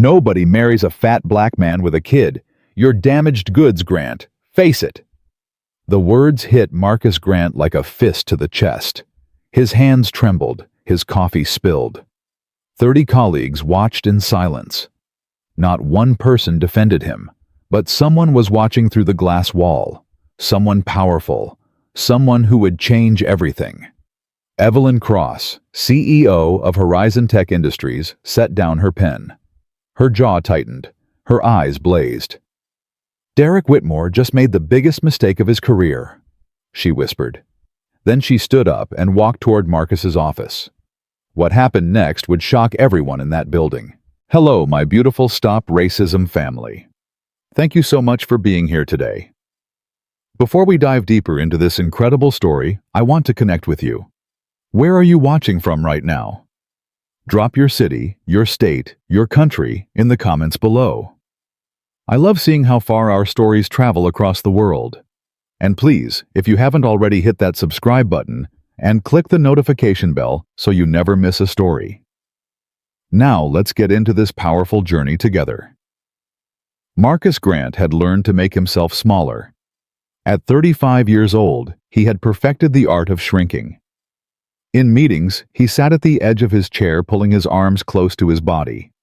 Nobody marries a fat black man with a kid. You're damaged goods, Grant. Face it. The words hit Marcus Grant like a fist to the chest. His hands trembled, his coffee spilled. 30 colleagues watched in silence. Not one person defended him, but someone was watching through the glass wall. Someone powerful. Someone who would change everything. Evelyn Cross, CEO of Horizon Tech Industries, set down her pen. Her jaw tightened. Her eyes blazed. "Derek Whitmore just made the biggest mistake of his career," she whispered. Then she stood up and walked toward Marcus's office. What happened next would shock everyone in that building. Hello, my beautiful Stop Racism family. Thank you so much for being here today. Before we dive deeper into this incredible story, I want to connect with you. Where are you watching from right now? Drop your city, your state, your country in the comments below. I love seeing how far our stories travel across the world. And please, if you haven't already, hit that subscribe button and click the notification bell so you never miss a story. Now let's get into this powerful journey together. Marcus Grant had learned to make himself smaller. At 35 years old, he had perfected the art of shrinking. In meetings, he sat at the edge of his chair, pulling his arms close to his body.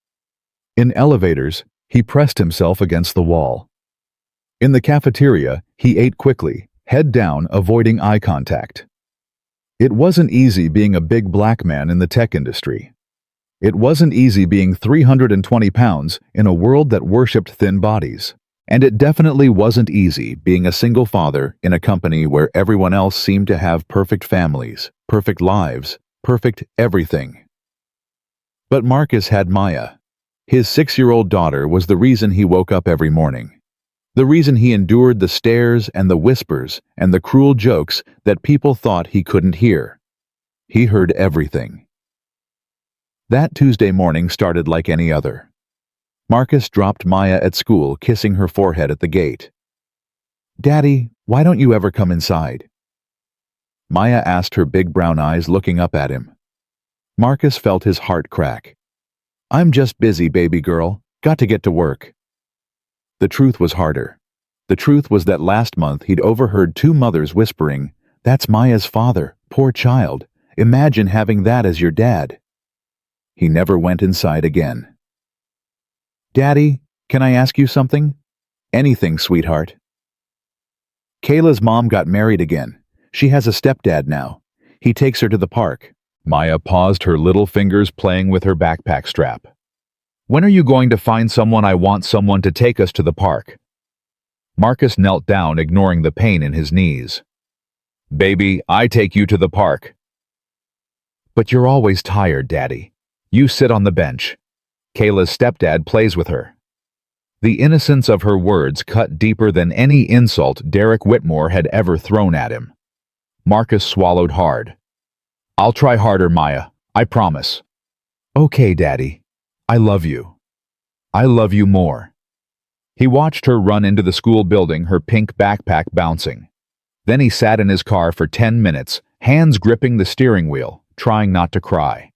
In elevators, he pressed himself against the wall. In the cafeteria, he ate quickly, head down, avoiding eye contact. It wasn't easy being a big black man in the tech industry. It wasn't easy being 320 pounds in a world that worshipped thin bodies. And it definitely wasn't easy being a single father in a company where everyone else seemed to have perfect families, perfect lives, perfect everything. But Marcus had Maya. His 6-year-old daughter was the reason he woke up every morning. The reason he endured the stares and the whispers and the cruel jokes that people thought he couldn't hear. He heard everything. That Tuesday morning started like any other. Marcus dropped Maya at school, kissing her forehead at the gate. "Daddy, why don't you ever come inside?" Maya asked, her big brown eyes looking up at him. Marcus felt his heart crack. "I'm just busy, baby girl. Got to get to work." The truth was harder. The truth was that last month he'd overheard 2 mothers whispering, "That's Maya's father, poor child. Imagine having that as your dad." He never went inside again. "Daddy, can I ask you something?" "Anything, sweetheart." "Kayla's mom got married again. She has a stepdad now. He takes her to the park." Maya paused, her little fingers playing with her backpack strap. "When are you going to find someone? I want someone to take us to the park." Marcus knelt down, ignoring the pain in his knees. "Baby, I take you to the park." "But you're always tired, Daddy. You sit on the bench. Kayla's stepdad plays with her." The innocence of her words cut deeper than any insult Derek Whitmore had ever thrown at him. Marcus swallowed hard. "I'll try harder, Maya. I promise." "Okay, Daddy. I love you. I love you more." He watched her run into the school building, her pink backpack bouncing. Then he sat in his car for 10 minutes, hands gripping the steering wheel, trying not to cry.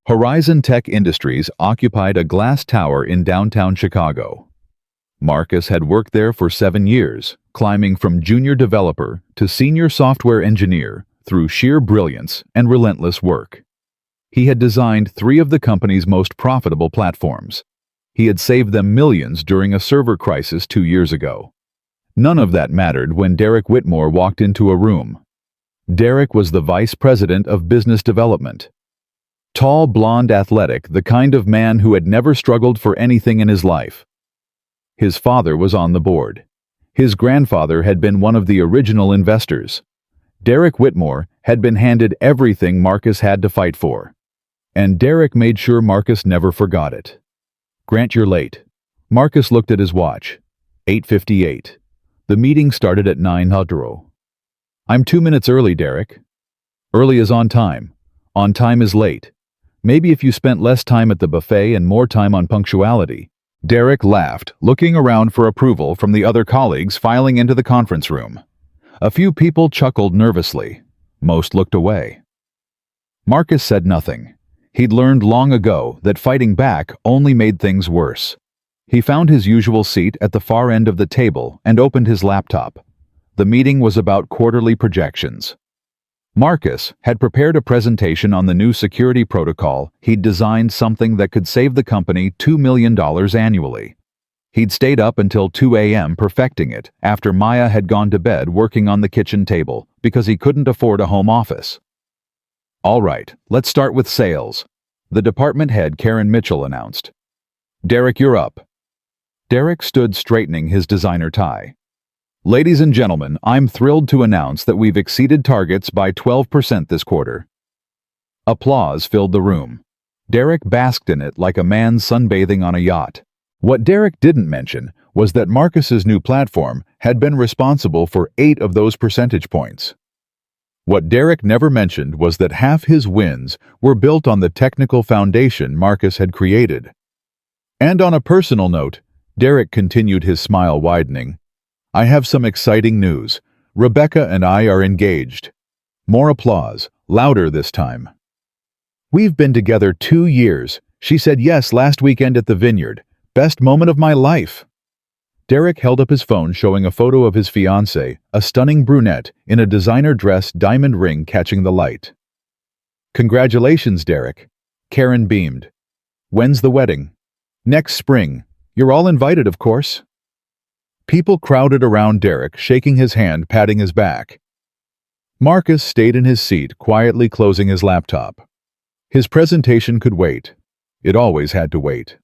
Horizon Tech Industries occupied a glass tower in downtown Chicago. Marcus had worked there for 7 years, climbing from junior developer to senior software engineer through sheer brilliance and relentless work. He had designed 3 of the company's most profitable platforms. He had saved them millions during a server crisis 2 years ago. None of that mattered when Derek Whitmore walked into a room. Derek was the vice president of business development. Tall, blonde, athletic, the kind of man who had never struggled for anything in his life. His father was on the board. His grandfather had been one of the original investors. Derek Whitmore had been handed everything Marcus had to fight for. And Derek made sure Marcus never forgot it. "Grant, you're late." Marcus looked at his watch. 8:58. The meeting started at 9:00. "I'm 2 minutes early, Derek." "Early is on time. On time is late. Maybe if you spent less time at the buffet and more time on punctuality." Derek laughed, looking around for approval from the other colleagues filing into the conference room. A few people chuckled nervously. Most looked away. Marcus said nothing. He'd learned long ago that fighting back only made things worse. He found his usual seat at the far end of the table and opened his laptop. The meeting was about quarterly projections. Marcus had prepared a presentation on the new security protocol. He'd designed something that could save the company $2 million annually. He'd stayed up until 2 a.m. perfecting it after Maya had gone to bed working on the kitchen table because he couldn't afford a home office. "All right, let's start with sales," the department head Karen Mitchell announced. "Derek, you're up." Derek stood straightening his designer tie. "Ladies and gentlemen, I'm thrilled to announce that we've exceeded targets by 12% this quarter." Applause filled the room. Derek basked in it like a man sunbathing on a yacht. What Derek didn't mention was that Marcus's new platform had been responsible for 8 of those percentage points. What Derek never mentioned was that half his wins were built on the technical foundation Marcus had created. And on a personal note, Derek continued, his smile widening, "I have some exciting news. Rebecca and I are engaged." More applause, louder this time. "We've been together 2 years. She said yes last weekend at the vineyard. Best moment of my life." Derek held up his phone showing a photo of his fiancée, a stunning brunette in a designer dress, diamond ring catching the light. "Congratulations, Derek." Karen beamed. "When's the wedding?" "Next spring. You're all invited, of course." People crowded around Derek, shaking his hand, patting his back. Marcus stayed in his seat, quietly closing his laptop. His presentation could wait. It always had to wait.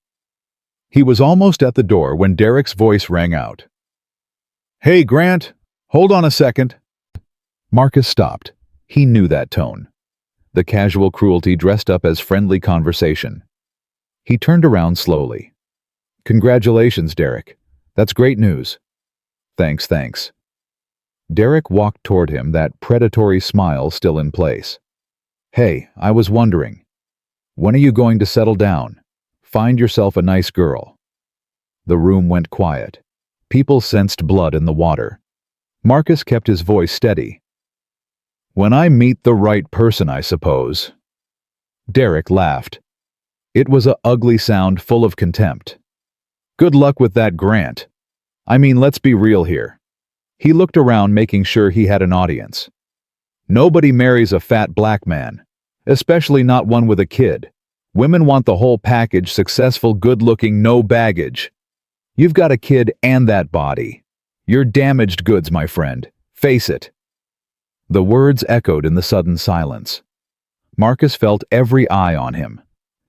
He was almost at the door when Derek's voice rang out. "Hey, Grant, hold on a second." Marcus stopped. He knew that tone. The casual cruelty dressed up as friendly conversation. He turned around slowly. "Congratulations, Derek. That's great news." Thanks. Derek walked toward him, that predatory smile still in place. "Hey, I was wondering, when are you going to settle down? Find yourself a nice girl." The room went quiet. People sensed blood in the water. Marcus kept his voice steady. "When I meet the right person, I suppose." Derek laughed. It was an ugly sound full of contempt. "Good luck with that, Grant. I mean, let's be real here." He looked around, making sure he had an audience. "Nobody marries a fat black man, especially not one with a kid. Women want the whole package: successful, good-looking, no baggage. You've got a kid and that body. You're damaged goods, my friend. Face it." The words echoed in the sudden silence. Marcus felt every eye on him.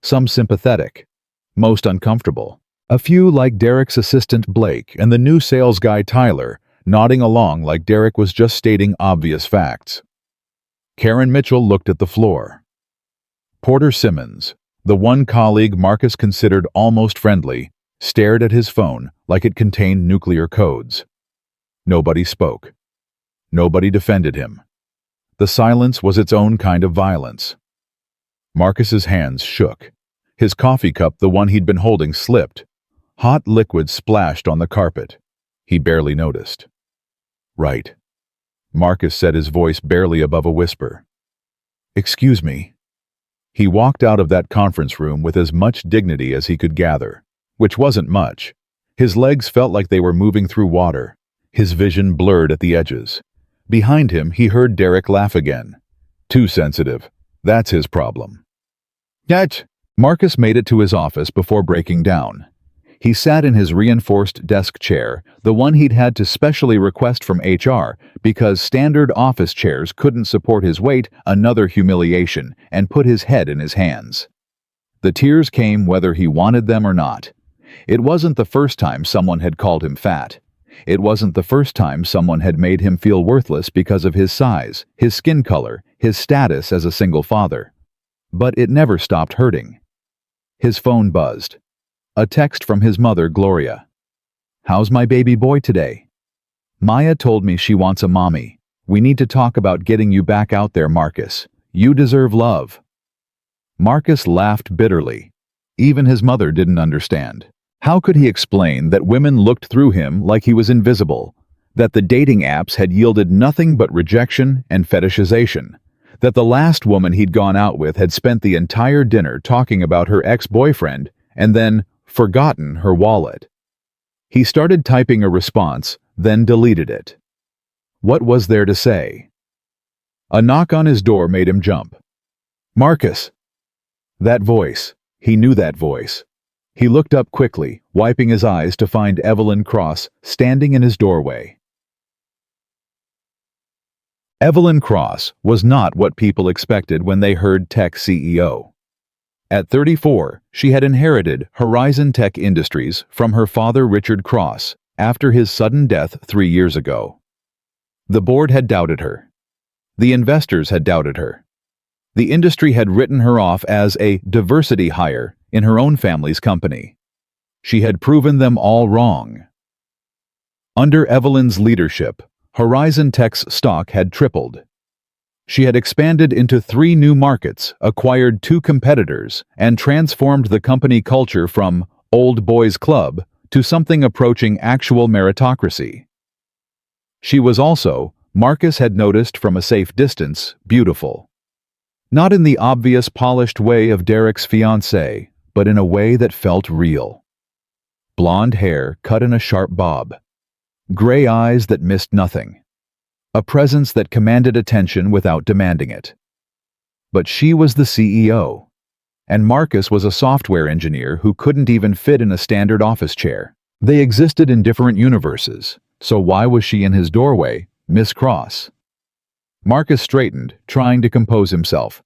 Some sympathetic, most uncomfortable. A few, like Derek's assistant Blake and the new sales guy Tyler, nodding along like Derek was just stating obvious facts. Karen Mitchell looked at the floor. Porter Simmons, the one colleague Marcus considered almost friendly, stared at his phone like it contained nuclear codes. Nobody spoke. Nobody defended him. The silence was its own kind of violence. Marcus's hands shook. His coffee cup, the one he'd been holding, slipped. Hot liquid splashed on the carpet. He barely noticed. "Right," Marcus said, his voice barely above a whisper. "Excuse me." He walked out of that conference room with as much dignity as he could gather, which wasn't much. His legs felt like they were moving through water. His vision blurred at the edges. Behind him, he heard Derek laugh again. Too sensitive. That's his problem. "That." Marcus made it to his office before breaking down. He sat in his reinforced desk chair, the one he'd had to specially request from HR because standard office chairs couldn't support his weight, another humiliation, and put his head in his hands. The tears came whether he wanted them or not. It wasn't the first time someone had called him fat. It wasn't the first time someone had made him feel worthless because of his size, his skin color, his status as a single father. But it never stopped hurting. His phone buzzed. A text from his mother, Gloria. "How's my baby boy today? Maya told me she wants a mommy. We need to talk about getting you back out there, Marcus. You deserve love." Marcus laughed bitterly. Even his mother didn't understand. How could he explain that women looked through him like he was invisible? That the dating apps had yielded nothing but rejection and fetishization? that the last woman he'd gone out with had spent the entire dinner talking about her ex-boyfriend and then forgotten her wallet. He started typing a response, then deleted it. What was there to say? A knock on his door made him jump. "Marcus!" That voice. He knew that voice. He looked up quickly, wiping his eyes to find Evelyn Cross standing in his doorway. Evelyn Cross was not what people expected when they heard tech CEO. At 34, she had inherited Horizon Tech Industries from her father Richard Cross after his sudden death 3 years ago. The board had doubted her. The investors had doubted her. The industry had written her off as a diversity hire in her own family's company. She had proven them all wrong. Under Evelyn's leadership, Horizon Tech's stock had tripled. She had expanded into 3 new markets, acquired 2 competitors, and transformed the company culture from old boys club to something approaching actual meritocracy. She was also, Marcus had noticed from a safe distance, beautiful. Not in the obvious polished way of Derek's fiancée, but in a way that felt real. Blonde hair cut in a sharp bob. Gray eyes that missed nothing. A presence that commanded attention without demanding it. But she was the CEO, and Marcus was a software engineer who couldn't even fit in a standard office chair. They existed in different universes, so why was she in his doorway, Miss Cross? Marcus straightened, trying to compose himself.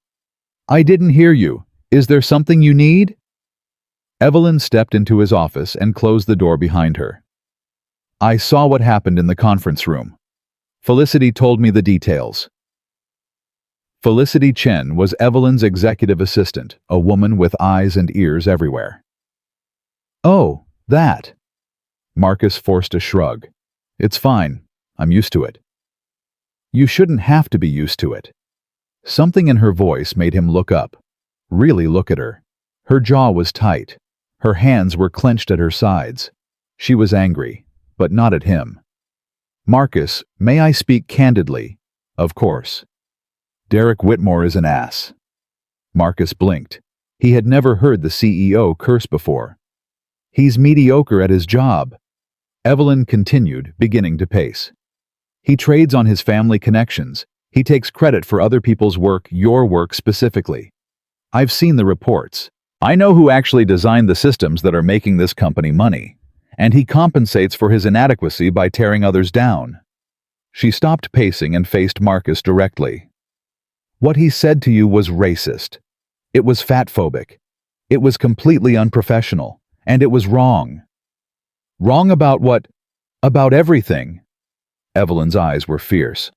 "I didn't hear you. Is there something you need?" Evelyn stepped into his office and closed the door behind her. "I saw what happened in the conference room. Felicity told me the details." Felicity Chen was Evelyn's executive assistant, a woman with eyes and ears everywhere. "Oh, that." Marcus forced a shrug. "It's fine. I'm used to it." "You shouldn't have to be used to it." Something in her voice made him look up. Really look at her. Her jaw was tight. Her hands were clenched at her sides. She was angry, but not at him. "Marcus, may I speak candidly?" "Of course." "Derek Whitmore is an ass." Marcus blinked. He had never heard the CEO curse before. "He's mediocre at his job." Evelyn continued, beginning to pace. "He trades on his family connections. He takes credit for other people's work, your work specifically. I've seen the reports. I know who actually designed the systems that are making this company money. And he compensates for his inadequacy by tearing others down." She stopped pacing and faced Marcus directly. "What he said to you was racist. It was fatphobic. It was completely unprofessional. And it was wrong." "Wrong about what?" "About everything." Evelyn's eyes were fierce.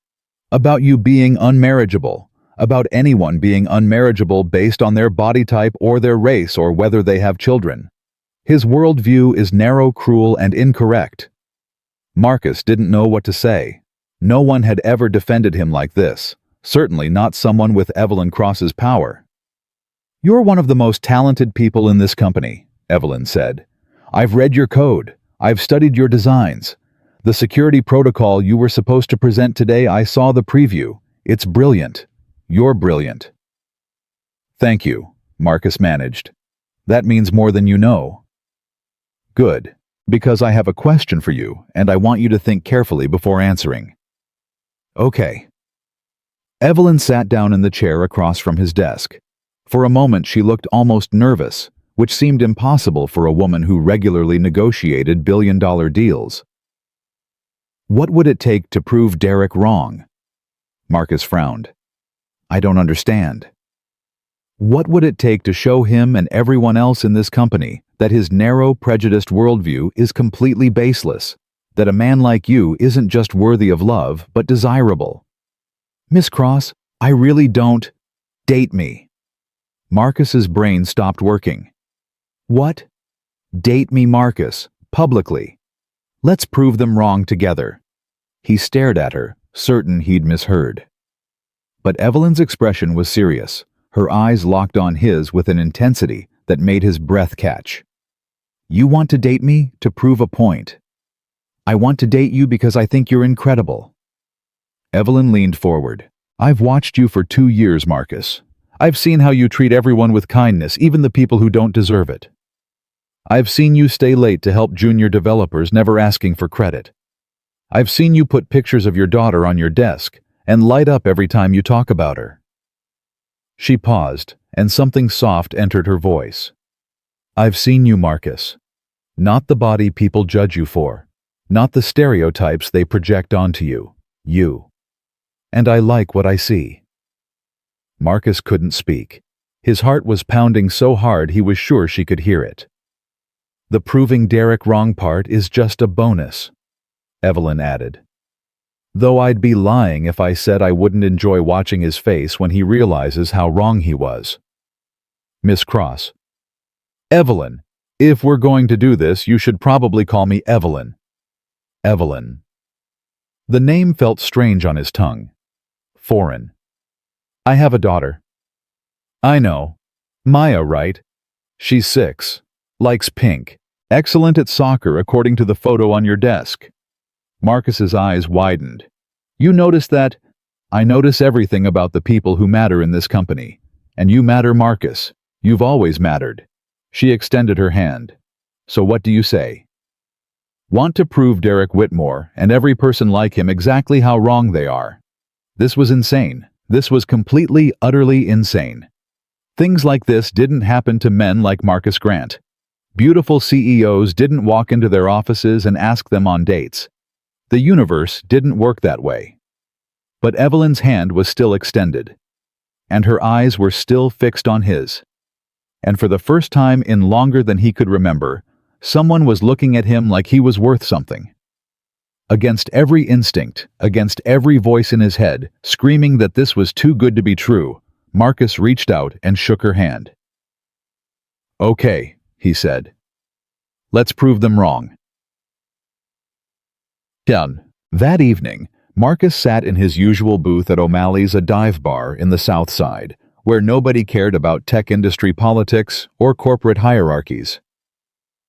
"About you being unmarriageable. About anyone being unmarriageable based on their body type or their race or whether they have children. His worldview is narrow, cruel, and incorrect." Marcus didn't know what to say. No one had ever defended him like this, certainly not someone with Evelyn Cross's power. "You're one of the most talented people in this company," Evelyn said. "I've read your code. I've studied your designs. The security protocol you were supposed to present today, I saw the preview. It's brilliant. You're brilliant." "Thank you," Marcus managed. "That means more than you know." "Good, because I have a question for you, and I want you to think carefully before answering." "Okay." Evelyn sat down in the chair across from his desk. For a moment she looked almost nervous, which seemed impossible for a woman who regularly negotiated billion-dollar deals. "What would it take to prove Derek wrong?" Marcus frowned. "I don't understand." "What would it take to show him and everyone else in this company that his narrow, prejudiced worldview is completely baseless, that a man like you isn't just worthy of love, but desirable?" "Miss Cross, I really don't—" "Date me." Marcus's brain stopped working. "What?" "Date me, Marcus, publicly. Let's prove them wrong together." He stared at her, certain he'd misheard. But Evelyn's expression was serious. Her eyes locked on his with an intensity that made his breath catch. "You want to date me to prove a point. I want to date you because I think you're incredible." Evelyn leaned forward. I've watched you for 2 years, Marcus. I've seen how you treat everyone with kindness, even the people who don't deserve it. I've seen you stay late to help junior developers, never asking for credit. I've seen you put pictures of your daughter on your desk and light up every time you talk about her. She paused, and something soft entered her voice. I've seen you, Marcus. Not the body people judge you for, not the stereotypes they project onto you. You. And I like what I see. Marcus couldn't speak. His heart was pounding so hard he was sure she could hear it. The proving Derek wrong part is just a bonus, Evelyn added. Though I'd be lying if I said I wouldn't enjoy watching his face when he realizes how wrong he was. Miss Cross. Evelyn, if we're going to do this, you should probably call me Evelyn. Evelyn. The name felt strange on his tongue. Foreign. I have a daughter. I know. Maya, right? She's 6. Likes pink. Excellent at soccer according to the photo on your desk. Marcus's eyes widened. You notice that? I notice everything about the people who matter in this company. And you matter, Marcus. You've always mattered. She extended her hand. So what do you say? Want to prove Derek Whitmore and every person like him exactly how wrong they are. This was insane. This was completely, utterly insane. Things like this didn't happen to men like Marcus Grant. Beautiful CEOs didn't walk into their offices and ask them on dates. The universe didn't work that way. But Evelyn's hand was still extended, and her eyes were still fixed on his. And for the first time in longer than he could remember, someone was looking at him like he was worth something. Against every instinct, against every voice in his head, screaming that this was too good to be true, Marcus reached out and shook her hand. Okay, he said. Let's prove them wrong. That evening, Marcus sat in his usual booth at O'Malley's, a dive bar in the South Side, where nobody cared about tech industry politics or corporate hierarchies.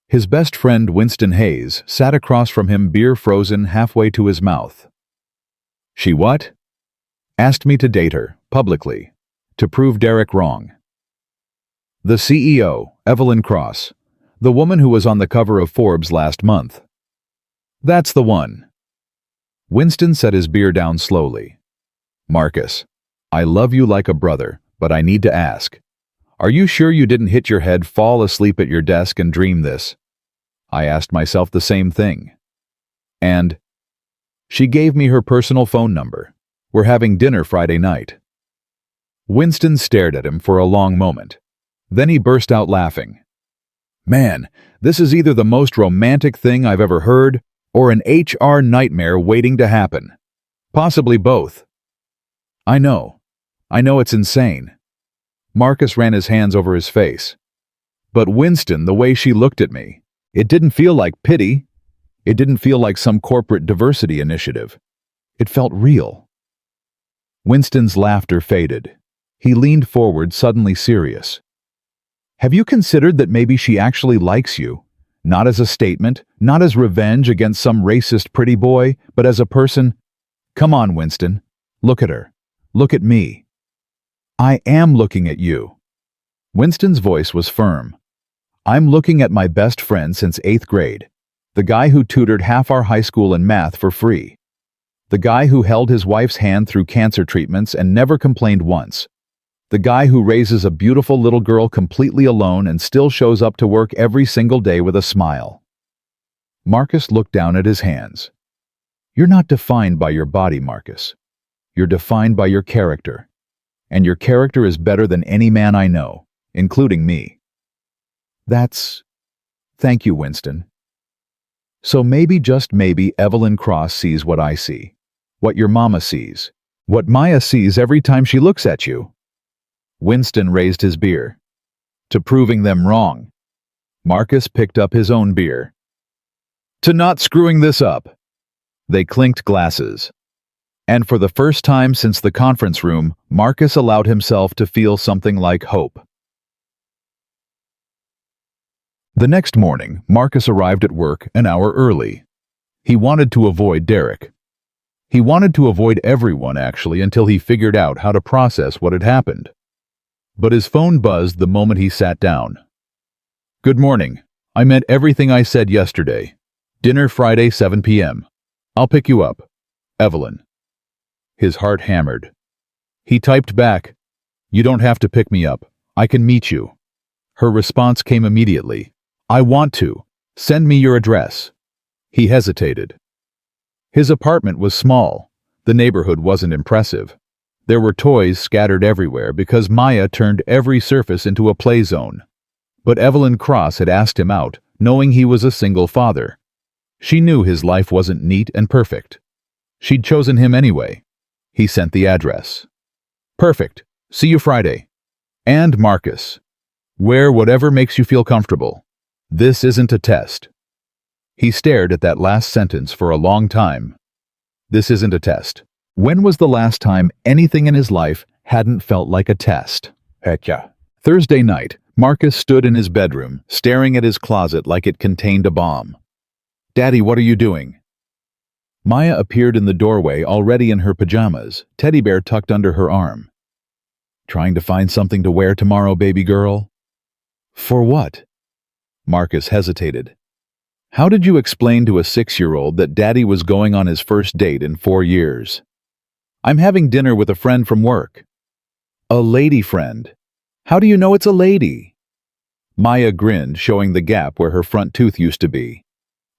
His best friend Winston Hayes sat across from him, beer frozen halfway to his mouth. She what? Asked me to date her, publicly, to prove Derek wrong. The CEO, Evelyn Cross, the woman who was on the cover of Forbes last month. That's the one. Winston set his beer down slowly. Marcus, I love you like a brother, but I need to ask. Are you sure you didn't hit your head, fall asleep at your desk, and dream this? I asked myself the same thing. And she gave me her personal phone number. We're having dinner Friday night. Winston stared at him for a long moment. Then he burst out laughing. Man, this is either the most romantic thing I've ever heard or an HR nightmare waiting to happen. Possibly both. I know it's insane. Marcus ran his hands over his face. But Winston, the way she looked at me, it didn't feel like pity. It didn't feel like some corporate diversity initiative. It felt real. Winston's laughter faded. He leaned forward, suddenly serious. Have you considered that maybe she actually likes you? Not as a statement, not as revenge against some racist pretty boy, but as a person? Come on, Winston. Look at her. Look at me. I am looking at you. Winston's voice was firm. I'm looking at my best friend since 8th grade. The guy who tutored half our high school in math for free. The guy who held his wife's hand through cancer treatments and never complained once. The guy who raises a beautiful little girl completely alone and still shows up to work every single day with a smile. Marcus looked down at his hands. You're not defined by your body, Marcus. You're defined by your character. And your character is better than any man I know, including me. Thank you, Winston. So maybe, just maybe, Evelyn Cross sees what I see. What your mama sees. What Maya sees every time she looks at you. Winston raised his beer. To proving them wrong. Marcus picked up his own beer. To not screwing this up. They clinked glasses. And for the first time since the conference room, Marcus allowed himself to feel something like hope. The next morning, Marcus arrived at work an hour early. He wanted to avoid Derek. He wanted to avoid everyone, actually, until he figured out how to process what had happened. But his phone buzzed the moment he sat down. "Good morning. I meant everything I said yesterday. Dinner Friday, 7 p.m. I'll pick you up. Evelyn." His heart hammered. He typed back, "You don't have to pick me up. I can meet you." Her response came immediately. "I want to. Send me your address." He hesitated. His apartment was small. The neighborhood wasn't impressive. There were toys scattered everywhere because Maya turned every surface into a play zone. But Evelyn Cross had asked him out, knowing he was a single father. She knew his life wasn't neat and perfect. She'd chosen him anyway. He sent the address. "Perfect. See you Friday. And Marcus. Wear whatever makes you feel comfortable. This isn't a test." He stared at that last sentence for a long time. This isn't a test. When was the last time anything in his life hadn't felt like a test? Heck yeah. Thursday night, Marcus stood in his bedroom, staring at his closet like it contained a bomb. "Daddy, what are you doing?" Maya appeared in the doorway, already in her pajamas, teddy bear tucked under her arm. "Trying to find something to wear tomorrow, baby girl?" "For what?" Marcus hesitated. How did you explain to a 6-year-old that Daddy was going on his first date in 4 years? "I'm having dinner with a friend from work." "A lady friend. How do you know it's a lady?" Maya grinned, showing the gap where her front tooth used to be.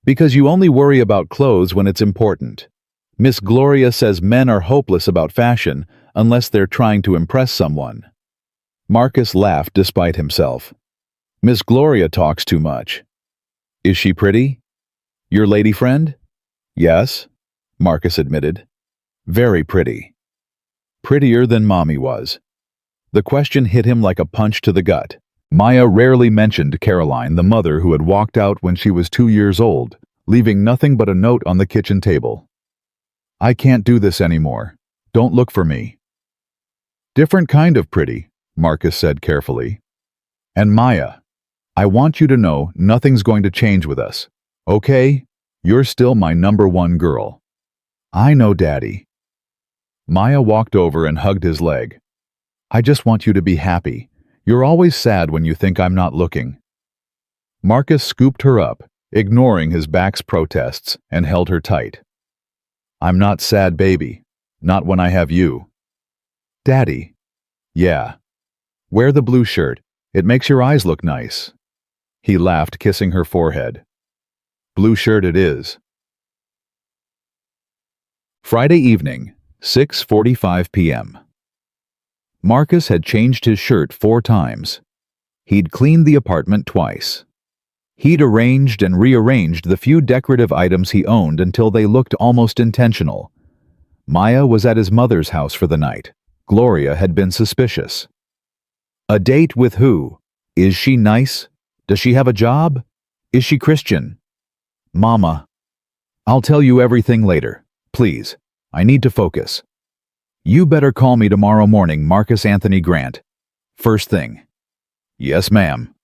"Because you only worry about clothes when it's important. Miss Gloria says men are hopeless about fashion unless they're trying to impress someone." Marcus laughed despite himself. "Miss Gloria talks too much." "Is she pretty?" "Your lady friend?" "Yes," Marcus admitted. "Very pretty. Prettier than Mommy was." The question hit him like a punch to the gut. Maya rarely mentioned Caroline, the mother who had walked out when she was 2 years old, leaving nothing but a note on the kitchen table. "I can't do this anymore. Don't look for me." "Different kind of pretty," Marcus said carefully. "And Maya, I want you to know nothing's going to change with us. Okay? You're still my #1 girl." "I know, Daddy." Maya walked over and hugged his leg. "I just want you to be happy. You're always sad when you think I'm not looking." Marcus scooped her up, ignoring his back's protests, and held her tight. "I'm not sad, baby. Not when I have you." "Daddy." "Yeah. Wear the blue shirt. It makes your eyes look nice." He laughed, kissing her forehead. "Blue shirt it is." Friday evening, 6:45 p.m. Marcus had changed his shirt 4 times. He'd cleaned the apartment twice. He'd arranged and rearranged the few decorative items he owned until they looked almost intentional. Maya was at his mother's house for the night. Gloria had been suspicious. A date with who? Is she nice? Does she have a job? Is she Christian? Mama. I'll tell you everything later. Please. I need to focus. You better call me tomorrow morning, Marcus Anthony Grant. First thing. Yes, ma'am.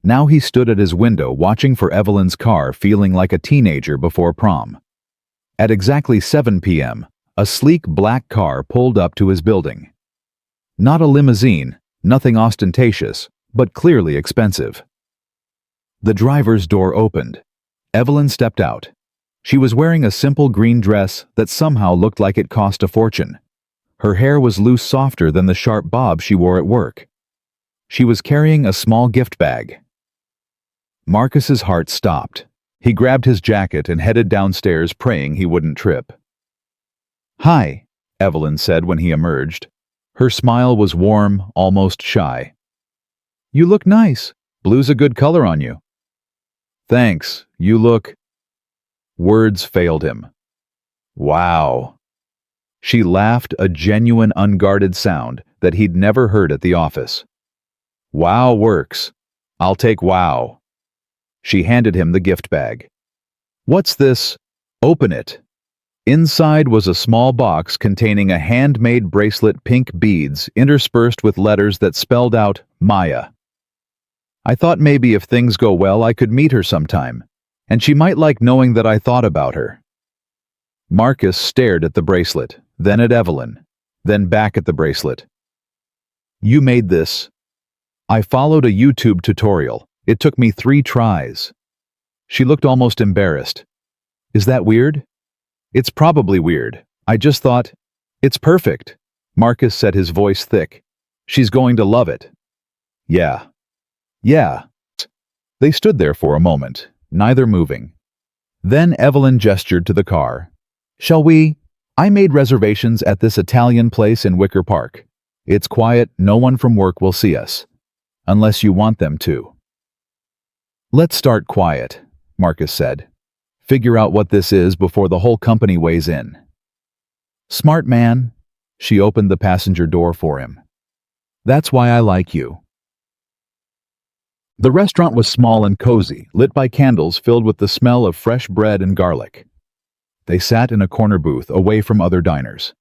Now he stood at his window watching for Evelyn's car, feeling like a teenager before prom. At exactly 7 p.m., a sleek black car pulled up to his building. Not a limousine, nothing ostentatious, but clearly expensive. The driver's door opened. Evelyn stepped out. She was wearing a simple green dress that somehow looked like it cost a fortune. Her hair was loose, softer than the sharp bob she wore at work. She was carrying a small gift bag. Marcus's heart stopped. He grabbed his jacket and headed downstairs, praying he wouldn't trip. "Hi," Evelyn said when he emerged. Her smile was warm, almost shy. "You look nice. Blue's a good color on you." "Thanks. You look..." Words failed him. "Wow." She laughed, a genuine, unguarded sound that he'd never heard at the office. "Wow works. I'll take wow." She handed him the gift bag. "What's this?" "Open it." Inside was a small box containing a handmade bracelet, pink beads interspersed with letters that spelled out Maya. "I thought maybe if things go well I could meet her sometime, and she might like knowing that I thought about her." Marcus stared at the bracelet, then at Evelyn, then back at the bracelet. You made this. I followed a YouTube tutorial. It took me 3 tries. She looked almost embarrassed. Is that weird? It's probably weird. I just thought, it's perfect. Marcus said, his voice thick. She's going to love it. Yeah. Yeah. They stood there for a moment, neither moving. Then Evelyn gestured to the car. Shall we? I made reservations at this Italian place in Wicker Park. It's quiet, no one from work will see us. Unless you want them to. Let's start quiet, Marcus said. Figure out what this is before the whole company weighs in. Smart man. She opened the passenger door for him. That's why I like you. The restaurant was small and cozy, lit by candles filled with the smell of fresh bread and garlic. They sat in a corner booth away from other diners.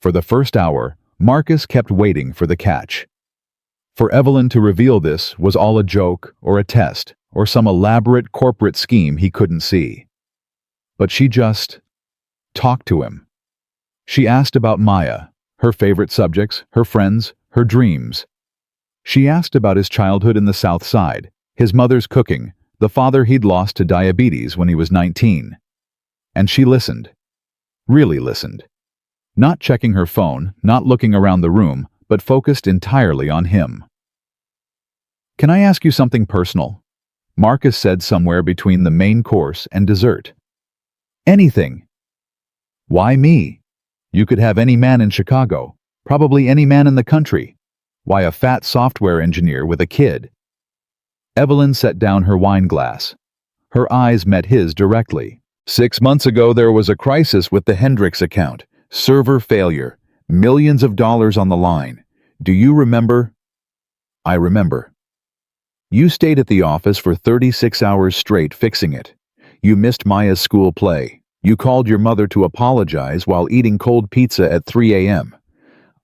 For the first hour, Marcus kept waiting for the catch. For Evelyn to reveal this was all a joke or a test or some elaborate corporate scheme he couldn't see. But she just talked to him. She asked about Maya, her favorite subjects, her friends, her dreams. She asked about his childhood in the South Side, his mother's cooking, the father he'd lost to diabetes when he was 19. And she listened. Really listened. Not checking her phone, not looking around the room, but focused entirely on him. Can I ask you something personal? Marcus said somewhere between the main course and dessert. Anything. Why me? You could have any man in Chicago, probably any man in the country. Why a fat software engineer with a kid? Evelyn set down her wine glass. Her eyes met his directly. 6 months ago there was a crisis with the Hendricks account. Server failure. Millions of dollars on the line. Do you remember? I remember. You stayed at the office for 36 hours straight fixing it. You missed Maya's school play. You called your mother to apologize while eating cold pizza at 3 a.m.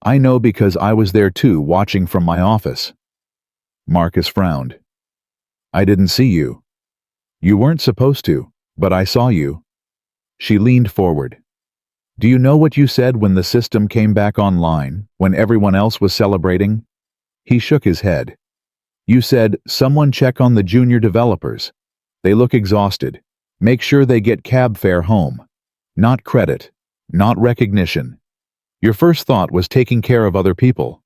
I know because I was there too, watching from my office. Marcus frowned. I didn't see you. You weren't supposed to, but I saw you. She leaned forward. Do you know what you said when the system came back online, when everyone else was celebrating? He shook his head. You said, someone check on the junior developers. They look exhausted. Make sure they get cab fare home. Not credit. Not recognition. Your first thought was taking care of other people.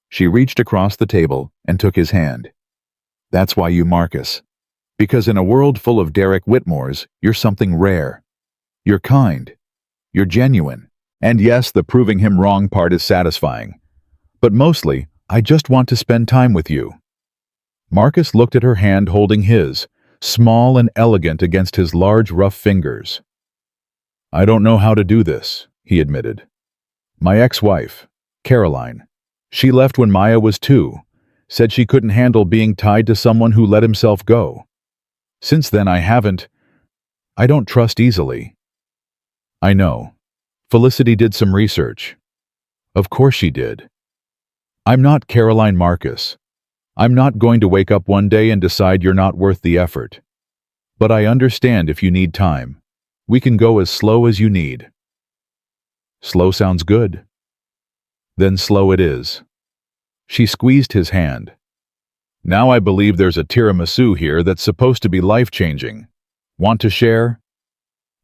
She reached across the table and took his hand. That's why you Marcus. Because in a world full of Derek Whitmores, you're something rare. You're kind. You're genuine. And yes, the proving him wrong part is satisfying. But mostly, I just want to spend time with you. Marcus looked at her hand holding his, small and elegant against his large, rough fingers. I don't know how to do this, he admitted. My ex-wife, Caroline, she left when Maya was 2, said she couldn't handle being tied to someone who let himself go. Since then I don't trust easily. I know. Felicity did some research. Of course she did. I'm not Caroline Marcus. I'm not going to wake up one day and decide you're not worth the effort. But I understand if you need time. We can go as slow as you need. Slow sounds good. Then slow it is. She squeezed his hand. Now I believe there's a tiramisu here that's supposed to be life-changing. Want to share?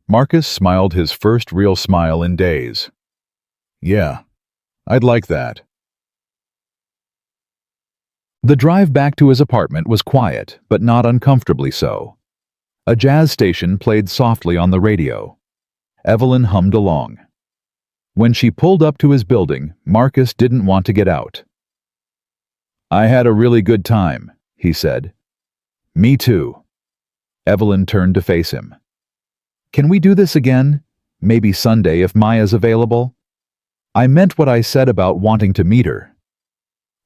Marcus smiled his first real smile in days. Yeah, I'd like that. The drive back to his apartment was quiet, but not uncomfortably so. A jazz station played softly on the radio. Evelyn hummed along. When she pulled up to his building, Marcus didn't want to get out. I had a really good time, he said. Me too. Evelyn turned to face him. Can we do this again? Maybe Sunday if Maya's available? I meant what I said about wanting to meet her.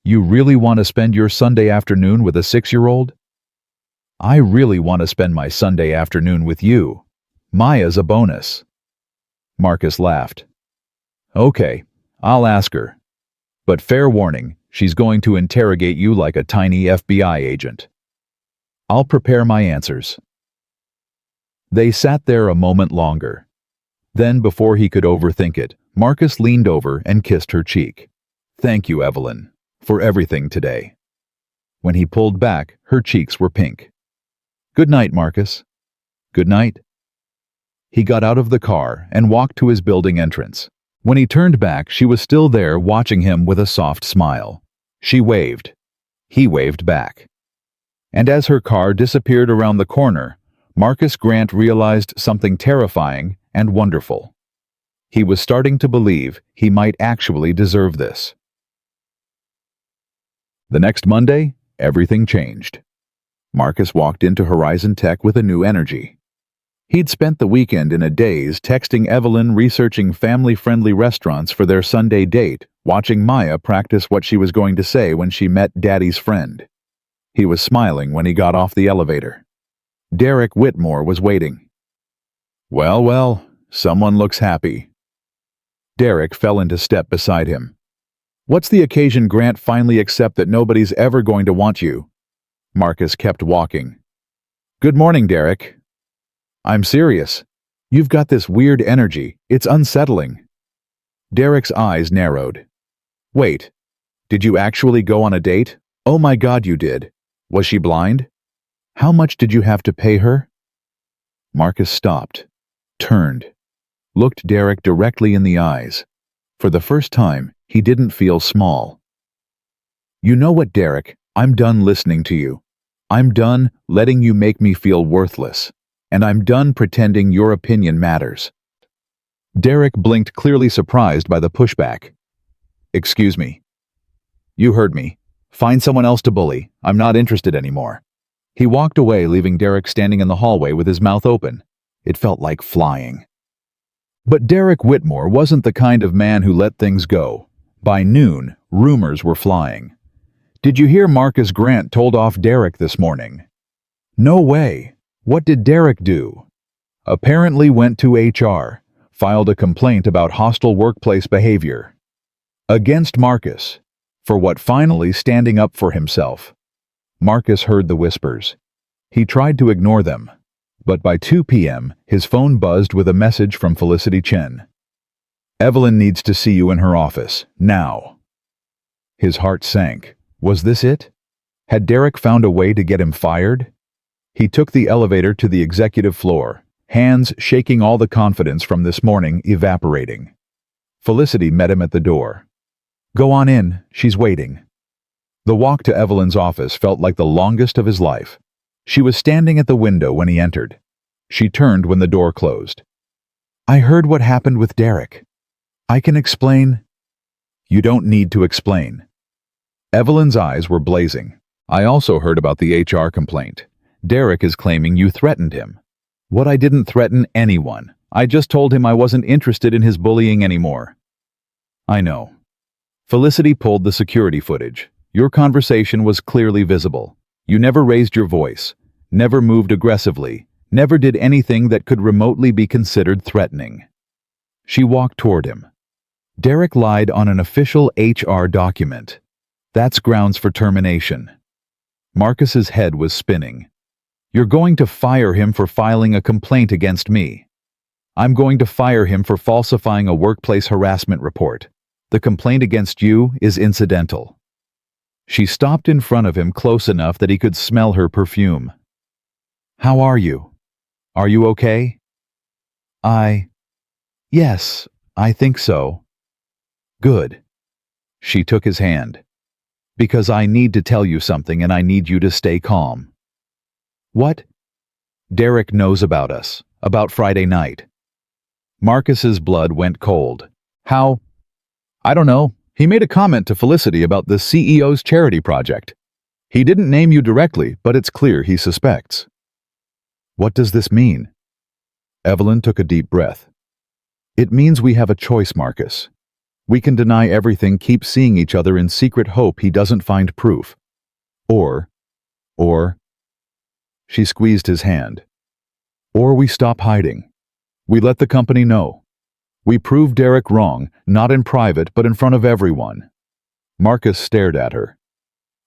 You really want to spend your Sunday afternoon with a 6-year-old? I really want to spend my Sunday afternoon with you. Maya's a bonus. Marcus laughed. Okay, I'll ask her. But fair warning, she's going to interrogate you like a tiny FBI agent. I'll prepare my answers. They sat there a moment longer. Then, before he could overthink it, Marcus leaned over and kissed her cheek. "Thank you, Evelyn, for everything today." When he pulled back, her cheeks were pink. "Good night, Marcus." "Good night." He got out of the car and walked to his building entrance. When he turned back, she was still there watching him with a soft smile. She waved. He waved back. And as her car disappeared around the corner, Marcus Grant realized something terrifying and wonderful. He was starting to believe he might actually deserve this. The next Monday, everything changed. Marcus walked into Horizon Tech with a new energy. He'd spent the weekend in a daze texting Evelyn, researching family-friendly restaurants for their Sunday date, watching Maya practice what she was going to say when she met Daddy's friend. He was smiling when he got off the elevator. Derek Whitmore was waiting. "Well, well, someone looks happy." Derek fell into step beside him. "What's the occasion, Grant? Finally accept that nobody's ever going to want you." Marcus kept walking. "Good morning, Derek." "I'm serious. You've got this weird energy. It's unsettling." Derek's eyes narrowed. "Wait, did you actually go on a date? Oh my God, you did. Was she blind? How much did you have to pay her?" Marcus stopped, turned, looked Derek directly in the eyes. For the first time, he didn't feel small. "You know what, Derek? I'm done listening to you. I'm done letting you make me feel worthless. And I'm done pretending your opinion matters." Derek blinked, clearly surprised by the pushback. "Excuse me." "You heard me. Find someone else to bully. I'm not interested anymore." He walked away, leaving Derek standing in the hallway with his mouth open. It felt like flying. But Derek Whitmore wasn't the kind of man who let things go. By noon, rumors were flying. "Did you hear Marcus Grant told off Derek this morning?" "No way. What did Derek do?" "Apparently went to HR, filed a complaint about hostile workplace behavior. Against Marcus, for what, finally standing up for himself." Marcus heard the whispers. He tried to ignore them, but by 2 p.m., his phone buzzed with a message from Felicity Chen. "Evelyn needs to see you in her office, now." His heart sank. Was this it? Had Derek found a way to get him fired? He took the elevator to the executive floor, hands shaking, all the confidence from this morning evaporating. Felicity met him at the door. "Go on in, she's waiting." The walk to Evelyn's office felt like the longest of his life. She was standing at the window when he entered. She turned when the door closed. "I heard what happened with Derek. I can explain." "You don't need to explain." Evelyn's eyes were blazing. "I also heard about the HR complaint. Derek is claiming you threatened him." "What? I didn't threaten anyone. I just told him I wasn't interested in his bullying anymore." "I know." Felicity pulled the security footage. "Your conversation was clearly visible. You never raised your voice, never moved aggressively, never did anything that could remotely be considered threatening." She walked toward him. "Derek lied on an official HR document. That's grounds for termination." Marcus's head was spinning. "You're going to fire him for filing a complaint against me. I'm going to fire him for falsifying a workplace harassment report. The complaint against you is incidental." She stopped in front of him, close enough that he could smell her perfume. "How are you? Are you okay?" Yes, I think so." "Good." She took his hand. "Because I need to tell you something and I need you to stay calm." "What?" "Derek knows about us, about Friday night." Marcus's blood went cold. "How?" "I don't know. He made a comment to Felicity about the CEO's charity project. He didn't name you directly, but it's clear he suspects." "What does this mean?" Evelyn took a deep breath. "It means we have a choice, Marcus. We can deny everything, keep seeing each other in secret hope he doesn't find proof. Or, she squeezed his hand. Or we stop hiding. We let the company know. We prove Derek wrong, not in private, but in front of everyone." Marcus stared at her.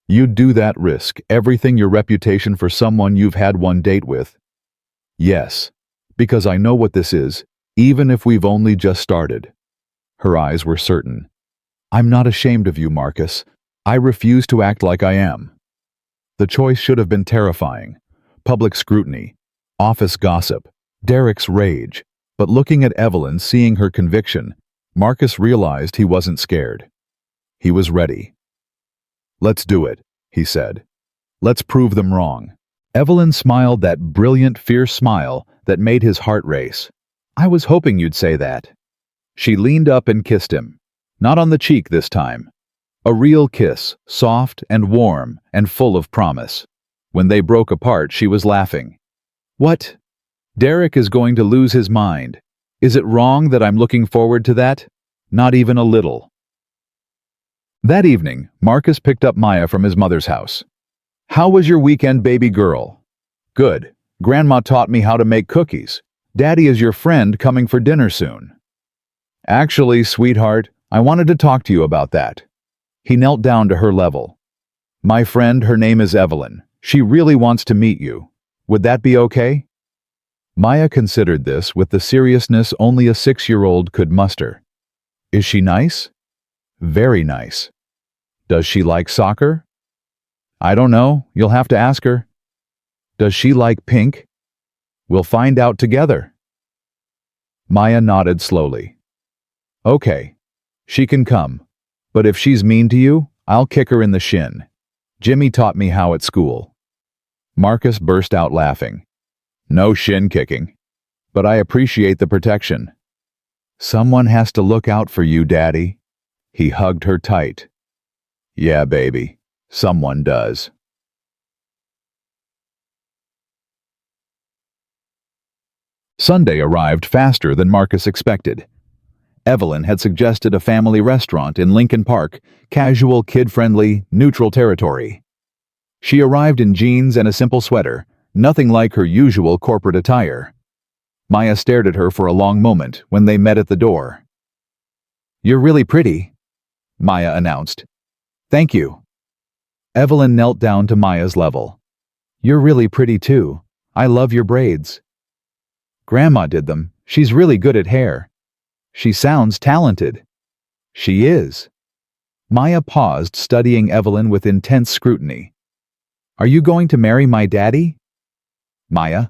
"You'd do that, risk everything, your reputation, for someone you've had one date with?" "Yes, because I know what this is. Even if we've only just started. Her eyes were certain. I'm not ashamed of you, Marcus. I refuse to act like I am. The choice should have been terrifying. Public scrutiny, office gossip, Derek's rage. But looking at Evelyn, seeing her conviction, Marcus realized he wasn't scared. He was ready. Let's do it, he said. Let's prove them wrong. Evelyn smiled that brilliant, fierce smile that made his heart race. I was hoping you'd say that. She leaned up and kissed him. Not on the cheek this time. A real kiss, soft and warm and full of promise. When they broke apart, she was laughing. What? Derek is going to lose his mind. Is it wrong that I'm looking forward to that? Not even a little. That evening, Marcus picked up Maya from his mother's house. How was your weekend, baby girl? Good. Grandma taught me how to make cookies. Daddy is your friend coming for dinner soon. Actually, sweetheart, I wanted to talk to you about that. He knelt down to her level. My friend, her name is Evelyn. She really wants to meet you. Would that be okay? Maya considered this with the seriousness only a 6-year-old could muster. Is she nice? Very nice. Does she like soccer? I don't know. You'll have to ask her. Does she like pink? We'll find out together. Maya nodded slowly. Okay. She can come. But if she's mean to you, I'll kick her in the shin. Jimmy taught me how at school. Marcus burst out laughing. No shin kicking. But I appreciate the protection. Someone has to look out for you, Daddy. He hugged her tight. Yeah, baby. Someone does. Sunday arrived faster than Marcus expected. Evelyn had suggested a family restaurant in Lincoln Park, casual, kid-friendly, neutral territory. She arrived in jeans and a simple sweater, nothing like her usual corporate attire. Maya stared at her for a long moment when they met at the door. You're really pretty, Maya announced. Thank you. Evelyn knelt down to Maya's level. You're really pretty too. I love your braids. Grandma did them. She's really good at hair. She sounds talented. She is. Maya paused, studying Evelyn with intense scrutiny. Are you going to marry my daddy? Maya.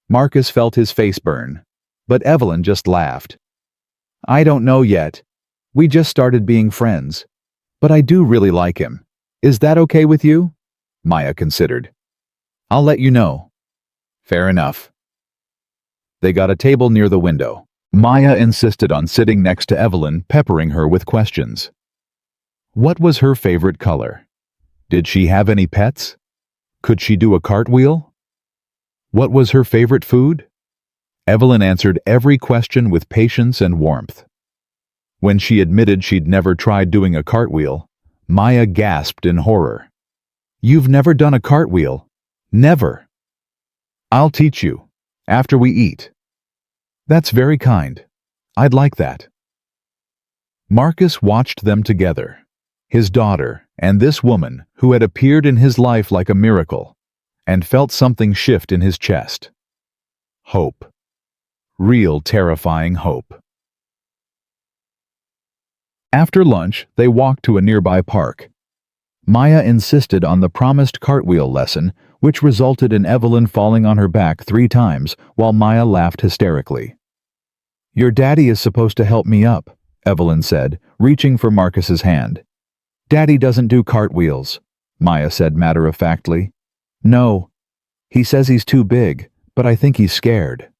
Marcus felt his face burn, but Evelyn just laughed. I don't know yet. We just started being friends. But I do really like him. Is that okay with you? Maya considered. I'll let you know. Fair enough. They got a table near the window. Maya insisted on sitting next to Evelyn, peppering her with questions. What was her favorite color? Did she have any pets? Could she do a cartwheel? What was her favorite food? Evelyn answered every question with patience and warmth. When she admitted she'd never tried doing a cartwheel, Maya gasped in horror. You've never done a cartwheel? Never. I'll teach you, after we eat. That's very kind. I'd like that. Marcus watched them together, his daughter and this woman who had appeared in his life like a miracle, and felt something shift in his chest. Hope. Real terrifying hope. After lunch, they walked to a nearby park. Maya insisted on the promised cartwheel lesson, which resulted in Evelyn falling on her back 3 times while Maya laughed hysterically. Your daddy is supposed to help me up, Evelyn said, reaching for Marcus's hand. Daddy doesn't do cartwheels, Maya said matter-of-factly. No. He says he's too big, but I think he's scared.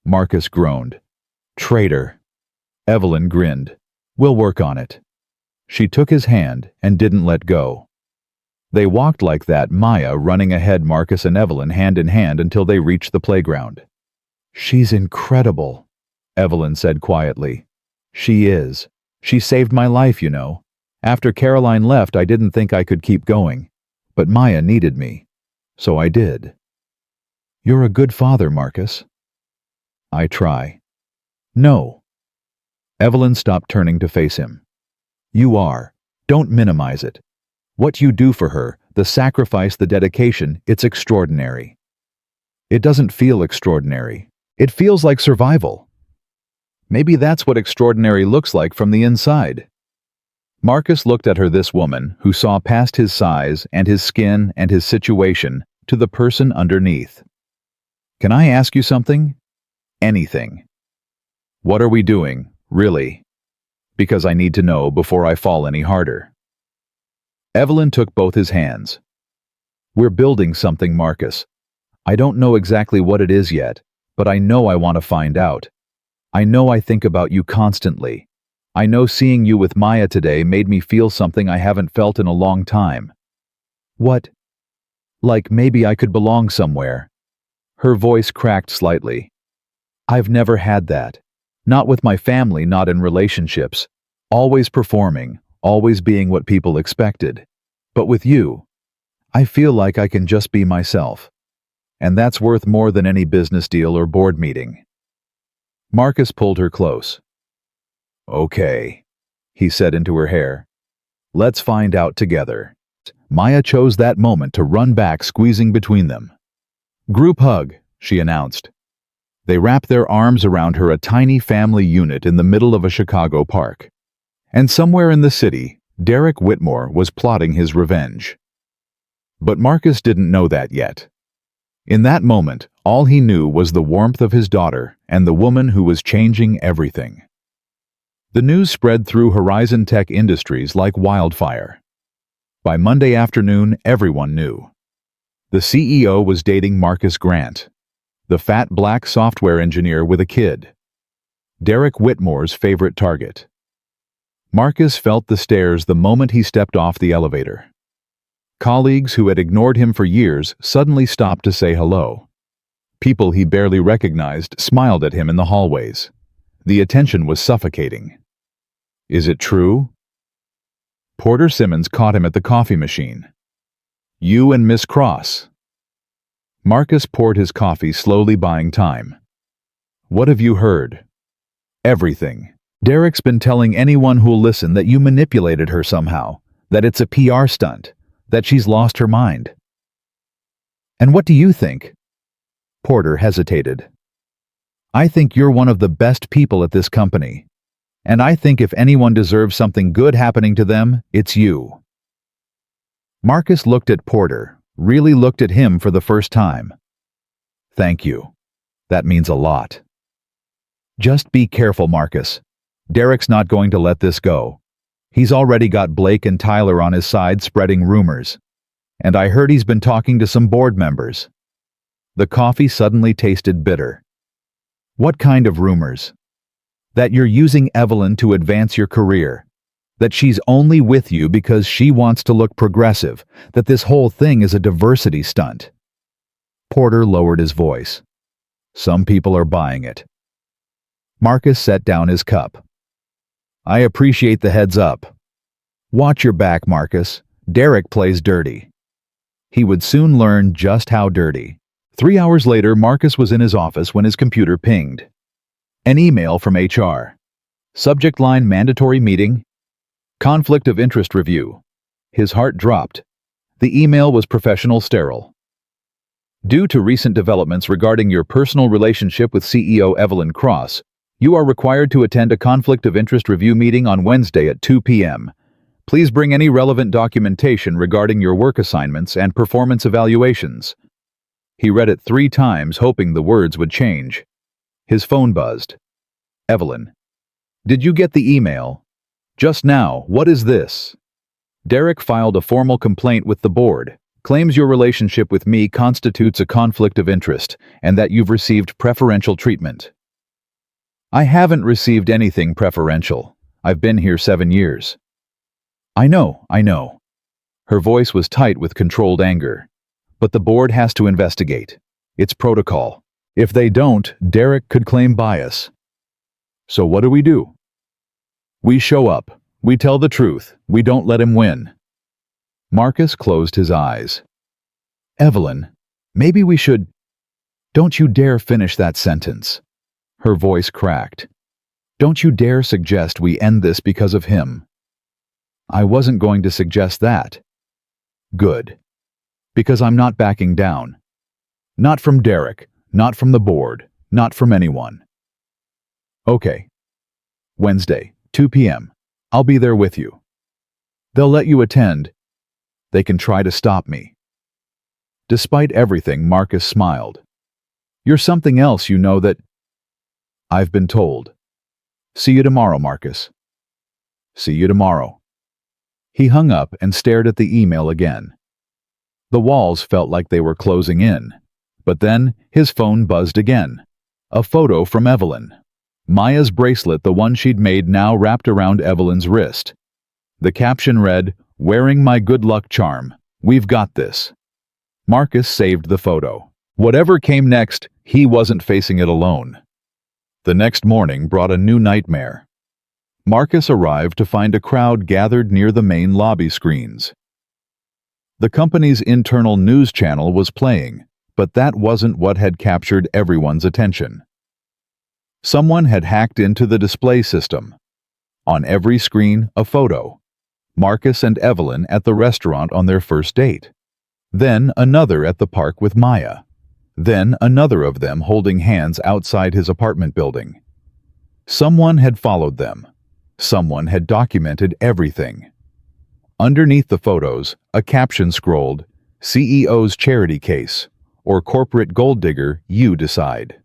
Marcus groaned. Traitor. Evelyn grinned. We'll work on it. She took his hand and didn't let go. They walked like that, Maya running ahead, Marcus and Evelyn hand in hand until they reached the playground. She's incredible, Evelyn said quietly. She is. She saved my life, you know. After Caroline left, I didn't think I could keep going. But Maya needed me. So I did. You're a good father, Marcus. I try. No. Evelyn stopped turning to face him. You are. Don't minimize it. What you do for her, the sacrifice, the dedication, it's extraordinary. It doesn't feel extraordinary. It feels like survival. Maybe that's what extraordinary looks like from the inside. Marcus looked at her, this woman who saw past his size and his skin and his situation to the person underneath. Can I ask you something? Anything. What are we doing, really? Because I need to know before I fall any harder. Evelyn took both his hands. We're building something, Marcus. I don't know exactly what it is yet, but I know I want to find out. I know I think about you constantly. I know seeing you with Maya today made me feel something I haven't felt in a long time. What? Like maybe I could belong somewhere. Her voice cracked slightly. I've never had that. Not with my family, not in relationships. Always performing, always being what people expected. But with you, I feel like I can just be myself. And that's worth more than any business deal or board meeting. Marcus pulled her close. Okay, he said into her hair. Let's find out together. Maya chose that moment to run back, squeezing between them. Group hug, she announced. They wrapped their arms around her, a tiny family unit in the middle of a Chicago park. And somewhere in the city, Derek Whitmore was plotting his revenge. But Marcus didn't know that yet. In that moment, all he knew was the warmth of his daughter and the woman who was changing everything. The news spread through Horizon Tech Industries like wildfire. By Monday afternoon, everyone knew. The CEO was dating Marcus Grant, the fat black software engineer with a kid. Derek Whitmore's favorite target. Marcus felt the stares the moment he stepped off the elevator. Colleagues who had ignored him for years suddenly stopped to say hello. People he barely recognized smiled at him in the hallways. The attention was suffocating. Is it true? Porter Simmons caught him at the coffee machine. You and Miss Cross. Marcus poured his coffee, slowly buying time. What have you heard? Everything. Derek's been telling anyone who'll listen that you manipulated her somehow, that it's a PR stunt, that she's lost her mind. And what do you think? Porter hesitated. I think you're one of the best people at this company. And I think if anyone deserves something good happening to them, it's you. Marcus looked at Porter, really looked at him for the first time. Thank you. That means a lot. Just be careful, Marcus. Derek's not going to let this go. He's already got Blake and Tyler on his side spreading rumors. And I heard he's been talking to some board members. The coffee suddenly tasted bitter. What kind of rumors? That you're using Evelyn to advance your career. That she's only with you because she wants to look progressive. That this whole thing is a diversity stunt. Porter lowered his voice. Some people are buying it. Marcus set down his cup. I appreciate the heads up. Watch your back, Marcus. Derek plays dirty. He would soon learn just how dirty. 3 hours later, Marcus was in his office when his computer pinged. An email from HR. Subject line: mandatory meeting. Conflict of interest review. His heart dropped. The email was professional sterile. Due to recent developments regarding your personal relationship with CEO Evelyn Cross, you are required to attend a conflict of interest review meeting on Wednesday at 2 p.m. Please bring any relevant documentation regarding your work assignments and performance evaluations. He read it 3 times, hoping the words would change. His phone buzzed. Evelyn. Did you get the email? Just now, what is this? Derek filed a formal complaint with the board, claims your relationship with me constitutes a conflict of interest, and that you've received preferential treatment. I haven't received anything preferential. I've been here 7 years. I know. Her voice was tight with controlled anger. But the board has to investigate. It's protocol. If they don't, Derek could claim bias. So what do? We show up. We tell the truth. We don't let him win. Marcus closed his eyes. Evelyn, maybe we should... Don't you dare finish that sentence. Her voice cracked. Don't you dare suggest we end this because of him. I wasn't going to suggest that. Good. Because I'm not backing down. Not from Derek, not from the board, not from anyone. Okay, Wednesday, 2 p.m. I'll be there with you. They'll let you attend. They can try to stop me. Despite everything, Marcus smiled. You're something else, you know that. I've been told. See you tomorrow, Marcus. See you tomorrow. He hung up and stared at the email again. The walls felt like they were closing in. But then his phone buzzed again. A photo from Evelyn. Maya's bracelet, the one she'd made, now wrapped around Evelyn's wrist. The caption read, "Wearing my good luck charm. We've got this." Marcus saved the photo. Whatever came next, he wasn't facing it alone. The next morning brought a new nightmare. Marcus arrived to find a crowd gathered near the main lobby screens. The company's internal news channel was playing, but that wasn't what had captured everyone's attention. Someone had hacked into the display system. On every screen, a photo. Marcus and Evelyn at the restaurant on their first date. Then another at the park with Maya. Then another of them holding hands outside his apartment building. Someone had followed them. Someone had documented everything. Underneath the photos, a caption scrolled, "CEO's charity case," or "Corporate gold digger, you decide."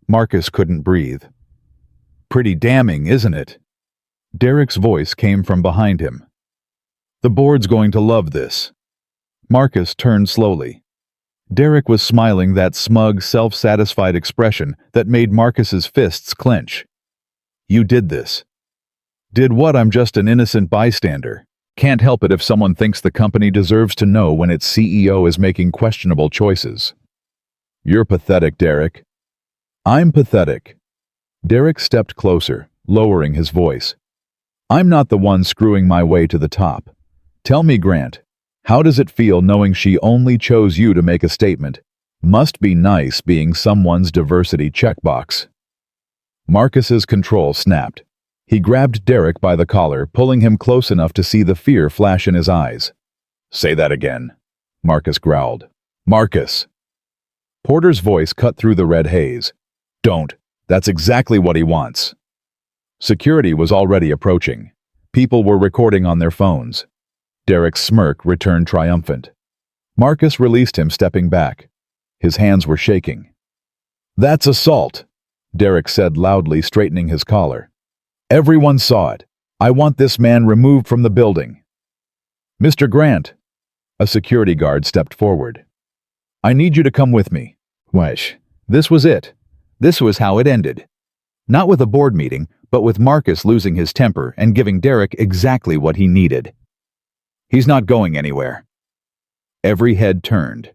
Marcus couldn't breathe. Pretty damning, isn't it? Derek's voice came from behind him. The board's going to love this. Marcus turned slowly. Derek was smiling, that smug, self-satisfied expression that made Marcus's fists clench. You did this. Did what? I'm just an innocent bystander. Can't help it if someone thinks the company deserves to know when its CEO is making questionable choices. You're pathetic, Derek. I'm pathetic. Derek stepped closer, lowering his voice. I'm not the one screwing my way to the top. Tell me, Grant, how does it feel knowing she only chose you to make a statement? Must be nice being someone's diversity checkbox. Marcus's control snapped. He grabbed Derek by the collar, pulling him close enough to see the fear flash in his eyes. Say that again, Marcus growled. Marcus! Porter's voice cut through the red haze. Don't. That's exactly what he wants. Security was already approaching. People were recording on their phones. Derek's smirk returned triumphant. Marcus released him, stepping back. His hands were shaking. That's assault, Derek said loudly, straightening his collar. Everyone saw it. I want this man removed from the building. Mr. Grant. A security guard stepped forward. I need you to come with me. Wesh. This was it. This was how it ended. Not with a board meeting, but with Marcus losing his temper and giving Derek exactly what he needed. He's not going anywhere. Every head turned.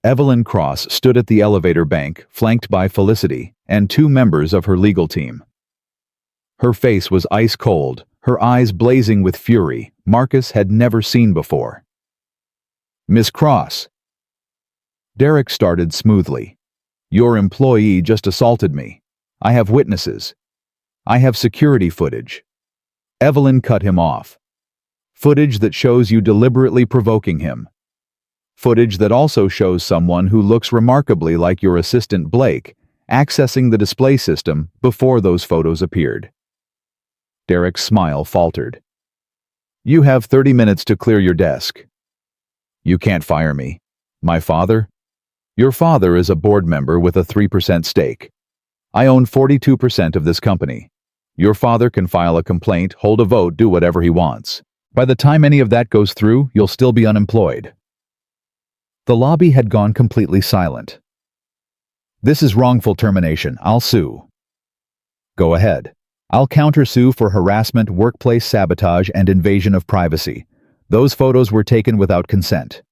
Evelyn Cross stood at the elevator bank, flanked by Felicity and two members of her legal team. Her face was ice cold, her eyes blazing with fury Marcus had never seen before. Miss Cross. Derek started smoothly. Your employee just assaulted me. I have witnesses. I have security footage. Evelyn cut him off. Footage that shows you deliberately provoking him. Footage that also shows someone who looks remarkably like your assistant Blake accessing the display system before those photos appeared. Derek's smile faltered. You have 30 minutes to clear your desk. You can't fire me. My father? Your father is a board member with a 3% stake. I own 42% of this company. Your father can file a complaint, hold a vote, do whatever he wants. By the time any of that goes through, you'll still be unemployed. The lobby had gone completely silent. This is wrongful termination. I'll sue. Go ahead. I'll countersue for harassment, workplace sabotage, and invasion of privacy. Those photos were taken without consent.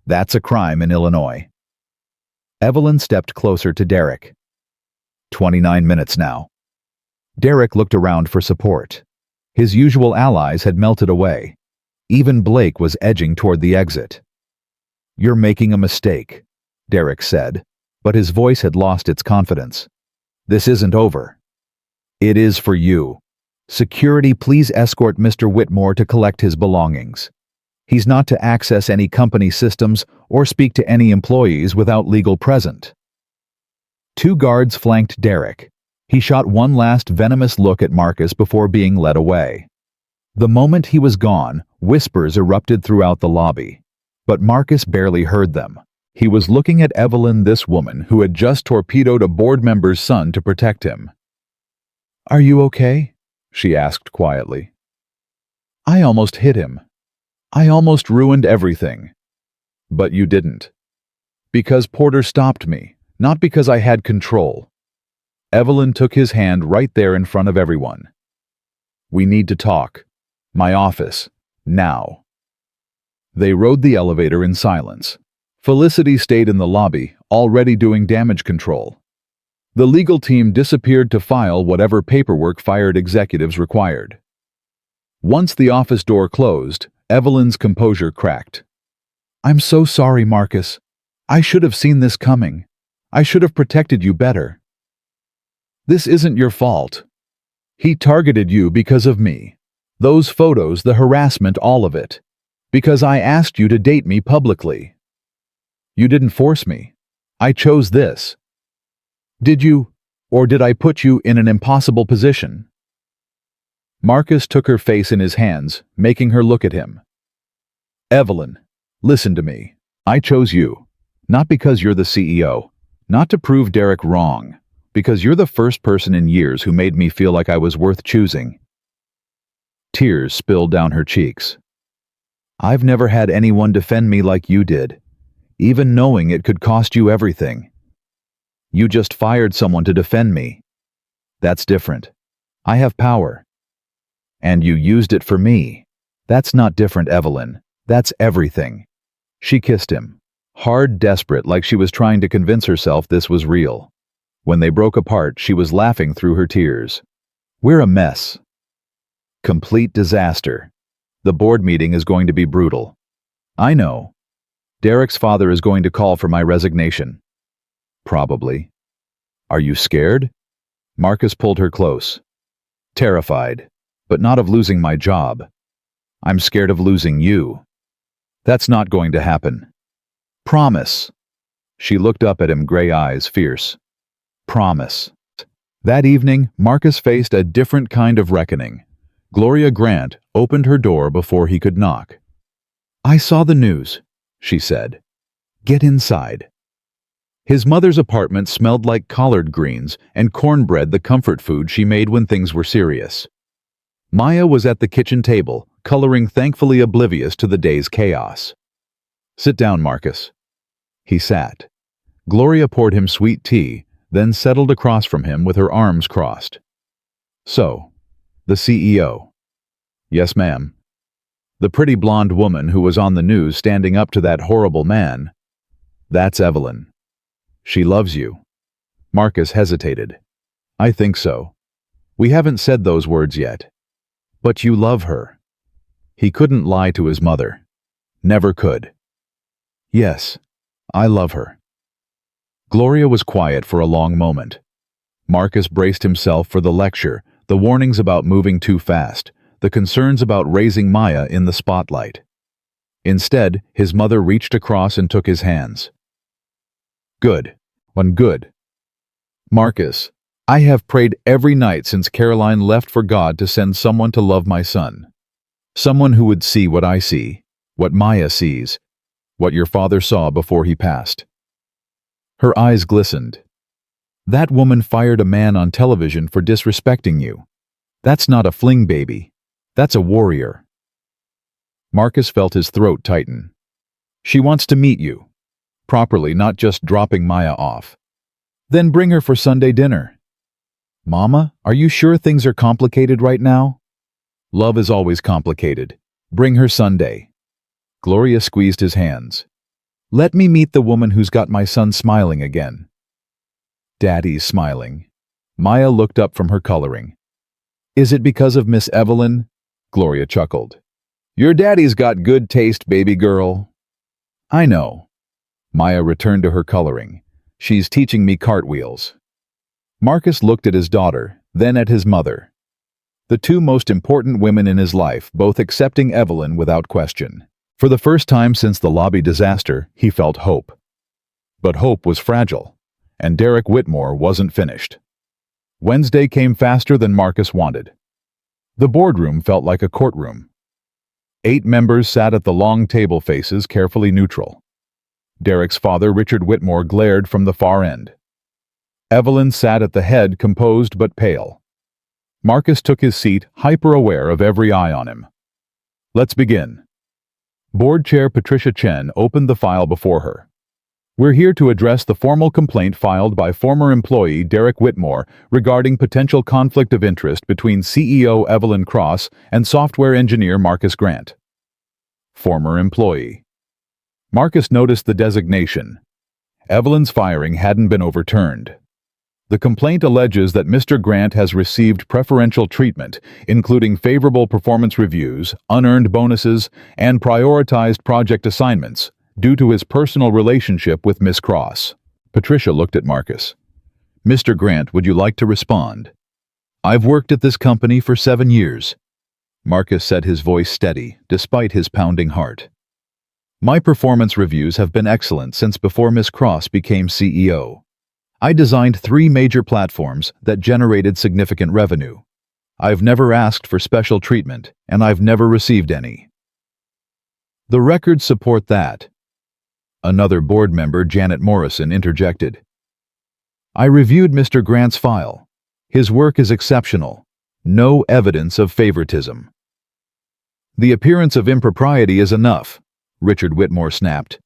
That's a crime in Illinois. Evelyn stepped closer to Derek. 29 minutes now. Derek looked around for support. His usual allies had melted away. Even Blake was edging toward the exit. You're making a mistake, Derek said, but his voice had lost its confidence. This isn't over. It is for you. Security, please escort Mr. Whitmore to collect his belongings. He's not to access any company systems or speak to any employees without legal present. Two guards flanked Derek. He shot one last venomous look at Marcus before being led away. The moment he was gone, whispers erupted throughout the lobby. But Marcus barely heard them. He was looking at Evelyn, this woman who had just torpedoed a board member's son to protect him. "Are you okay?" she asked quietly. "I almost hit him. I almost ruined everything. But you didn't. Because Porter stopped me, not because I had control." Evelyn took his hand right there in front of everyone. "We need to talk. My office. Now." They rode the elevator in silence. Felicity stayed in the lobby, already doing damage control. The legal team disappeared to file whatever paperwork fired executives required. Once the office door closed, Evelyn's composure cracked. "I'm so sorry, Marcus. I should have seen this coming. I should have protected you better." "This isn't your fault. He targeted you because of me. Those photos, the harassment, all of it. Because I asked you to date me publicly. You didn't force me. I chose this. Did you, or did I put you in an impossible position?" Marcus took her face in his hands, making her look at him. "Evelyn, listen to me. I chose you. Not because you're the CEO. Not to prove Derek wrong. Because you're the first person in years who made me feel like I was worth choosing." Tears spilled down her cheeks. "I've never had anyone defend me like you did, even knowing it could cost you everything. You just fired someone to defend me. That's different. I have power. And you used it for me. That's not different, Evelyn. That's everything." She kissed him, hard, desperate, like she was trying to convince herself this was real. When they broke apart, she was laughing through her tears. "We're a mess. Complete disaster. The board meeting is going to be brutal. I know. Derek's father is going to call for my resignation. Probably. Are you scared?" Marcus pulled her close. "Terrified, but not of losing my job. I'm scared of losing you. That's not going to happen. Promise." She looked up at him, gray eyes fierce. "Promise." That evening, Marcus faced a different kind of reckoning. Gloria Grant opened her door before he could knock. "I saw the news," she said. "Get inside." His mother's apartment smelled like collard greens and cornbread, the comfort food she made when things were serious. Maya was at the kitchen table, coloring, thankfully oblivious to the day's chaos. "Sit down, Marcus." He sat. Gloria poured him sweet tea, then settled across from him with her arms crossed. "So, the CEO." "Yes, ma'am." "The pretty blonde woman who was on the news standing up to that horrible man. That's Evelyn. She loves you." Marcus hesitated. "I think so. We haven't said those words yet. But you love her." He couldn't lie to his mother. Never could. "Yes, I love her." Gloria was quiet for a long moment. Marcus braced himself for the lecture, the warnings about moving too fast, the concerns about raising Maya in the spotlight. Instead, his mother reached across and took his hands. "Good. Good. Marcus, I have prayed every night since Caroline left for God to send someone to love my son. Someone who would see what I see, what Maya sees, what your father saw before he passed." Her eyes glistened. "That woman fired a man on television for disrespecting you. That's not a fling baby. That's a warrior." Marcus felt his throat tighten. "She wants to meet you. Properly, not just dropping Maya off. Then bring her for Sunday dinner." "Mama, are you sure things are complicated right now?" "Love is always complicated. Bring her Sunday." Gloria squeezed his hands. "Let me meet the woman who's got my son smiling again." "Daddy's smiling." Maya looked up from her coloring. "Is it because of Miss Evelyn?" Gloria chuckled. "Your daddy's got good taste, baby girl." "I know." Maya returned to her coloring. "She's teaching me cartwheels." Marcus looked at his daughter, then at his mother. The two most important women in his life, both accepting Evelyn without question. For the first time since the lobby disaster, he felt hope. But hope was fragile, and Derek Whitmore wasn't finished. Wednesday came faster than Marcus wanted. The boardroom felt like a courtroom. 8 members sat at the long table faces, carefully neutral. Derek's father, Richard Whitmore, glared from the far end. Evelyn sat at the head, composed but pale. Marcus took his seat, hyper-aware of every eye on him. Let's begin. Board Chair Patricia Chen opened the file before her. We're here to address the formal complaint filed by former employee Derek Whitmore regarding potential conflict of interest between CEO Evelyn Cross and software engineer Marcus Grant. Former employee. Marcus noticed the designation. Evelyn's firing hadn't been overturned. The complaint alleges that Mr. Grant has received preferential treatment, including favorable performance reviews, unearned bonuses, and prioritized project assignments, due to his personal relationship with Miss Cross. Patricia looked at Marcus. Mr. Grant, would you like to respond? I've worked at this company for 7 years. Marcus said, his voice steady, despite his pounding heart. My performance reviews have been excellent since before Miss Cross became CEO. I designed 3 major platforms that generated significant revenue. I've never asked for special treatment, and I've never received any. The records support that. Another board member, Janet Morrison, interjected. I reviewed Mr. Grant's file. His work is exceptional. No evidence of favoritism. The appearance of impropriety is enough, Richard Whitmore snapped.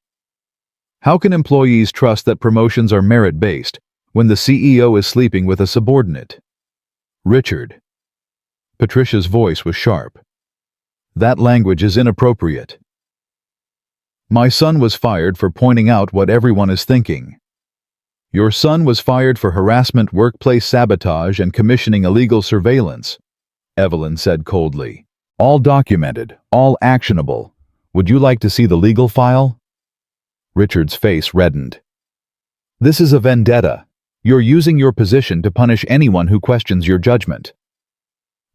How can employees trust that promotions are merit-based when the CEO is sleeping with a subordinate? Richard. Patricia's voice was sharp. That language is inappropriate. My son was fired for pointing out what everyone is thinking. Your son was fired for harassment, workplace sabotage, and commissioning illegal surveillance, Evelyn said coldly. All documented, all actionable. Would you like to see the legal file? Richard's face reddened. This is a vendetta. You're using your position to punish anyone who questions your judgment.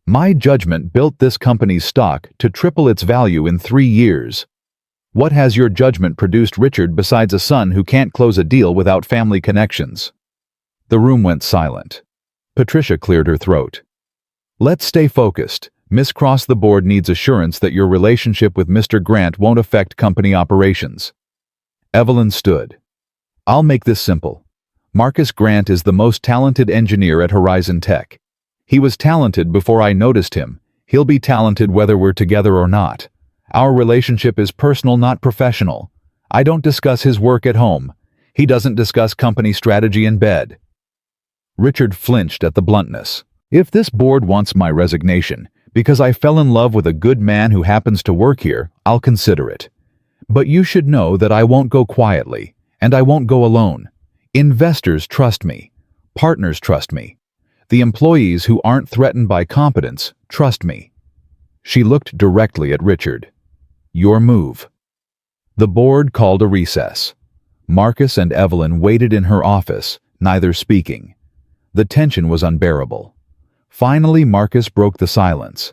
My judgment built this company's stock to triple its value in 3 years. What has your judgment produced, Richard, besides a son who can't close a deal without family connections? The room went silent. Patricia cleared her throat. Let's stay focused. Miss Cross, the board needs assurance that your relationship with Mr. Grant won't affect company operations. Evelyn stood. I'll make this simple. Marcus Grant is the most talented engineer at Horizon Tech. He was talented before I noticed him. He'll be talented whether we're together or not. Our relationship is personal, not professional. I don't discuss his work at home. He doesn't discuss company strategy in bed. Richard flinched at the bluntness. If this board wants my resignation, because I fell in love with a good man who happens to work here, I'll consider it. But you should know that I won't go quietly, and I won't go alone. Investors trust me. Partners trust me. The employees who aren't threatened by competence trust me. She looked directly at Richard. Your move. The board called a recess. Marcus and Evelyn waited in her office, neither speaking. The tension was unbearable. Finally, Marcus broke the silence.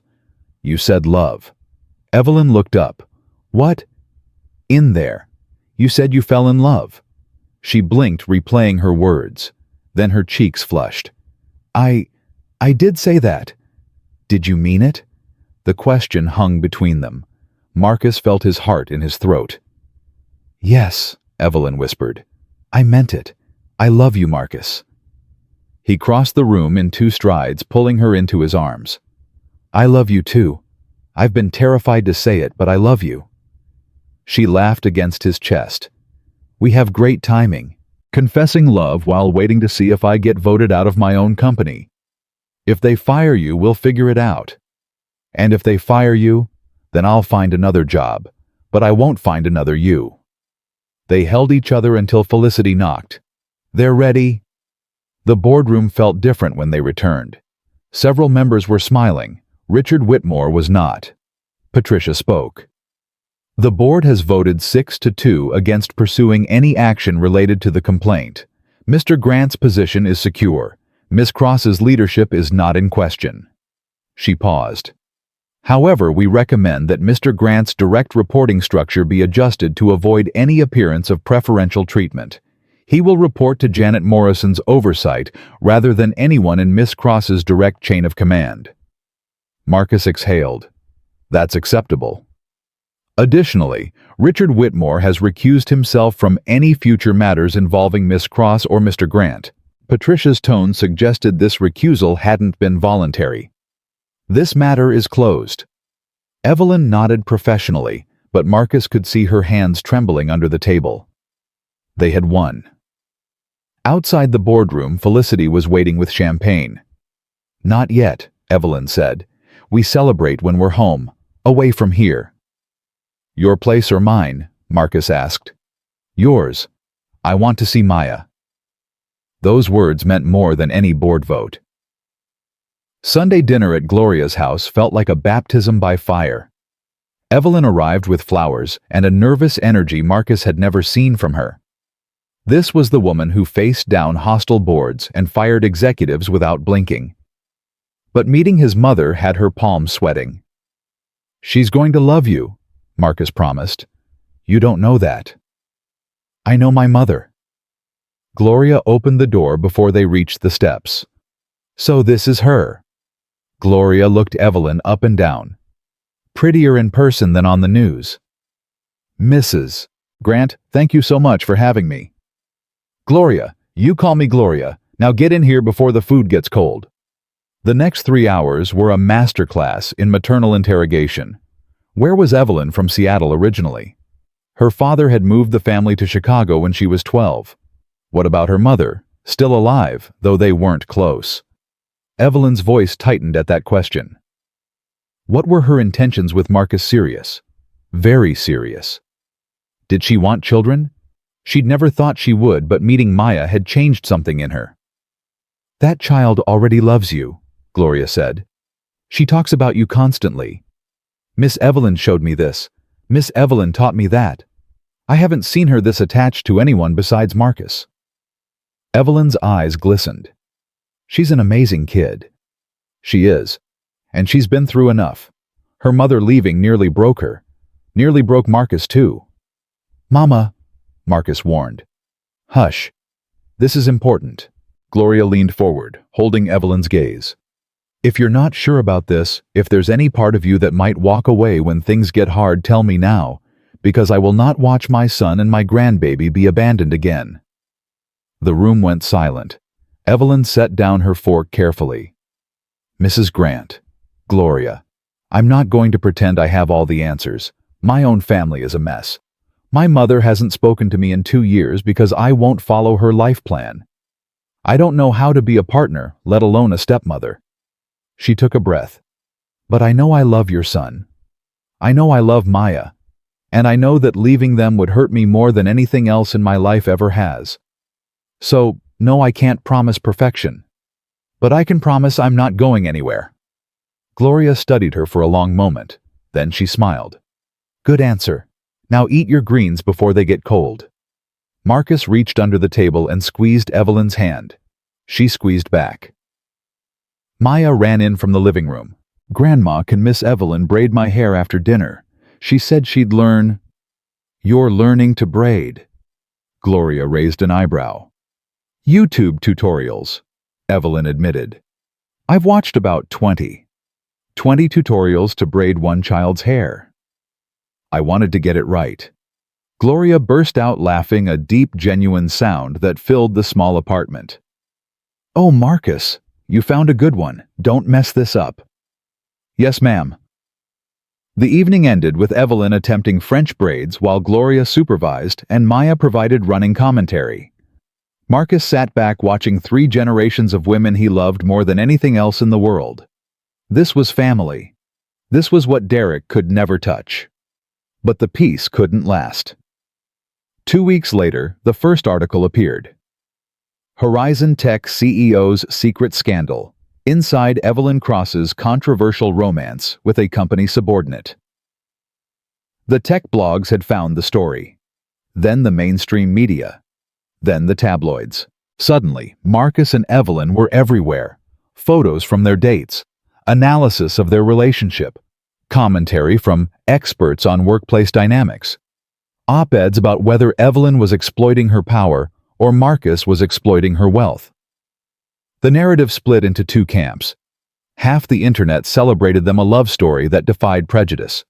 You said love. Evelyn looked up. What? In there. You said you fell in love. She blinked, replaying her words. Then her cheeks flushed. I did say that. Did you mean it? The question hung between them. Marcus felt his heart in his throat. Yes, Evelyn whispered. I meant it. I love you, Marcus. He crossed the room in 2 strides, pulling her into his arms. I love you too. I've been terrified to say it, but I love you. She laughed against his chest. We have great timing. Confessing love while waiting to see if I get voted out of my own company. If they fire you, we'll figure it out. And if they fire you, then I'll find another job, but I won't find another you. They held each other until Felicity knocked. They're ready. The boardroom felt different when they returned. Several members were smiling. Richard Whitmore was not. Patricia spoke. The board has voted 6-2 against pursuing any action related to the complaint. Mr. Grant's position is secure. Miss Cross's leadership is not in question. She paused. However, we recommend that Mr. Grant's direct reporting structure be adjusted to avoid any appearance of preferential treatment. He will report to Janet Morrison's oversight rather than anyone in Miss Cross's direct chain of command. Marcus exhaled. That's acceptable. Additionally, Richard Whitmore has recused himself from any future matters involving Miss Cross or Mr. Grant. Patricia's tone suggested this recusal hadn't been voluntary. This matter is closed. Evelyn nodded professionally, but Marcus could see her hands trembling under the table. They had won. Outside the boardroom, Felicity was waiting with champagne. "Not yet," Evelyn said. "We celebrate when we're home, away from here." "Your place or mine?" Marcus asked. "Yours. I want to see Maya." Those words meant more than any board vote. Sunday dinner at Gloria's house felt like a baptism by fire. Evelyn arrived with flowers and a nervous energy Marcus had never seen from her. This was the woman who faced down hostile boards and fired executives without blinking. But meeting his mother had her palms sweating. "She's going to love you," Marcus promised. "You don't know that." "I know my mother." Gloria opened the door before they reached the steps. "So this is her." Gloria looked Evelyn up and down. "Prettier in person than on the news." "Mrs. Grant, thank you so much for having me." "Gloria, you call me Gloria. Now get in here before the food gets cold." The next 3 hours were a masterclass in maternal interrogation. Where was Evelyn from Seattle originally? Her father had moved the family to Chicago when she was 12. What about her mother? Still alive, though they weren't close. Evelyn's voice tightened at that question. What were her intentions with Marcus serious? Very serious. Did she want children? She'd never thought she would, but meeting Maya had changed something in her. "That child already loves you," Gloria said. "She talks about you constantly. Miss Evelyn showed me this. Miss Evelyn taught me that. I haven't seen her this attached to anyone besides Marcus." Evelyn's eyes glistened. "She's an amazing kid." "She is. And she's been through enough. Her mother leaving nearly broke her. Nearly broke Marcus too." "Mama," Marcus warned. "Hush. This is important." Gloria leaned forward, holding Evelyn's gaze. "If you're not sure about this, if there's any part of you that might walk away when things get hard, tell me now, because I will not watch my son and my grandbaby be abandoned again." The room went silent. Evelyn set down her fork carefully. "Mrs. Grant, Gloria, I'm not going to pretend I have all the answers. My own family is a mess. My mother hasn't spoken to me in 2 years because I won't follow her life plan. I don't know how to be a partner, let alone a stepmother." She took a breath. "But I know I love your son. I know I love Maya. And I know that leaving them would hurt me more than anything else in my life ever has. So, no, I can't promise perfection. But I can promise I'm not going anywhere." Gloria studied her for a long moment. Then she smiled. "Good answer. Now eat your greens before they get cold." Marcus reached under the table and squeezed Evelyn's hand. She squeezed back. Maya ran in from the living room. "Grandma, can Miss Evelyn braid my hair after dinner? She said she'd learn." "You're learning to braid." Gloria raised an eyebrow. "YouTube tutorials," Evelyn admitted. "I've watched about 20 tutorials to braid one child's hair." I wanted to get it right. Gloria burst out laughing, a deep, genuine sound that filled the small apartment. "Oh, Marcus, you found a good one. Don't mess this up." "Yes, ma'am." The evening ended with Evelyn attempting French braids while Gloria supervised and Maya provided running commentary. Marcus sat back watching 3 generations of women he loved more than anything else in the world. This was family. This was what Derek could never touch. But the peace couldn't last. 2 weeks later, the first article appeared. Horizon Tech CEO's secret scandal. Inside Evelyn Cross's controversial romance with a company subordinate. The tech blogs had found the story. Then the mainstream media. Then the tabloids. Suddenly, Marcus and Evelyn were everywhere. Photos from their dates. Analysis of their relationship. Commentary from experts on workplace dynamics. Op-eds about whether Evelyn was exploiting her power or Marcus was exploiting her wealth. The narrative split into two camps. Half the internet celebrated them a love story that defied prejudice.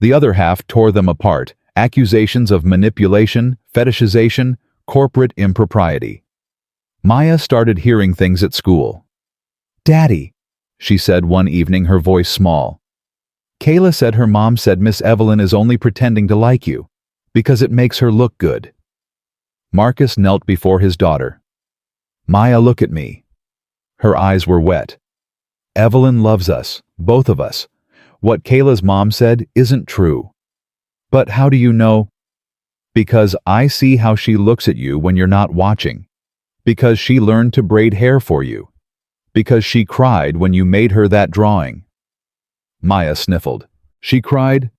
The other half tore them apart, accusations of manipulation, fetishization, corporate impropriety. Maya started hearing things at school. "Daddy," she said one evening, her voice small. "Kayla said her mom said Miss Evelyn is only pretending to like you, because it makes her look good." Marcus knelt before his daughter. "Maya, look at me." Her eyes were wet. "Evelyn loves us, both of us. What Kayla's mom said isn't true." "But how do you know?" "Because I see how she looks at you when you're not watching. Because she learned to braid hair for you. Because she cried when you made her that drawing." Maya sniffled. "She cried?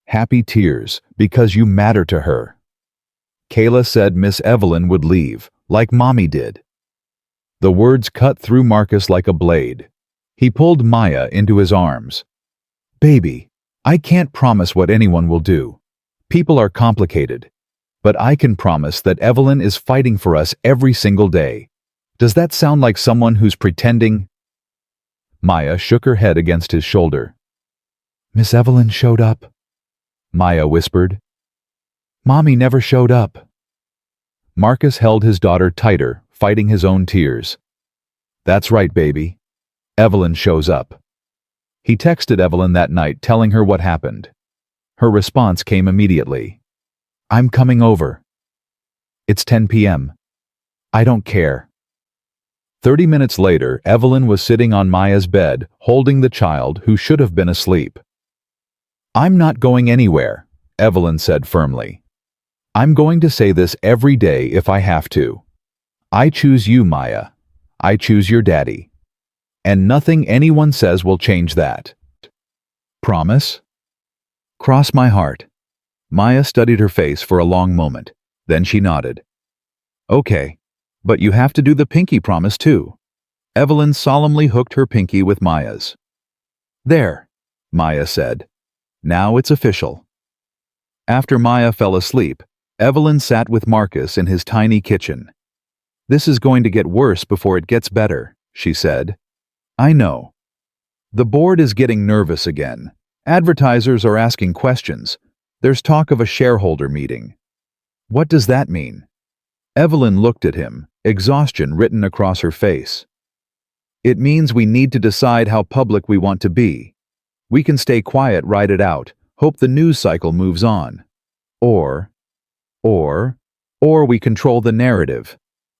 Happy tears, because you matter to her." "Kayla said Miss Evelyn would leave, like Mommy did." The words cut through Marcus like a blade. He pulled Maya into his arms. "Baby, I can't promise what anyone will do. People are complicated. But I can promise that Evelyn is fighting for us every single day. Does that sound like someone who's pretending?" Maya shook her head against his shoulder. "Miss Evelyn showed up," Maya whispered. "Mommy never showed up." Marcus held his daughter tighter, fighting his own tears. "That's right, baby. Evelyn shows up." He texted Evelyn that night telling her what happened. Her response came immediately. "I'm coming over." "It's 10 p.m. I don't care." 30 minutes later, Evelyn was sitting on Maya's bed, holding the child who should have been asleep. "I'm not going anywhere," Evelyn said firmly. "I'm going to say this every day if I have to. I choose you, Maya. I choose your daddy. And nothing anyone says will change that. Promise?" "Cross my heart." Maya studied her face for a long moment. Then she nodded. "Okay, but you have to do the pinky promise too." Evelyn solemnly hooked her pinky with Maya's. "There," Maya said. "Now it's official." After Maya fell asleep, Evelyn sat with Marcus in his tiny kitchen. "This is going to get worse before it gets better," she said. "I know. The board is getting nervous again. Advertisers are asking questions. There's talk of a shareholder meeting." "What does that mean?" Evelyn looked at him, exhaustion written across her face. "It means we need to decide how public we want to be. We can stay quiet, ride it out, hope the news cycle moves on. Or we control the narrative.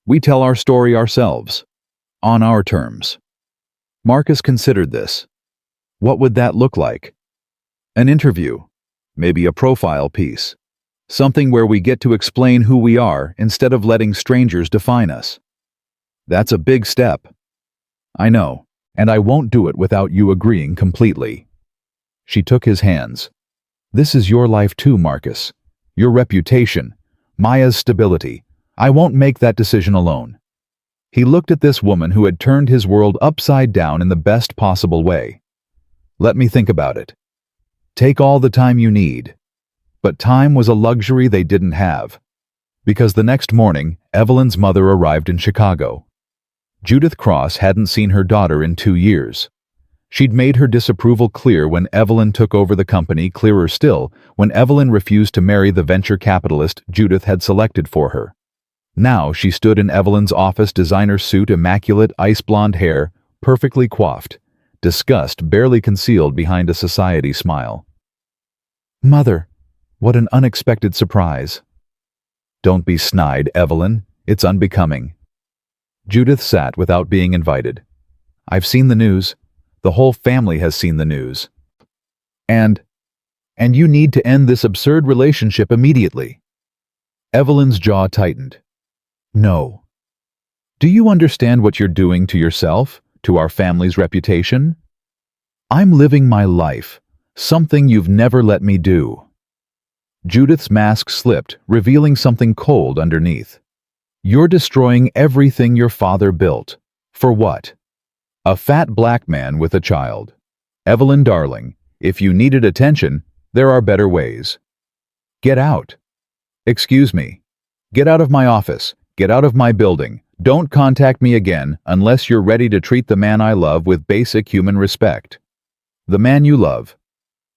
We tell our story ourselves. On our terms." Marcus considered this. What would that look like? An interview. Maybe a profile piece. Something where we get to explain who we are instead of letting strangers define us. That's a big step. I know, and I won't do it without you agreeing completely. She took his hands. This is your life too, Marcus. Your reputation. Maya's stability. I won't make that decision alone. He looked at this woman who had turned his world upside down in the best possible way. Let me think about it. Take all the time you need. But time was a luxury they didn't have. Because the next morning, Evelyn's mother arrived in Chicago. Judith Cross hadn't seen her daughter in 2 years. She'd made her disapproval clear when Evelyn took over the company, clearer still when Evelyn refused to marry the venture capitalist Judith had selected for her. Now she stood in Evelyn's office, designer suit, immaculate ice blonde hair, perfectly coiffed, disgust barely concealed behind a society smile. "Mother, what an unexpected surprise." "Don't be snide, Evelyn. It's unbecoming." Judith sat without being invited. "I've seen the news. The whole family has seen the news. And you need to end this absurd relationship immediately." Evelyn's jaw tightened. "No. Do you understand what you're doing to yourself, to our family's reputation? I'm living my life, something you've never let me do." Judith's mask slipped, revealing something cold underneath. "You're destroying everything your father built. For what? A fat black man with a child. Evelyn, darling, if you needed attention, there are better ways. Get out." "Excuse me. Get out of my office. Get out of my building. Don't contact me again unless you're ready to treat the man I love with basic human respect. The man you love.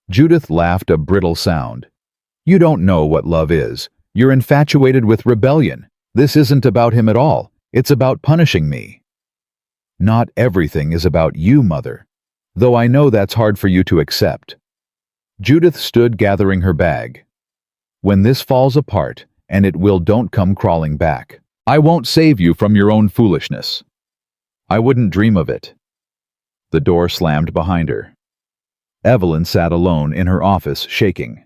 Judith laughed a brittle sound. You don't know what love is. You're infatuated with rebellion. This isn't about him at all. It's about punishing me. Not everything is about you, Mother. Though I know that's hard for you to accept. Judith stood gathering her bag. When this falls apart, and it will, don't come crawling back. I won't save you from your own foolishness. I wouldn't dream of it. The door slammed behind her. Evelyn sat alone in her office, shaking.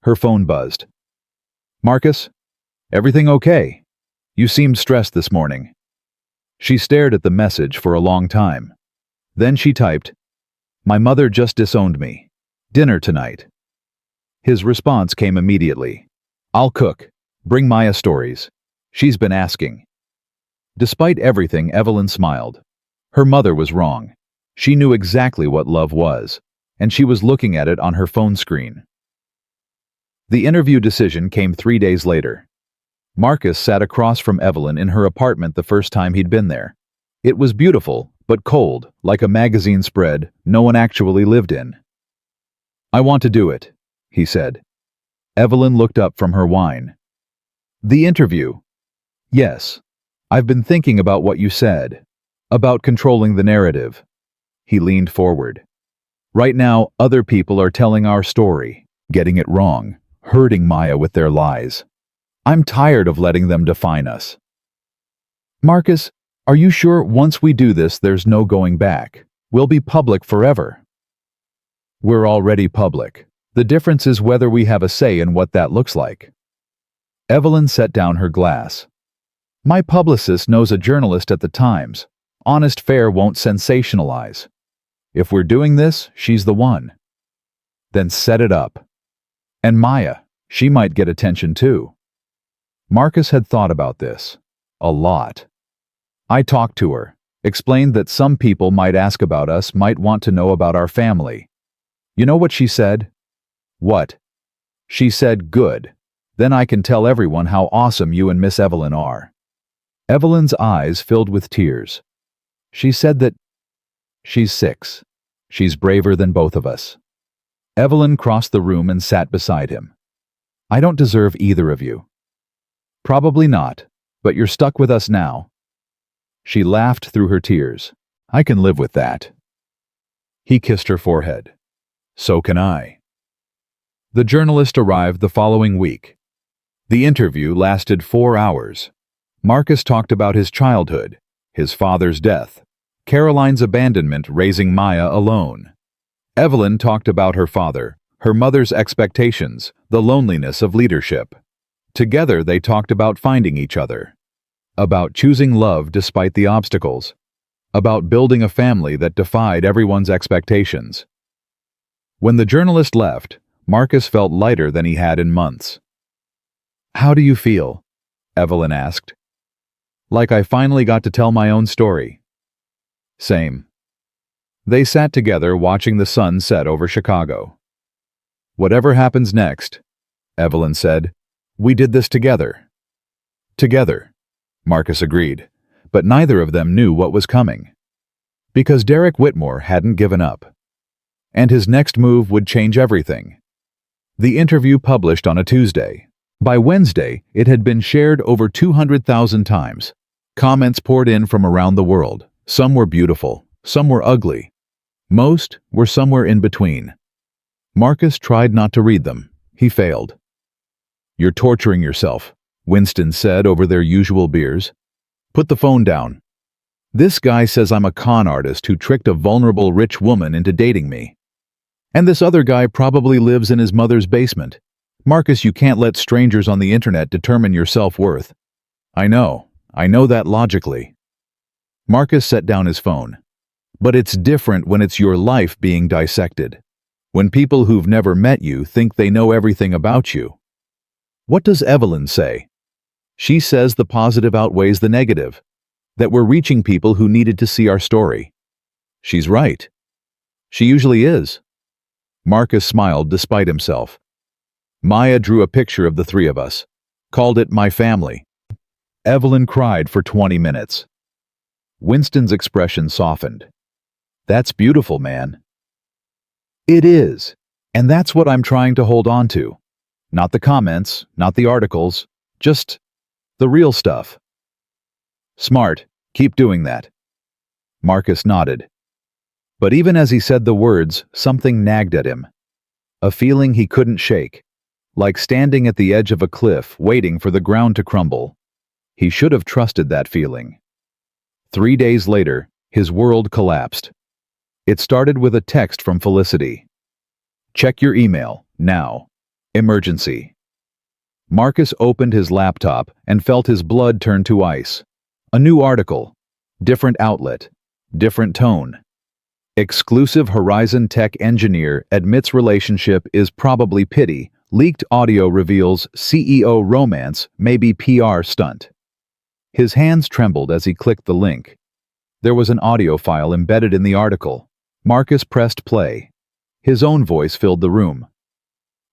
Her phone buzzed. Marcus? Everything okay? You seemed stressed this morning. She stared at the message for a long time. Then she typed, My mother just disowned me. Dinner tonight. His response came immediately. I'll cook. Bring Maya stories. She's been asking. Despite everything, Evelyn smiled. Her mother was wrong. She knew exactly what love was, and she was looking at it on her phone screen. The interview decision came 3 days later. Marcus sat across from Evelyn in her apartment the first time he'd been there. It was beautiful, but cold, like a magazine spread no one actually lived in. I want to do it, he said. Evelyn looked up from her wine. The interview. Yes. I've been thinking about what you said. About controlling the narrative. He leaned forward. Right now, other people are telling our story, getting it wrong, hurting Maya with their lies. I'm tired of letting them define us. Marcus, are you sure once we do this there's no going back? We'll be public forever. We're already public. The difference is whether we have a say in what that looks like. Evelyn set down her glass. My publicist knows a journalist at the Times. Honest fare won't sensationalize. If we're doing this, she's the one. Then set it up. And Maya, she might get attention too. Marcus had thought about this. A lot. I talked to her, explained that some people might ask about us, might want to know about our family. You know what she said? What? She said, good. Then I can tell everyone how awesome you and Miss Evelyn are. Evelyn's eyes filled with tears. She said that she's 6. She's braver than both of us. Evelyn crossed the room and sat beside him. I don't deserve either of you. Probably not, but you're stuck with us now. She laughed through her tears. I can live with that. He kissed her forehead. So can I. The journalist arrived the following week. The interview lasted 4 hours. Marcus talked about his childhood, his father's death, Caroline's abandonment raising Maya alone. Evelyn talked about her father, her mother's expectations, the loneliness of leadership. Together they talked about finding each other, about choosing love despite the obstacles, about building a family that defied everyone's expectations. When the journalist left, Marcus felt lighter than he had in months. How do you feel? Evelyn asked. Like I finally got to tell my own story. Same. They sat together watching the sun set over Chicago. Whatever happens next, Evelyn said, we did this together. Together, Marcus agreed, but neither of them knew what was coming. Because Derek Whitmore hadn't given up. And his next move would change everything. The interview published on a Tuesday. By Wednesday, it had been shared over 200,000 times. Comments poured in from around the world. Some were beautiful, some were ugly. Most were somewhere in between. Marcus tried not to read them. He failed. You're torturing yourself, Winston said over their usual beers. Put the phone down. This guy says I'm a con artist who tricked a vulnerable rich woman into dating me. And this other guy probably lives in his mother's basement. Marcus, you can't let strangers on the internet determine your self-worth. I know that logically. Marcus set down his phone. But it's different when it's your life being dissected. When people who've never met you think they know everything about you. What does Evelyn say? She says the positive outweighs the negative. That we're reaching people who needed to see our story. She's right. She usually is. Marcus smiled despite himself. Maya drew a picture of the three of us, called it my family. Evelyn cried for 20 minutes. Winston's expression softened. That's beautiful, man. It is. And that's what I'm trying to hold on to. Not the comments, not the articles, just the real stuff. Smart. Keep doing that. Marcus nodded. But even as he said the words, something nagged at him. A feeling he couldn't shake. Like standing at the edge of a cliff, waiting for the ground to crumble. He should have trusted that feeling. 3 days later, his world collapsed. It started with a text from Felicity. Check your email, now. Emergency. Marcus opened his laptop and felt his blood turn to ice. A new article. Different outlet. Different tone. Exclusive Horizon Tech engineer admits relationship is probably pity. Leaked audio reveals CEO romance may be PR stunt. His hands trembled as he clicked the link. There was an audio file embedded in the article. Marcus pressed play. His own voice filled the room.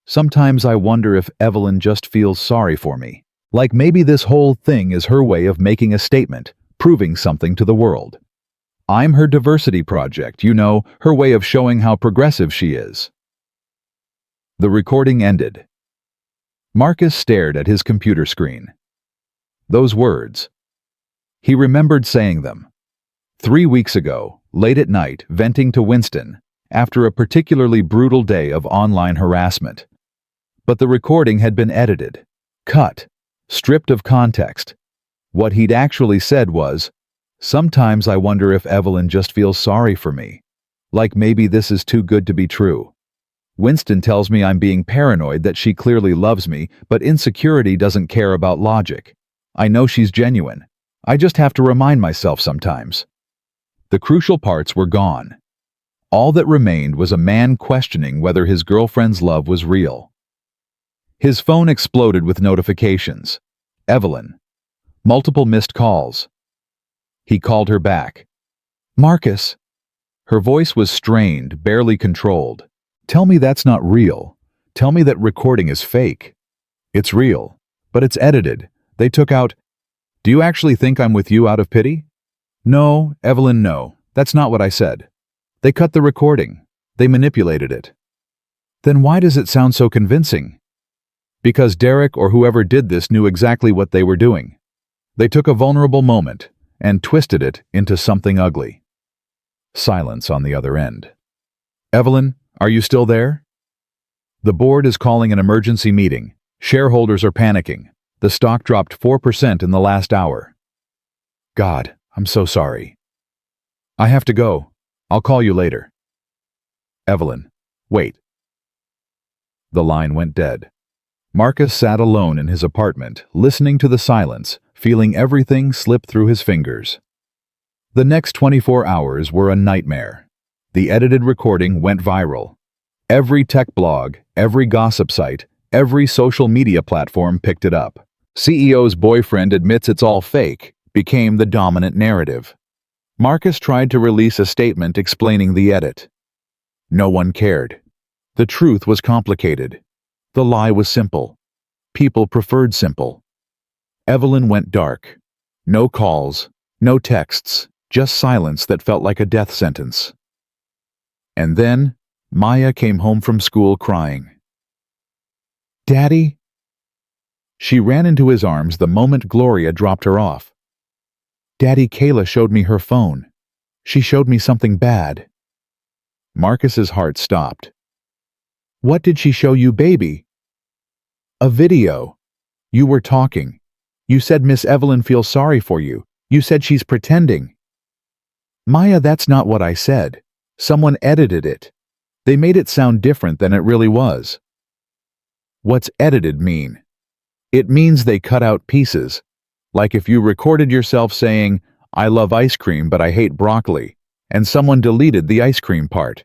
Sometimes I wonder if Evelyn just feels sorry for me. Like maybe this whole thing is her way of making a statement, proving something to the world. I'm her diversity project, you know, her way of showing how progressive she is. The recording ended. Marcus stared at his computer screen. Those words. He remembered saying them. 3 weeks ago, late at night, venting to Winston, after a particularly brutal day of online harassment. But the recording had been edited, cut, stripped of context. What he'd actually said was, sometimes I wonder if Evelyn just feels sorry for me. Like maybe this is too good to be true. Winston tells me I'm being paranoid that she clearly loves me, but insecurity doesn't care about logic. I know she's genuine. I just have to remind myself sometimes. The crucial parts were gone. All that remained was a man questioning whether his girlfriend's love was real. His phone exploded with notifications. Evelyn. Multiple missed calls. He called her back. Marcus. Her voice was strained, barely controlled. Tell me that's not real. Tell me that recording is fake. It's real, but it's edited. They took out... Do you actually think I'm with you out of pity? No, Evelyn, no. That's not what I said. They cut the recording. They manipulated it. Then why does it sound so convincing? Because Derek or whoever did this knew exactly what they were doing. They took a vulnerable moment and twisted it into something ugly. Silence on the other end. Evelyn, are you still there? The board is calling an emergency meeting. Shareholders are panicking. The stock dropped 4% in the last hour. God, I'm so sorry. I have to go. I'll call you later. Evelyn, wait. The line went dead. Marcus sat alone in his apartment, listening to the silence, feeling everything slip through his fingers. The next 24 hours were a nightmare. The edited recording went viral. Every tech blog, every gossip site, every social media platform picked it up. CEO's boyfriend admits it's all fake became the dominant narrative. Marcus tried to release a statement explaining the edit. No one cared. The truth was complicated. The lie was simple. People preferred simple. Evelyn went dark. No calls, no texts, just silence that felt like a death sentence. And then, Maya came home from school crying. Daddy? She ran into his arms the moment Gloria dropped her off. Daddy, Kayla showed me her phone. She showed me something bad. Marcus's heart stopped. What did she show you, baby? A video. You were talking. You said Miss Evelyn feels sorry for you. You said she's pretending. Maya, that's not what I said. Someone edited it. They made it sound different than it really was. What's edited mean? It means they cut out pieces. Like if you recorded yourself saying, I love ice cream but I hate broccoli, and someone deleted the ice cream part.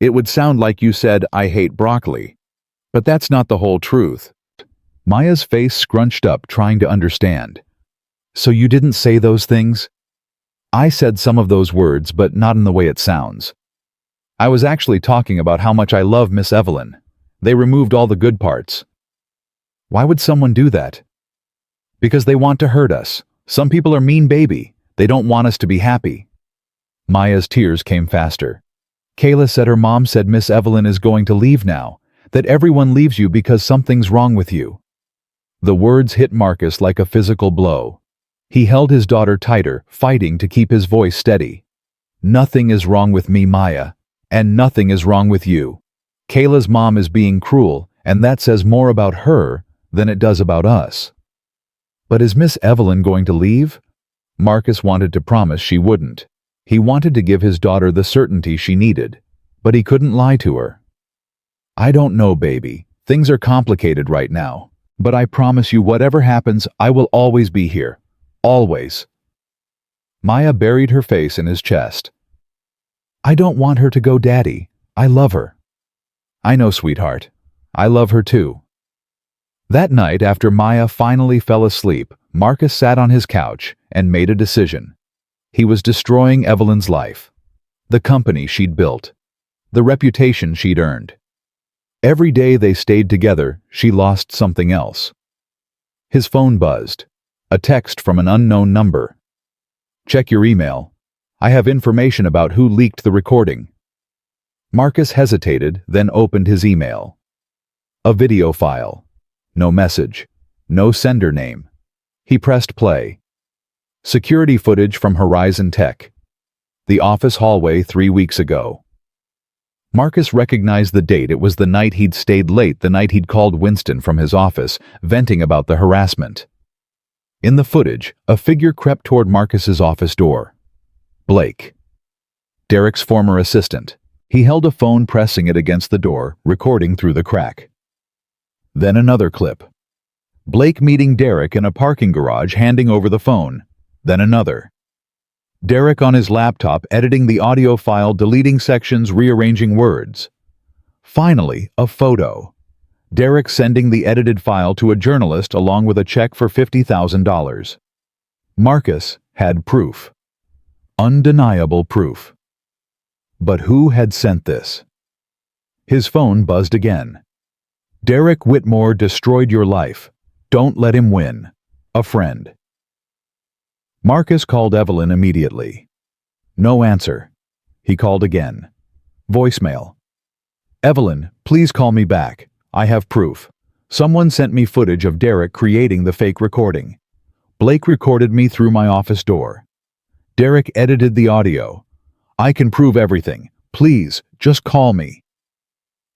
It would sound like you said, I hate broccoli. But that's not the whole truth. Maya's face scrunched up, trying to understand. So you didn't say those things? I said some of those words, but not in the way it sounds. I was actually talking about how much I love Miss Evelyn. They removed all the good parts. Why would someone do that? Because they want to hurt us. Some people are mean, baby. They don't want us to be happy. Maya's tears came faster. Kayla said her mom said Miss Evelyn is going to leave now, that everyone leaves you because something's wrong with you. The words hit Marcus like a physical blow. He held his daughter tighter, fighting to keep his voice steady. Nothing is wrong with me, Maya, and nothing is wrong with you. Kayla's mom is being cruel, and that says more about her than it does about us. But is Miss Evelyn going to leave? Marcus wanted to promise she wouldn't. He wanted to give his daughter the certainty she needed, but he couldn't lie to her. I don't know, baby. Things are complicated right now, but I promise you whatever happens, I will always be here. Always. Maya buried her face in his chest. I don't want her to go, Daddy. I love her. I know, sweetheart. I love her too. That night, after Maya finally fell asleep, Marcus sat on his couch and made a decision. He was destroying Evelyn's life, the company she'd built, the reputation she'd earned. Every day they stayed together, she lost something else. His phone buzzed. A text from an unknown number. Check your email. I have information about who leaked the recording. Marcus hesitated, then opened his email. A video file. No message. No sender name. He pressed play. Security footage from Horizon Tech. The office hallway 3 weeks ago. Marcus recognized the date. It was the night he'd stayed late, the night he'd called Winston from his office, venting about the harassment. In the footage, a figure crept toward Marcus's office door. Blake. Derek's former assistant. He held a phone, pressing it against the door, recording through the crack. Then another clip. Blake meeting Derek in a parking garage, handing over the phone. Then another. Derek on his laptop, editing the audio file, deleting sections, rearranging words. Finally, a photo. Derek sending the edited file to a journalist along with a check for $50,000. Marcus had proof. Undeniable proof. But who had sent this? His phone buzzed again. Derek Whitmore destroyed your life. Don't let him win. A friend. Marcus called Evelyn immediately. No answer. He called again. Voicemail. Evelyn, please call me back. I have proof. Someone sent me footage of Derek creating the fake recording. Blake recorded me through my office door. Derek edited the audio. I can prove everything. Please, just call me.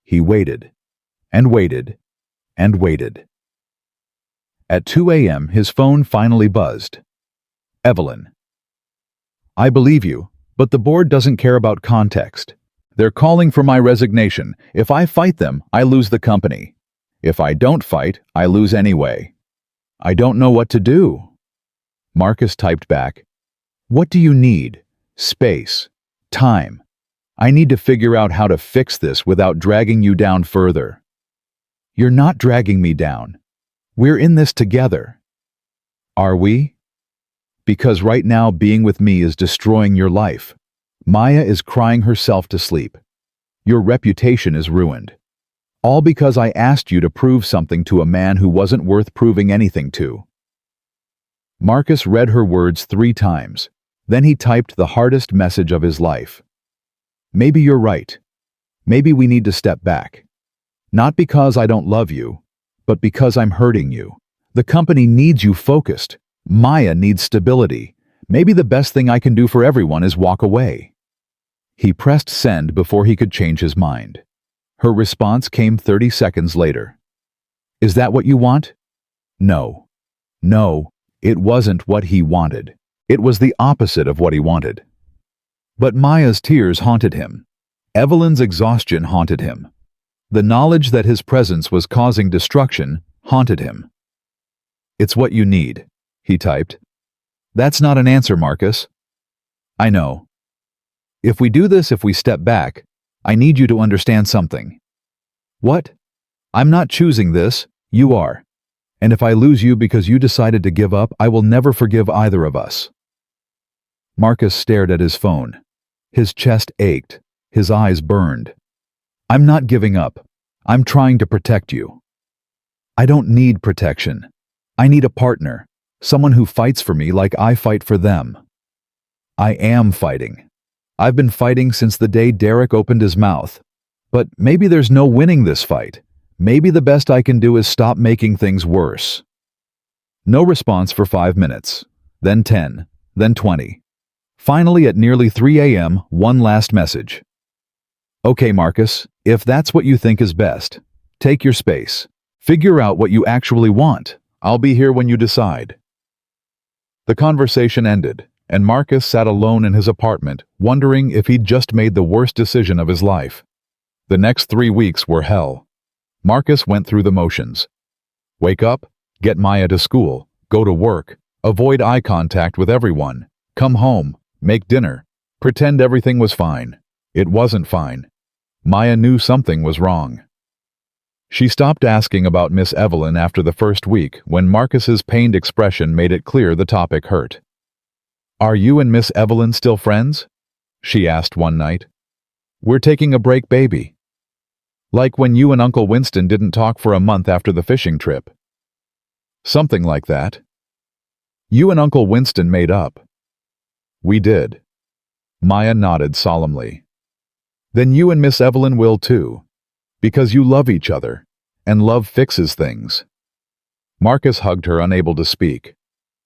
He waited, and waited, and waited. At 2 a.m., his phone finally buzzed. Evelyn. I believe you, but the board doesn't care about context. They're calling for my resignation. If I fight them, I lose the company. If I don't fight, I lose anyway. I don't know what to do. Marcus typed back. What do you need? Space. Time. I need to figure out how to fix this without dragging you down further. You're not dragging me down. We're in this together. Are we? Because right now being with me is destroying your life. Maya is crying herself to sleep. Your reputation is ruined. All because I asked you to prove something to a man who wasn't worth proving anything to. Marcus read her words 3 times. Then he typed the hardest message of his life. Maybe you're right. Maybe we need to step back. Not because I don't love you, but because I'm hurting you. The company needs you focused. Maya needs stability. Maybe the best thing I can do for everyone is walk away. He pressed send before he could change his mind. Her response came 30 seconds later. Is that what you want? No. No, it wasn't what he wanted. It was the opposite of what he wanted. But Maya's tears haunted him. Evelyn's exhaustion haunted him. The knowledge that his presence was causing destruction haunted him. It's what you need, he typed. That's not an answer, Marcus. I know. If we do this, if we step back, I need you to understand something. What? I'm not choosing this, you are. And if I lose you because you decided to give up, I will never forgive either of us. Marcus stared at his phone. His chest ached. His eyes burned. I'm not giving up. I'm trying to protect you. I don't need protection. I need a partner. Someone who fights for me like I fight for them. I am fighting. I've been fighting since the day Derek opened his mouth. But maybe there's no winning this fight. Maybe the best I can do is stop making things worse. No response for 5 minutes, then 10, then 20. Finally, at nearly 3 a.m., one last message. Okay, Marcus, if that's what you think is best, take your space. Figure out what you actually want. I'll be here when you decide. The conversation ended, and Marcus sat alone in his apartment, wondering if he'd just made the worst decision of his life. The next 3 weeks were hell. Marcus went through the motions. Wake up, get Maya to school, go to work, avoid eye contact with everyone, come home, make dinner, pretend everything was fine. It wasn't fine. Maya knew something was wrong. She stopped asking about Miss Evelyn after the first week when Marcus's pained expression made it clear the topic hurt. Are you and Miss Evelyn still friends? She asked one night. We're taking a break, baby. Like when you and Uncle Winston didn't talk for a month after the fishing trip. Something like that. You and Uncle Winston made up. We did. Maya nodded solemnly. Then you and Miss Evelyn will too. Because you love each other, and love fixes things. Marcus hugged her, unable to speak.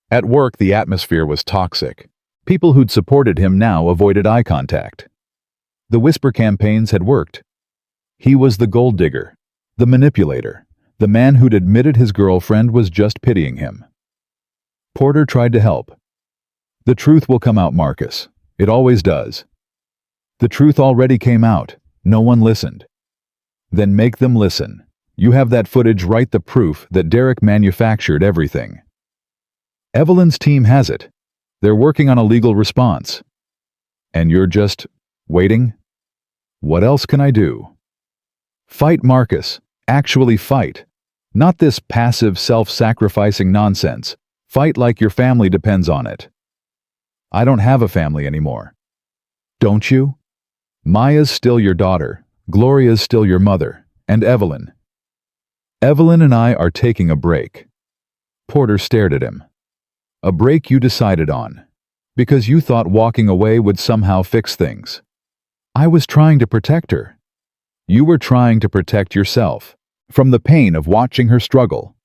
At work, the atmosphere was toxic. People who'd supported him now avoided eye contact. The whisper campaigns had worked. He was the gold digger, the manipulator, the man who'd admitted his girlfriend was just pitying him. Porter tried to help. The truth will come out, Marcus. It always does. The truth already came out. No one listened. Then make them listen. You have that footage, right? The proof that Derek manufactured everything. Evelyn's team has it. They're working on a legal response. And you're just waiting? What else can I do? Fight, Marcus. Actually fight. Not this passive, self-sacrificing nonsense. Fight like your family depends on it. I don't have a family anymore. Don't you? Maya's still your daughter. Gloria's still your mother. And Evelyn. Evelyn and I are taking a break. Porter stared at him. A break you decided on. Because you thought walking away would somehow fix things. I was trying to protect her. You were trying to protect yourself. From the pain of watching her struggle.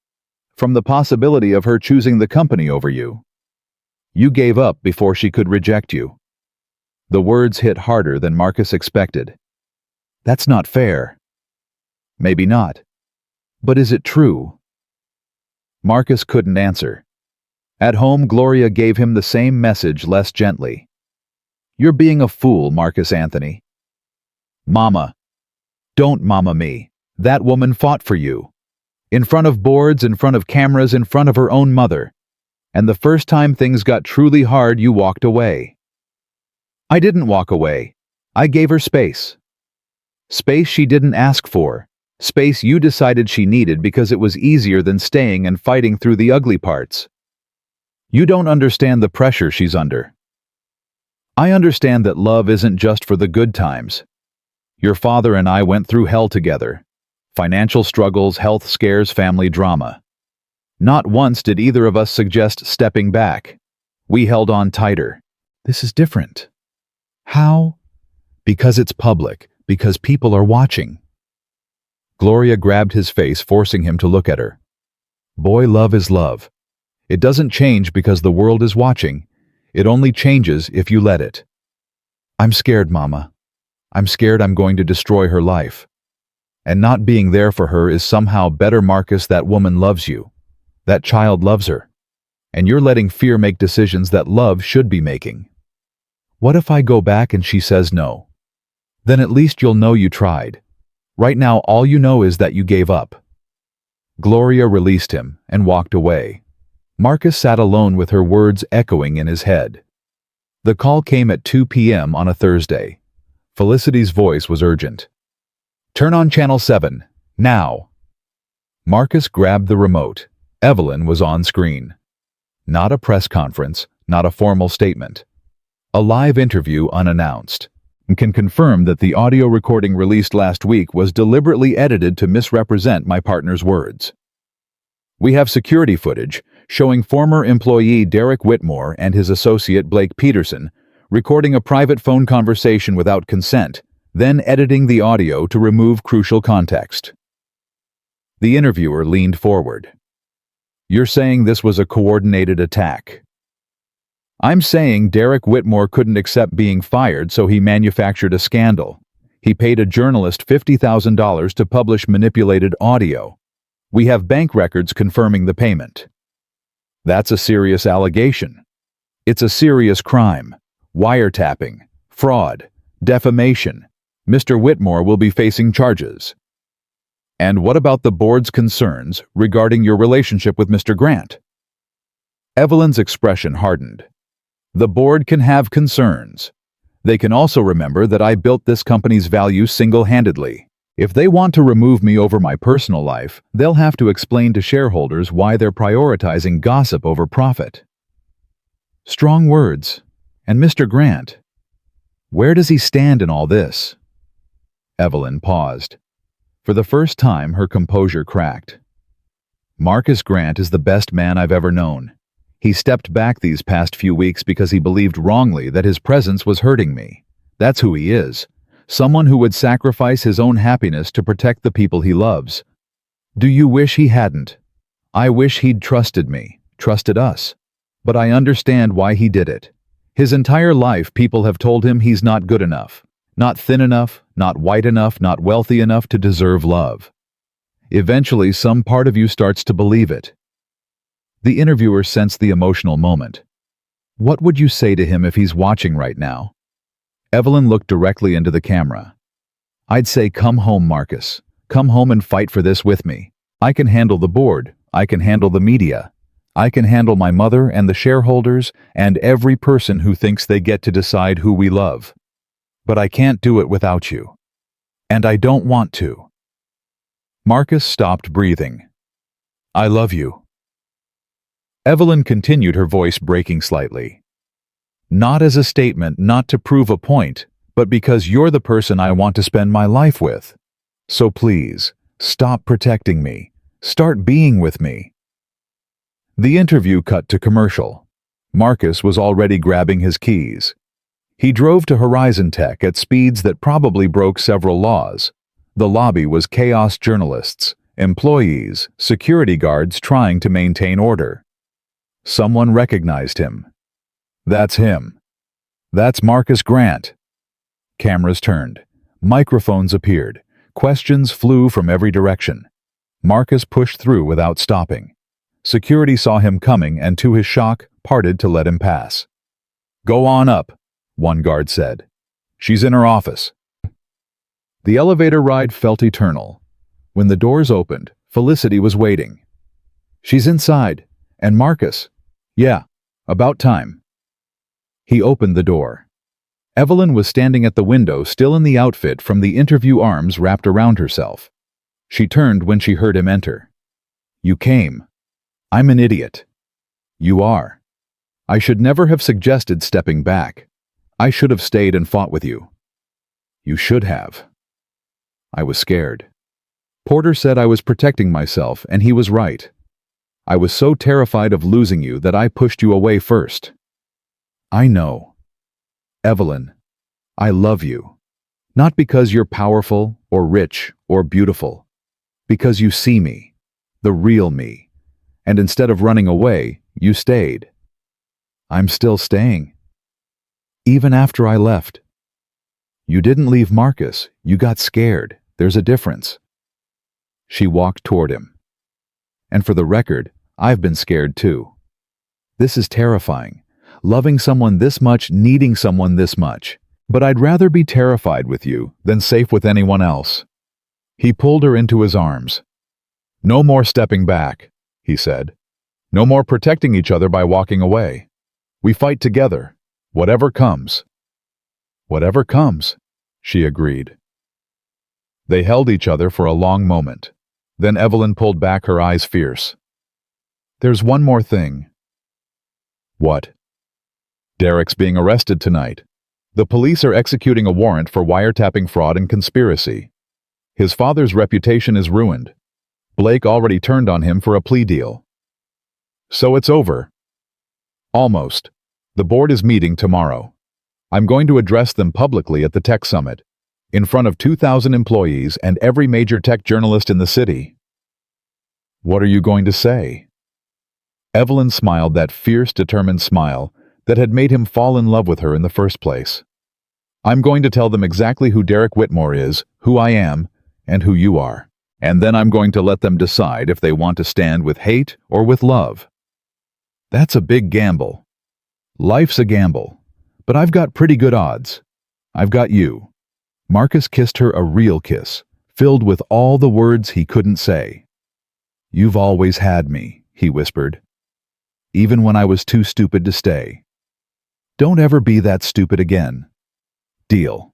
From the possibility of her choosing the company over you. You gave up before she could reject you. The words hit harder than Marcus expected. That's not fair. Maybe not. But is it true? Marcus couldn't answer. At home, Gloria gave him the same message, less gently. You're being a fool, Marcus Anthony. Mama. Don't mama me. That woman fought for you. In front of boards, in front of cameras, in front of her own mother. And the first time things got truly hard, you walked away. I didn't walk away. I gave her space. Space she didn't ask for. Space you decided she needed because it was easier than staying and fighting through the ugly parts. You don't understand the pressure she's under. I understand that love isn't just for the good times. Your father and I went through hell together. Financial struggles, health scares, family drama. Not once did either of us suggest stepping back. We held on tighter. This is different. How? Because it's public. Because people are watching. Gloria grabbed his face, forcing him to look at her. Boy, love is love. It doesn't change because the world is watching. It only changes if you let it. I'm scared, Mama. I'm scared I'm going to destroy her life. And not being there for her is somehow better, Marcus. That woman loves you. That child loves her. And you're letting fear make decisions that love should be making. What if I go back and she says no? Then at least you'll know you tried. Right now, all you know is that you gave up. Gloria released him and walked away. Marcus sat alone with her words echoing in his head. The call came at 2 p.m. on a Thursday. Felicity's voice was urgent. Turn on Channel 7, now. Marcus grabbed the remote. Evelyn was on screen. Not a press conference, not a formal statement. A live interview unannounced. Can confirm that the audio recording released last week was deliberately edited to misrepresent my partner's words. We have security footage showing former employee Derek Whitmore and his associate Blake Peterson recording a private phone conversation without consent, then editing the audio to remove crucial context. The interviewer leaned forward. You're saying this was a coordinated attack? I'm saying Derek Whitmore couldn't accept being fired, so he manufactured a scandal. He paid a journalist $50,000 to publish manipulated audio. We have bank records confirming the payment. That's a serious allegation. It's a serious crime. Wiretapping, fraud, defamation. Mr. Whitmore will be facing charges. And what about the board's concerns regarding your relationship with Mr. Grant? Evelyn's expression hardened. The board can have concerns. They can also remember that I built this company's value single-handedly. If they want to remove me over my personal life, they'll have to explain to shareholders why they're prioritizing gossip over profit. Strong words. And Mr. Grant, where does he stand in all this? Evelyn paused. For the first time, her composure cracked. Marcus Grant is the best man I've ever known. He stepped back these past few weeks because he believed wrongly that his presence was hurting me. That's who he is. Someone who would sacrifice his own happiness to protect the people he loves. Do you wish he hadn't? I wish he'd trusted me, trusted us. But I understand why he did it. His entire life, people have told him he's not good enough, not thin enough, not white enough, not wealthy enough to deserve love. Eventually, some part of you starts to believe it. The interviewer sensed the emotional moment. What would you say to him if he's watching right now? Evelyn looked directly into the camera. I'd say, come home, Marcus. Come home and fight for this with me. I can handle the board. I can handle the media. I can handle my mother and the shareholders and every person who thinks they get to decide who we love. But I can't do it without you. And I don't want to. Marcus stopped breathing. I love you. Evelyn continued, her voice breaking slightly. Not as a statement, not to prove a point, but because you're the person I want to spend my life with. So please, stop protecting me. Start being with me. The interview cut to commercial. Marcus was already grabbing his keys. He drove to Horizon Tech at speeds that probably broke several laws. The lobby was chaos: journalists, employees, security guards trying to maintain order. Someone recognized him. That's him. That's Marcus Grant. Cameras turned. Microphones appeared. Questions flew from every direction. Marcus pushed through without stopping. Security saw him coming and, to his shock, parted to let him pass. Go on up, one guard said. She's in her office. The elevator ride felt eternal. When the doors opened, Felicity was waiting. She's inside. And Marcus? Yeah, about time. He opened the door. Evelyn was standing at the window, still in the outfit from the interview, arms wrapped around herself. She turned when she heard him enter. You came. I'm an idiot. You are. I should never have suggested stepping back. I should have stayed and fought with you. You should have. I was scared. Porter said I was protecting myself, and he was right. I was so terrified of losing you that I pushed you away first. I know. Evelyn, I love you. Not because you're powerful or rich or beautiful. Because you see me, the real me. And instead of running away, you stayed. I'm still staying. Even after I left. You didn't leave Marcus. You got scared. There's a difference. She walked toward him. And for the record, I've been scared too. This is terrifying. Loving someone this much, needing someone this much. But I'd rather be terrified with you than safe with anyone else. He pulled her into his arms. No more stepping back, he said. No more protecting each other by walking away. We fight together, whatever comes. Whatever comes, she agreed. They held each other for a long moment. Then Evelyn pulled back, her eyes fierce. There's one more thing. What? Derek's being arrested tonight. The police are executing a warrant for wiretapping, fraud, and conspiracy. His father's reputation is ruined. Blake already turned on him for a plea deal. So it's over. Almost. The board is meeting tomorrow. I'm going to address them publicly at the tech summit, in front of 2,000 employees and every major tech journalist in the city. What are you going to say? Evelyn smiled that fierce, determined smile that had made him fall in love with her in the first place. I'm going to tell them exactly who Derek Whitmore is, who I am, and who you are. And then I'm going to let them decide if they want to stand with hate or with love. That's a big gamble. Life's a gamble. But I've got pretty good odds. I've got you. Marcus kissed her a real kiss, filled with all the words he couldn't say. You've always had me, he whispered. Even when I was too stupid to stay. Don't ever be that stupid again. Deal.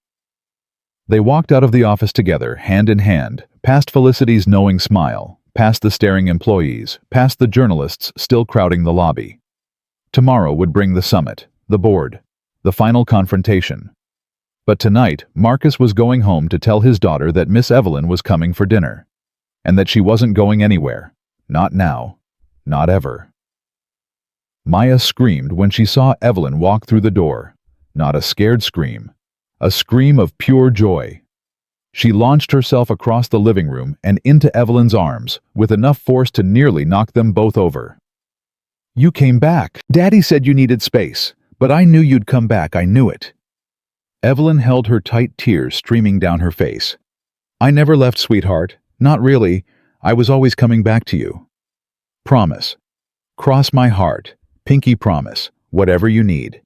They walked out of the office together, hand in hand, past Felicity's knowing smile, past the staring employees, past the journalists still crowding the lobby. Tomorrow would bring the summit, the board, the final confrontation. But tonight, Marcus was going home to tell his daughter that Miss Evelyn was coming for dinner, and that she wasn't going anywhere. Not now. Not ever. Maya screamed when she saw Evelyn walk through the door. Not a scared scream. A scream of pure joy. She launched herself across the living room and into Evelyn's arms, with enough force to nearly knock them both over. You came back. Daddy said you needed space, but I knew you'd come back, I knew it. Evelyn held her tight, tears streaming down her face. I never left, sweetheart. Not really. I was always coming back to you. Promise. Cross my heart. Pinky promise. Whatever you need.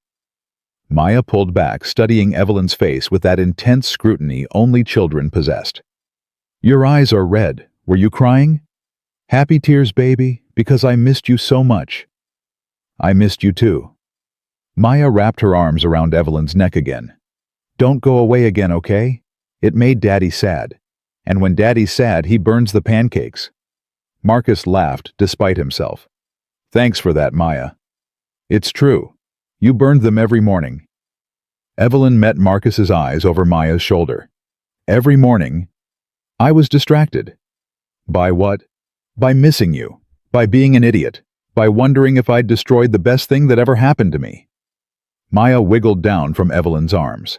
Maya pulled back, studying Evelyn's face with that intense scrutiny only children possessed. Your eyes are red. Were you crying? Happy tears, baby, because I missed you so much. I missed you too. Maya wrapped her arms around Evelyn's neck again. Don't go away again, okay? It made Daddy sad. And when Daddy's sad, he burns the pancakes. Marcus laughed despite himself. Thanks for that, Maya. It's true. You burned them every morning. Evelyn met Marcus's eyes over Maya's shoulder. Every morning. I was distracted. By what? By missing you. By being an idiot. By wondering if I'd destroyed the best thing that ever happened to me. Maya wiggled down from Evelyn's arms.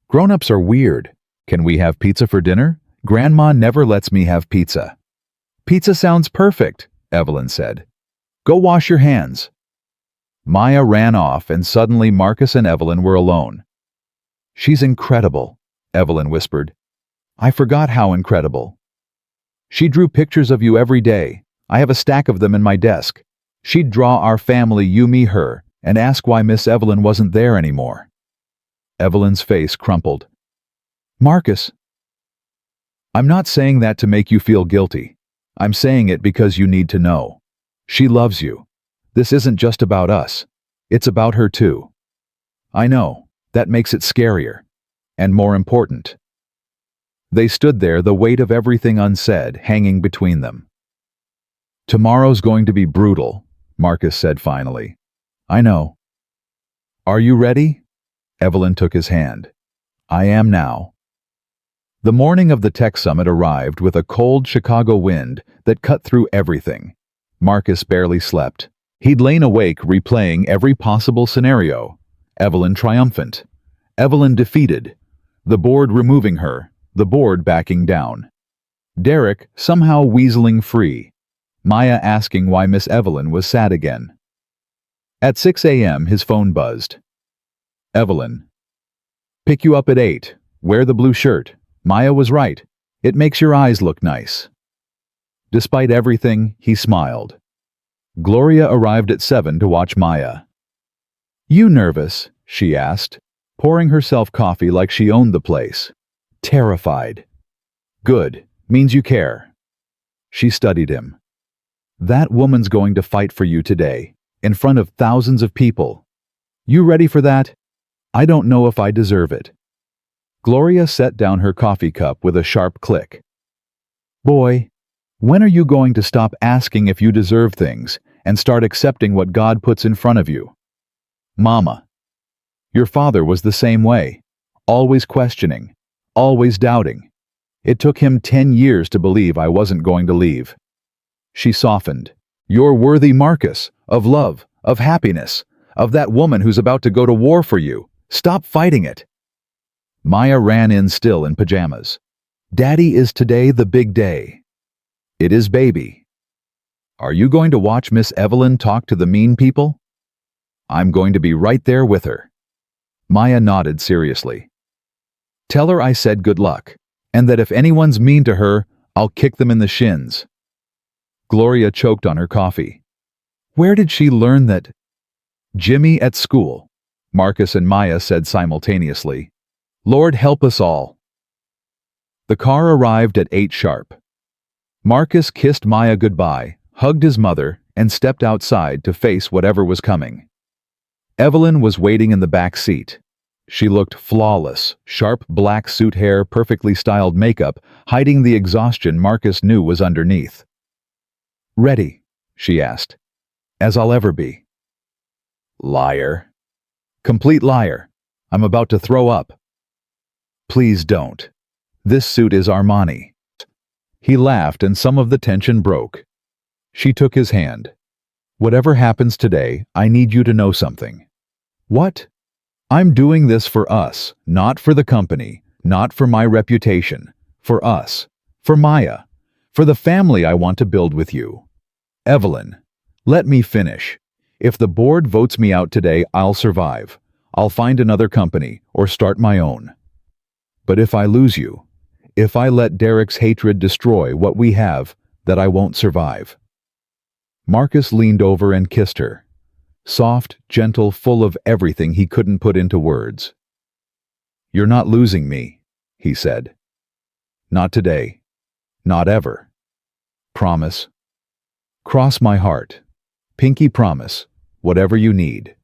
Grown-ups are weird. Can we have pizza for dinner? Grandma never lets me have pizza. Pizza sounds perfect, Evelyn said. Go wash your hands. Maya ran off, and suddenly Marcus and Evelyn were alone. She's incredible, Evelyn whispered. I forgot how incredible. She drew pictures of you every day. I have a stack of them in my desk. She'd draw our family, you, me, her, and ask why Miss Evelyn wasn't there anymore. Evelyn's face crumpled. Marcus, I'm not saying that to make you feel guilty. I'm saying it because you need to know. She loves you. This isn't just about us. It's about her too. I know. That makes it scarier. And more important. They stood there, the weight of everything unsaid hanging between them. Tomorrow's going to be brutal, Marcus said finally. I know. Are you ready? Evelyn took his hand. I am now. The morning of the tech summit arrived with a cold Chicago wind that cut through everything. Marcus barely slept. He'd lain awake replaying every possible scenario. Evelyn triumphant. Evelyn defeated. The board removing her. The board backing down. Derek somehow weaseling free. Maya asking why Miss Evelyn was sad again. At 6 a.m. his phone buzzed. Evelyn. Pick you up at 8. Wear the blue shirt. Maya was right. It makes your eyes look nice. Despite everything, he smiled. Gloria arrived at 7 to watch Maya. You nervous? She asked, pouring herself coffee like she owned the place. Terrified. Good. Means you care. She studied him. That woman's going to fight for you today, in front of thousands of people. You ready for that? I don't know if I deserve it. Gloria set down her coffee cup with a sharp click. Boy, when are you going to stop asking if you deserve things and start accepting what God puts in front of you? Mama. Your father was the same way, always questioning, always doubting. It took him 10 years to believe I wasn't going to leave. She softened. You're worthy, Marcus, of love, of happiness, of that woman who's about to go to war for you. Stop fighting it. Maya ran in still in pajamas. Daddy, is today the big day? It is, baby. Are you going to watch Miss Evelyn talk to the mean people? I'm going to be right there with her. Maya nodded seriously. Tell her I said good luck, and that if anyone's mean to her, I'll kick them in the shins. Gloria choked on her coffee. Where did she learn that? Jimmy at school, Marcus and Maya said simultaneously. Lord help us all. The car arrived at 8 sharp. Marcus kissed Maya goodbye, hugged his mother, and stepped outside to face whatever was coming. Evelyn was waiting in the back seat. She looked flawless, sharp black suit hair, perfectly styled makeup, hiding the exhaustion Marcus knew was underneath. Ready, she asked. As I'll ever be. Liar. Complete liar. I'm about to throw up. Please don't. This suit is Armani. He laughed and some of the tension broke. She took his hand. Whatever happens today, I need you to know something. What? I'm doing this for us, not for the company, not for my reputation. For us. For Maya. For the family I want to build with you. Evelyn, let me finish. If the board votes me out today, I'll survive. I'll find another company or start my own. But if I lose you, if I let Derek's hatred destroy what we have, that I won't survive. Marcus leaned over and kissed her. Soft, gentle, full of everything he couldn't put into words. You're not losing me, he said. Not today. Not ever. Promise. Cross my heart. Pinky promise. Whatever you need.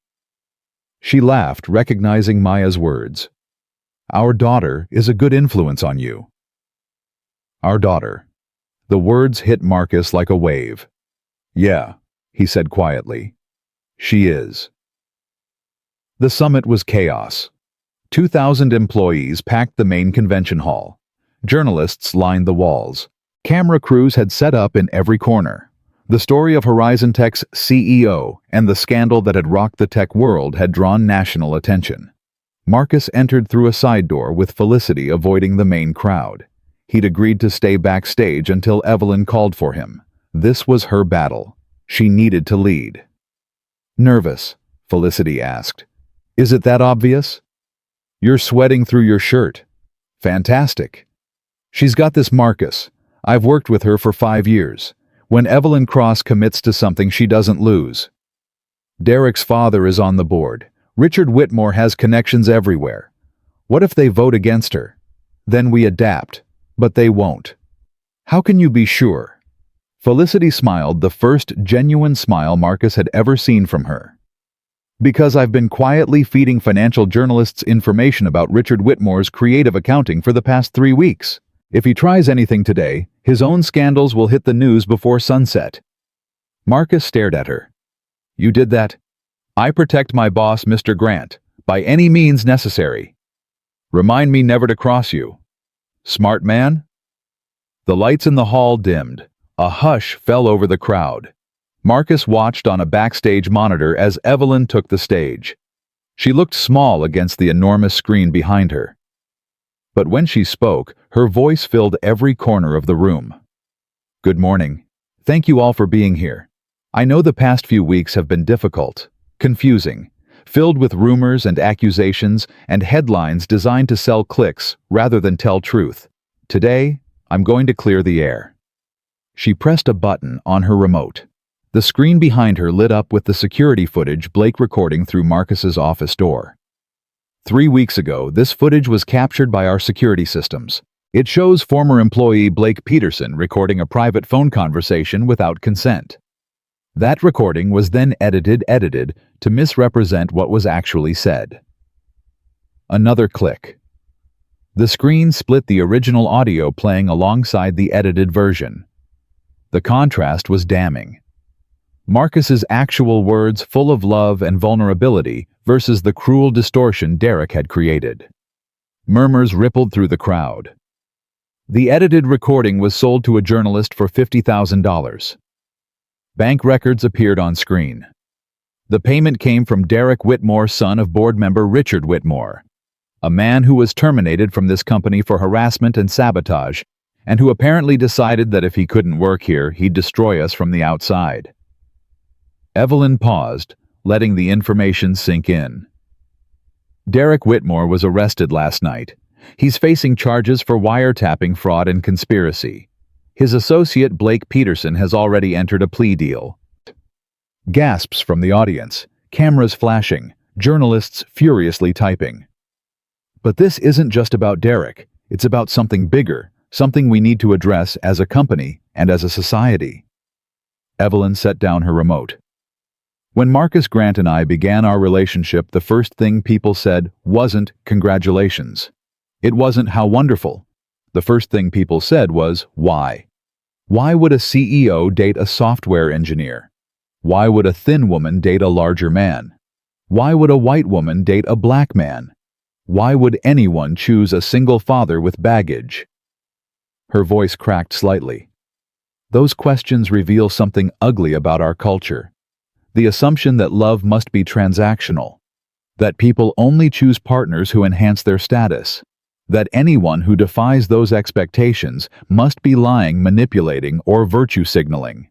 She laughed, recognizing Maya's words. Our daughter is a good influence on you. Our daughter. The words hit Marcus like a wave. Yeah, he said quietly. She is. The summit was chaos. 2,000 employees packed the main convention hall. Journalists lined the walls. Camera crews had set up in every corner. The story of Horizon Tech's CEO and the scandal that had rocked the tech world had drawn national attention. Marcus entered through a side door with Felicity avoiding the main crowd. He'd agreed to stay backstage until Evelyn called for him. This was her battle. She needed to lead. Nervous? Felicity asked. Is it that obvious? You're sweating through your shirt. Fantastic. She's got this Marcus. I've worked with her for 5 years. When Evelyn Cross commits to something, she doesn't lose. Derek's father is on the board. Richard Whitmore has connections everywhere. What if they vote against her? Then we adapt. But they won't. How can you be sure? Felicity smiled, the first genuine smile Marcus had ever seen from her. Because I've been quietly feeding financial journalists information about Richard Whitmore's creative accounting for the past 3 weeks. If he tries anything today, his own scandals will hit the news before sunset. Marcus stared at her. You did that? I protect my boss, Mr. Grant, by any means necessary. Remind me never to cross you. Smart man? The lights in the hall dimmed. A hush fell over the crowd. Marcus watched on a backstage monitor as Evelyn took the stage. She looked small against the enormous screen behind her. But when she spoke, her voice filled every corner of the room. Good morning. Thank you all for being here. I know the past few weeks have been difficult, confusing, filled with rumors and accusations and headlines designed to sell clicks rather than tell truth. Today, I'm going to clear the air. She pressed a button on her remote. The screen behind her lit up with the security footage Blake recording through Marcus's office door. 3 weeks ago, this footage was captured by our security systems. It shows former employee Blake Peterson recording a private phone conversation without consent. That recording was then edited to misrepresent what was actually said. Another click. The screen split the original audio playing alongside the edited version. The contrast was damning. Marcus's actual words full of love and vulnerability versus the cruel distortion Derek had created. Murmurs rippled through the crowd. The edited recording was sold to a journalist for $50,000. Bank records appeared on screen. The payment came from Derek Whitmore, son of board member Richard Whitmore, a man who was terminated from this company for harassment and sabotage, and who apparently decided that if he couldn't work here, he'd destroy us from the outside. Evelyn paused, letting the information sink in. Derek Whitmore was arrested last night. He's facing charges for wiretapping, fraud, and conspiracy. His associate Blake Peterson has already entered a plea deal. Gasps from the audience, cameras flashing, journalists furiously typing. But this isn't just about Derek. It's about something bigger, something we need to address as a company and as a society. Evelyn set down her remote. When Marcus Grant and I began our relationship, the first thing people said wasn't "congratulations." It wasn't "how wonderful." The first thing people said was "why?" Why would a CEO date a software engineer? Why would a thin woman date a larger man? Why would a white woman date a black man? Why would anyone choose a single father with baggage? Her voice cracked slightly. Those questions reveal something ugly about our culture. The assumption that love must be transactional, that people only choose partners who enhance their status, that anyone who defies those expectations must be lying, manipulating, or virtue signaling.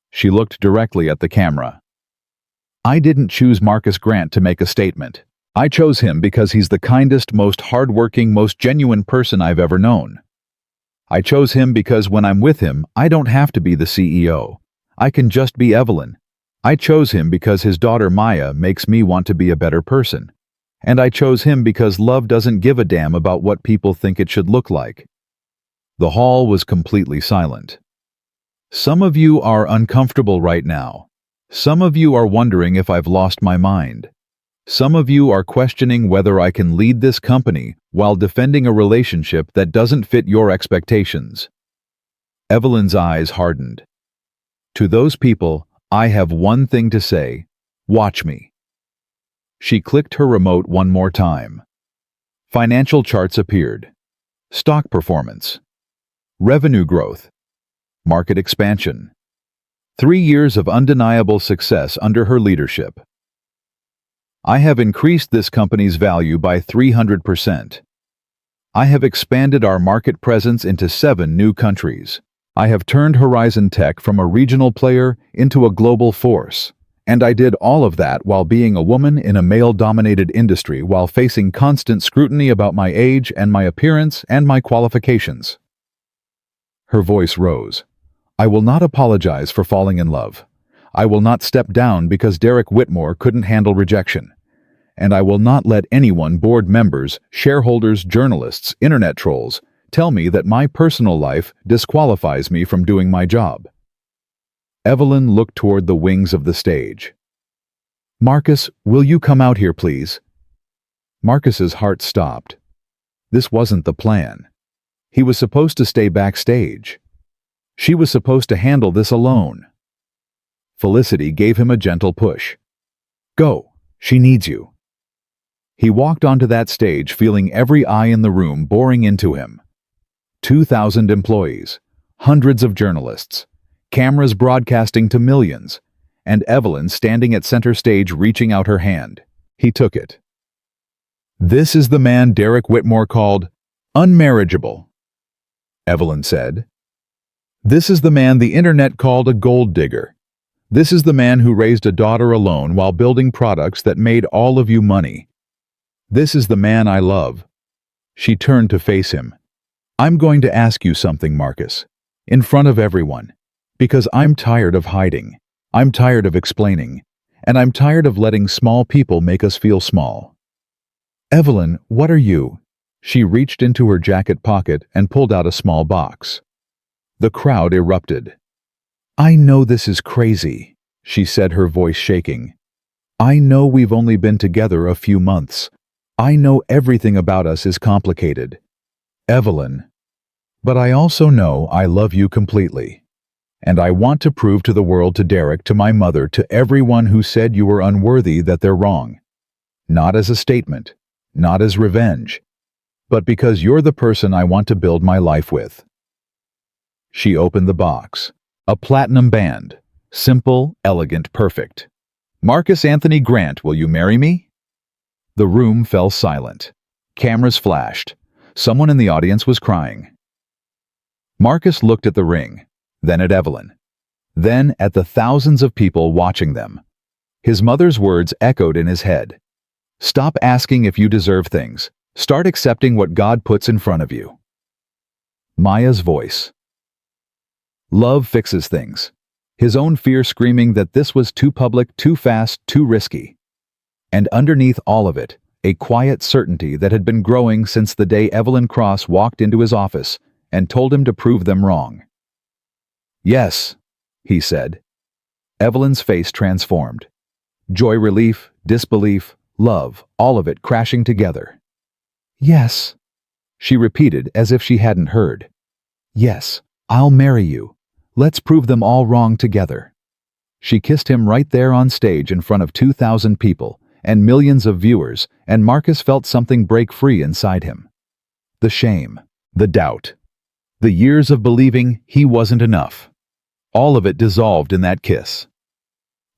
She looked directly at the camera. I didn't choose Marcus Grant to make a statement. I chose him because he's the kindest, most hardworking, most genuine person I've ever known. I chose him because when I'm with him, I don't have to be the CEO. I can just be Evelyn. I chose him because his daughter Maya makes me want to be a better person. And I chose him because love doesn't give a damn about what people think it should look like. The hall was completely silent. Some of you are uncomfortable right now. Some of you are wondering if I've lost my mind. Some of you are questioning whether I can lead this company while defending a relationship that doesn't fit your expectations. Evelyn's eyes hardened. To those people, I have one thing to say: watch me. She clicked her remote one more time. Financial charts appeared. Stock performance. Revenue growth. Market expansion. 3 years of undeniable success under her leadership. I have increased this company's value by 300%. I have expanded our market presence into 7 new countries. I have turned Horizon Tech from a regional player into a global force. And I did all of that while being a woman in a male-dominated industry, while facing constant scrutiny about my age and my appearance and my qualifications. Her voice rose. I will not apologize for falling in love. I will not step down because Derek Whitmore couldn't handle rejection. And I will not let anyone, board members, shareholders, journalists, internet trolls, tell me that my personal life disqualifies me from doing my job. Evelyn looked toward the wings of the stage. Marcus, will you come out here, please? Marcus's heart stopped. This wasn't the plan. He was supposed to stay backstage. She was supposed to handle this alone. Felicity gave him a gentle push. Go, she needs you. He walked onto that stage, feeling every eye in the room boring into him. 2,000 employees, hundreds of journalists, cameras broadcasting to millions, and Evelyn standing at center stage reaching out her hand. He took it. This is the man Derek Whitmore called unmarriageable, Evelyn said. This is the man the internet called a gold digger. This is the man who raised a daughter alone while building products that made all of you money. This is the man I love. She turned to face him. I'm going to ask you something, Marcus, in front of everyone. Because I'm tired of hiding, I'm tired of explaining, and I'm tired of letting small people make us feel small. Evelyn, what are you? She reached into her jacket pocket and pulled out a small box. The crowd erupted. I know this is crazy, she said, her voice shaking. I know we've only been together a few months. I know everything about us is complicated. Evelyn, but I also know I love you completely. And I want to prove to the world, to Derek, to my mother, to everyone who said you were unworthy, that they're wrong. Not as a statement, not as revenge, but because you're the person I want to build my life with. She opened the box. A platinum band. Simple, elegant, perfect. Marcus Anthony Grant, will you marry me? The room fell silent. Cameras flashed. Someone in the audience was crying. Marcus looked at the ring, then at Evelyn, then at the thousands of people watching them. His mother's words echoed in his head. Stop asking if you deserve things. Start accepting what God puts in front of you. Maya's voice. Love fixes things. His own fear screaming that this was too public, too fast, too risky. And underneath all of it, a quiet certainty that had been growing since the day Evelyn Cross walked into his office and told him to prove them wrong. Yes, he said. Evelyn's face transformed. Joy, relief, disbelief, love, all of it crashing together. Yes, she repeated as if she hadn't heard. Yes, I'll marry you. Let's prove them all wrong together. She kissed him right there on stage in front of 2,000 people and millions of viewers, and Marcus felt something break free inside him. The shame, the doubt, the years of believing he wasn't enough. All of it dissolved in that kiss.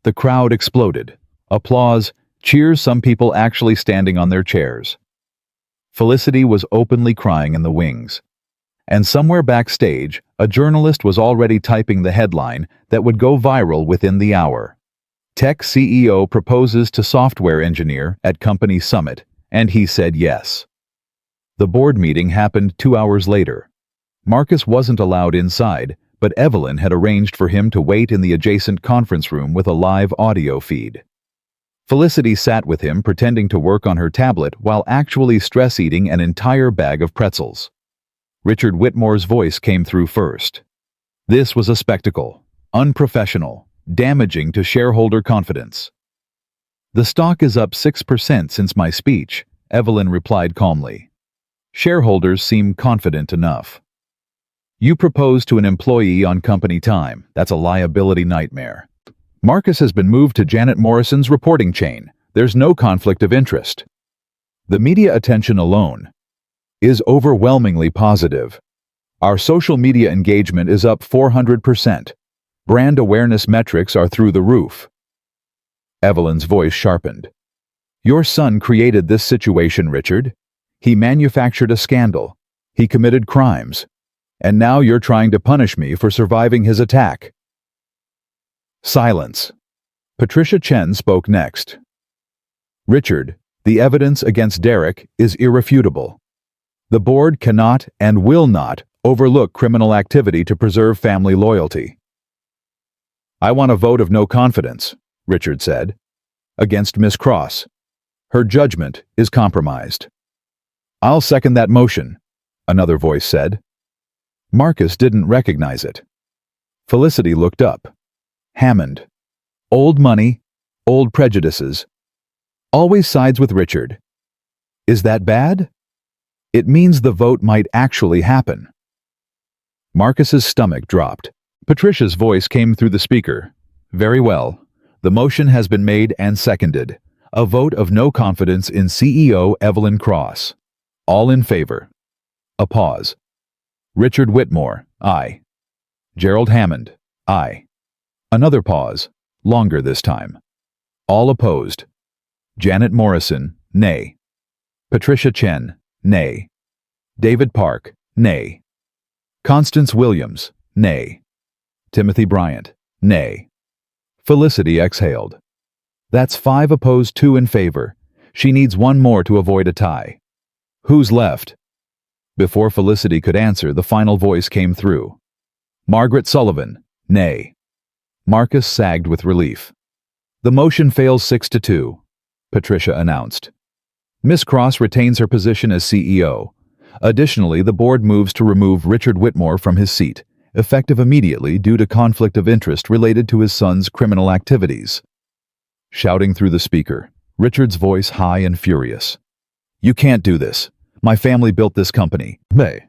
The crowd exploded. Applause, cheers, some people actually standing on their chairs. Felicity was openly crying in the wings. And somewhere backstage, a journalist was already typing the headline that would go viral within the hour. Tech CEO proposes to software engineer at company summit, and he said yes. The board meeting happened 2 hours later. Marcus wasn't allowed inside, but Evelyn had arranged for him to wait in the adjacent conference room with a live audio feed. Felicity sat with him pretending to work on her tablet while actually stress-eating an entire bag of pretzels. Richard Whitmore's voice came through first. This was a spectacle, unprofessional, damaging to shareholder confidence. The stock is up 6% since my speech, Evelyn replied calmly. Shareholders seem confident enough. You propose to an employee on company time. That's a liability nightmare. Marcus has been moved to Janet Morrison's reporting chain. There's no conflict of interest. The media attention alone is overwhelmingly positive. Our social media engagement is up 400%. Brand awareness metrics are through the roof. Evelyn's voice sharpened. Your son created this situation, Richard. He manufactured a scandal. He committed crimes. And now you're trying to punish me for surviving his attack. Silence. Patricia Chen spoke next. Richard, the evidence against Derek is irrefutable. The board cannot and will not overlook criminal activity to preserve family loyalty. I want a vote of no confidence, Richard said, against Miss Cross. Her judgment is compromised. I'll second that motion, another voice said. Marcus didn't recognize it. Felicity looked up. Hammond. Old money, old prejudices. Always sides with Richard. Is that bad? It means the vote might actually happen. Marcus's stomach dropped. Patricia's voice came through the speaker. Very well. The motion has been made and seconded. A vote of no confidence in CEO Evelyn Cross. All in favor. A pause. Richard Whitmore, aye. Gerald Hammond, aye. Another pause, longer this time. All opposed. Janet Morrison, nay. Patricia Chen, nay. David Park, nay. Constance Williams, nay. Timothy Bryant, nay. Felicity exhaled. That's 5 opposed, 2 in favor. She needs 1 more to avoid a tie. Who's left? Before Felicity could answer, the final voice came through. Margaret Sullivan, nay. Marcus sagged with relief. The motion fails 6-2, Patricia announced. Miss Cross retains her position as CEO. Additionally, the board moves to remove Richard Whitmore from his seat, effective immediately due to conflict of interest related to his son's criminal activities. Shouting through the speaker, Richard's voice high and furious. You can't do this. My family built this company. Hey.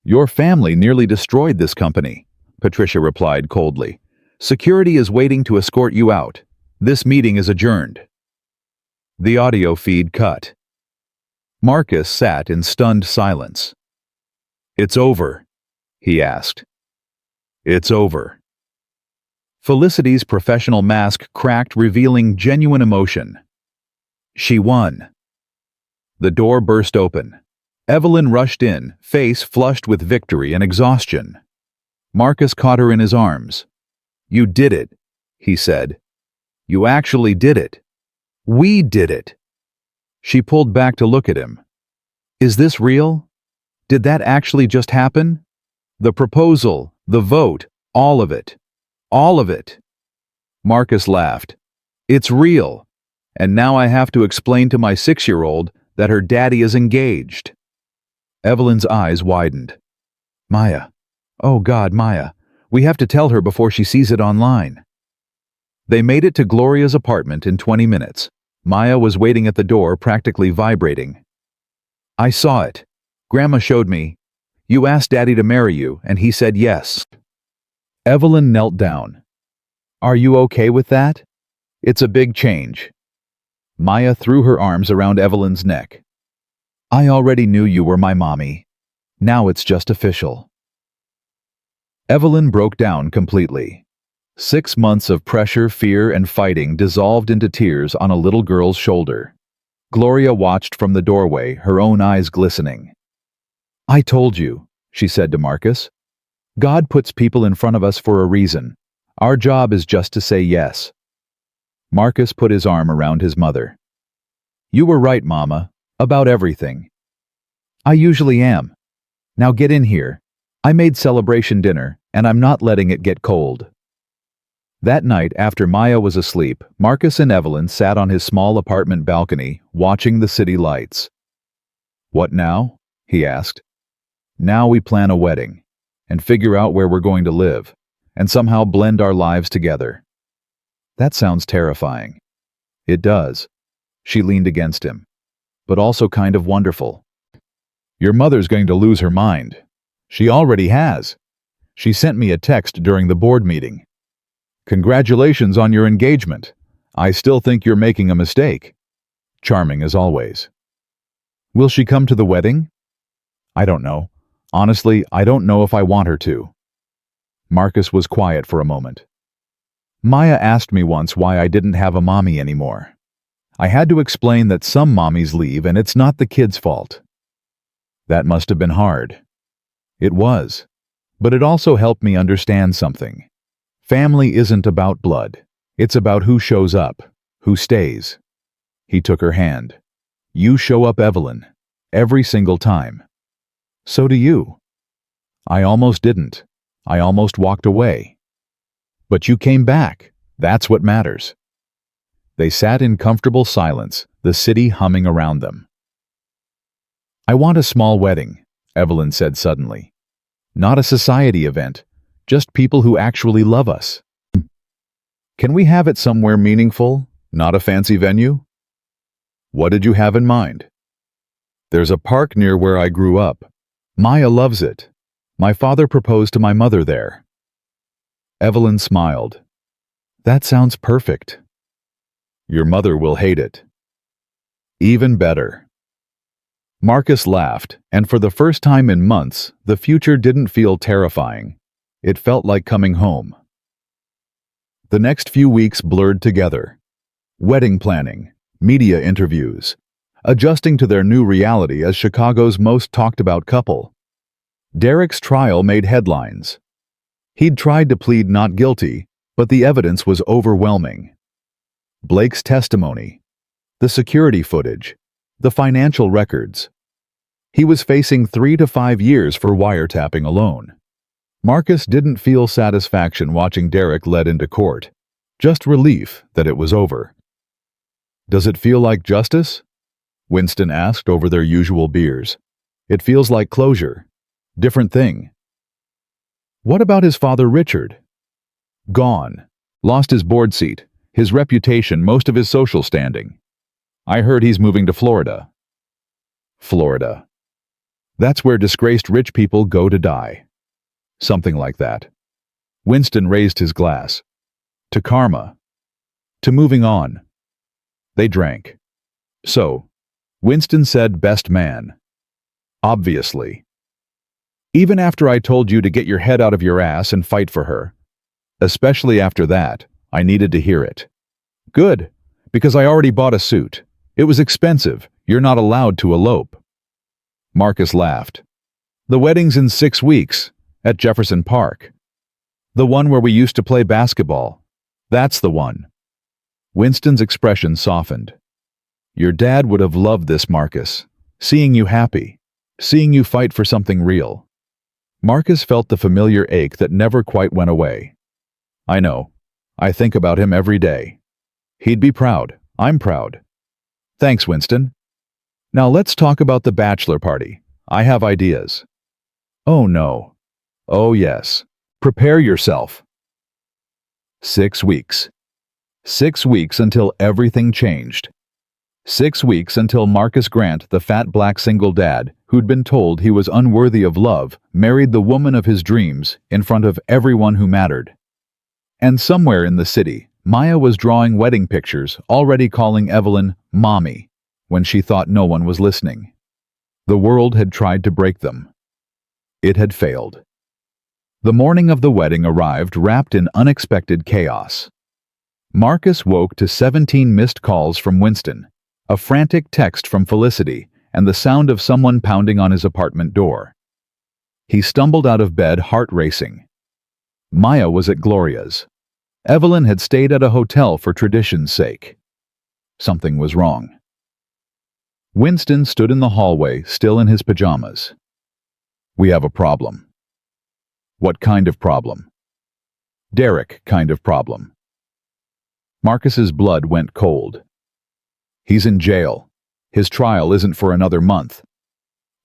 Your family nearly destroyed this company, Patricia replied coldly. Security is waiting to escort you out. This meeting is adjourned. The audio feed cut. Marcus sat in stunned silence. "It's over," he asked. "It's over." Felicity's professional mask cracked, revealing genuine emotion. She won. The door burst open. Evelyn rushed in, face flushed with victory and exhaustion. Marcus caught her in his arms. "You did it," he said. "You actually did it. We did it." She pulled back to look at him. "Is this real? Did that actually just happen? The proposal, the vote, all of it. All of it." Marcus laughed. "It's real. And now I have to explain to my 6-year-old that her daddy is engaged." Evelyn's eyes widened. "Maya. Oh God, Maya. We have to tell her before she sees it online." They made it to Gloria's apartment in 20 minutes. Maya was waiting at the door, practically vibrating. "I saw it. Grandma showed me. You asked Daddy to marry you, and he said yes." Evelyn knelt down. "Are you okay with that? It's a big change." Maya threw her arms around Evelyn's neck. "I already knew you were my mommy. Now it's just official." Evelyn broke down completely. 6 months of pressure, fear, and fighting dissolved into tears on a little girl's shoulder. Gloria watched from the doorway, her own eyes glistening. "I told you," she said to Marcus. "God puts people in front of us for a reason. Our job is just to say yes." Marcus put his arm around his mother. "You were right, Mama, about everything." "I usually am. Now get in here. I made celebration dinner, and I'm not letting it get cold." That night, after Maya was asleep, Marcus and Evelyn sat on his small apartment balcony, watching the city lights. "What now?" he asked. "Now we plan a wedding, and figure out where we're going to live, and somehow blend our lives together." "That sounds terrifying." "It does." She leaned against him. "But also kind of wonderful." "Your mother's going to lose her mind. She already has. She sent me a text during the board meeting. 'Congratulations on your engagement. I still think you're making a mistake.' Charming as always." "Will she come to the wedding?" "I don't know. Honestly, I don't know if I want her to." Marcus was quiet for a moment. "Maya asked me once why I didn't have a mommy anymore. I had to explain that some mommies leave and it's not the kid's fault." That must have been hard. It was. But it also helped me understand something. Family isn't about blood. It's about who shows up, who stays. He took her hand. "You show up, Evelyn. Every single time. So do you." "I almost didn't. I almost walked away." "But you came back. That's what matters." They sat in comfortable silence, the city humming around them. "I want a small wedding," Evelyn said suddenly. "Not a society event, just people who actually love us." "Can we have it somewhere meaningful, not a fancy venue?" "What did you have in mind?" "There's a park near where I grew up. Maya loves it. My father proposed to my mother there." Evelyn smiled. "That sounds perfect." "Your mother will hate it." "Even better." Marcus laughed, and for the first time in months, the future didn't feel terrifying. It felt like coming home. The next few weeks blurred together. Wedding planning, media interviews, adjusting to their new reality as Chicago's most talked about couple. Derek's trial made headlines. He'd tried to plead not guilty, but the evidence was overwhelming. Blake's testimony, the security footage, the financial records. He was facing 3 to 5 years for wiretapping alone. Marcus didn't feel satisfaction watching Derek led into court, just relief that it was over. "Does it feel like justice?" Winston asked over their usual beers. "It feels like closure. Different thing." "What about his father, Richard?" "Gone. Lost his board seat, his reputation, most of his social standing. I heard he's moving to Florida." "Florida. That's where disgraced rich people go to die." "Something like that." Winston raised his glass. "To karma. To moving on." They drank. "So, Winston said, "Best man." "Obviously." "Even after I told you to get your head out of your ass and fight for her." "Especially after that, I needed to hear it." "Good, because I already bought a suit. It was expensive. You're not allowed to elope." Marcus laughed. "The wedding's in 6 weeks, at Jefferson Park. The one where we used to play basketball. That's the one." Winston's expression softened. "Your dad would have loved this, Marcus. Seeing you happy. Seeing you fight for something real." Marcus felt the familiar ache that never quite went away. "I know. I think about him every day. He'd be proud. I'm proud." "Thanks, Winston. Now let's talk about the bachelor party. I have ideas." "Oh no." "Oh yes. Prepare yourself." 6 weeks. 6 weeks until everything changed. 6 weeks until Marcus Grant, the fat black single dad, who'd been told he was unworthy of love, married the woman of his dreams in front of everyone who mattered. And somewhere in the city, Maya was drawing wedding pictures, already calling Evelyn Mommy, when she thought no one was listening. The world had tried to break them. It had failed. The morning of the wedding arrived wrapped in unexpected chaos. Marcus woke to 17 missed calls from Winston, a frantic text from Felicity, and the sound of someone pounding on his apartment door. He stumbled out of bed, heart racing. Maya was at Gloria's. Evelyn had stayed at a hotel for tradition's sake. Something was wrong. Winston stood in the hallway, still in his pajamas. "We have a problem." "What kind of problem?" "Derek kind of problem." Marcus's blood went cold. "He's in jail. His trial isn't for another month.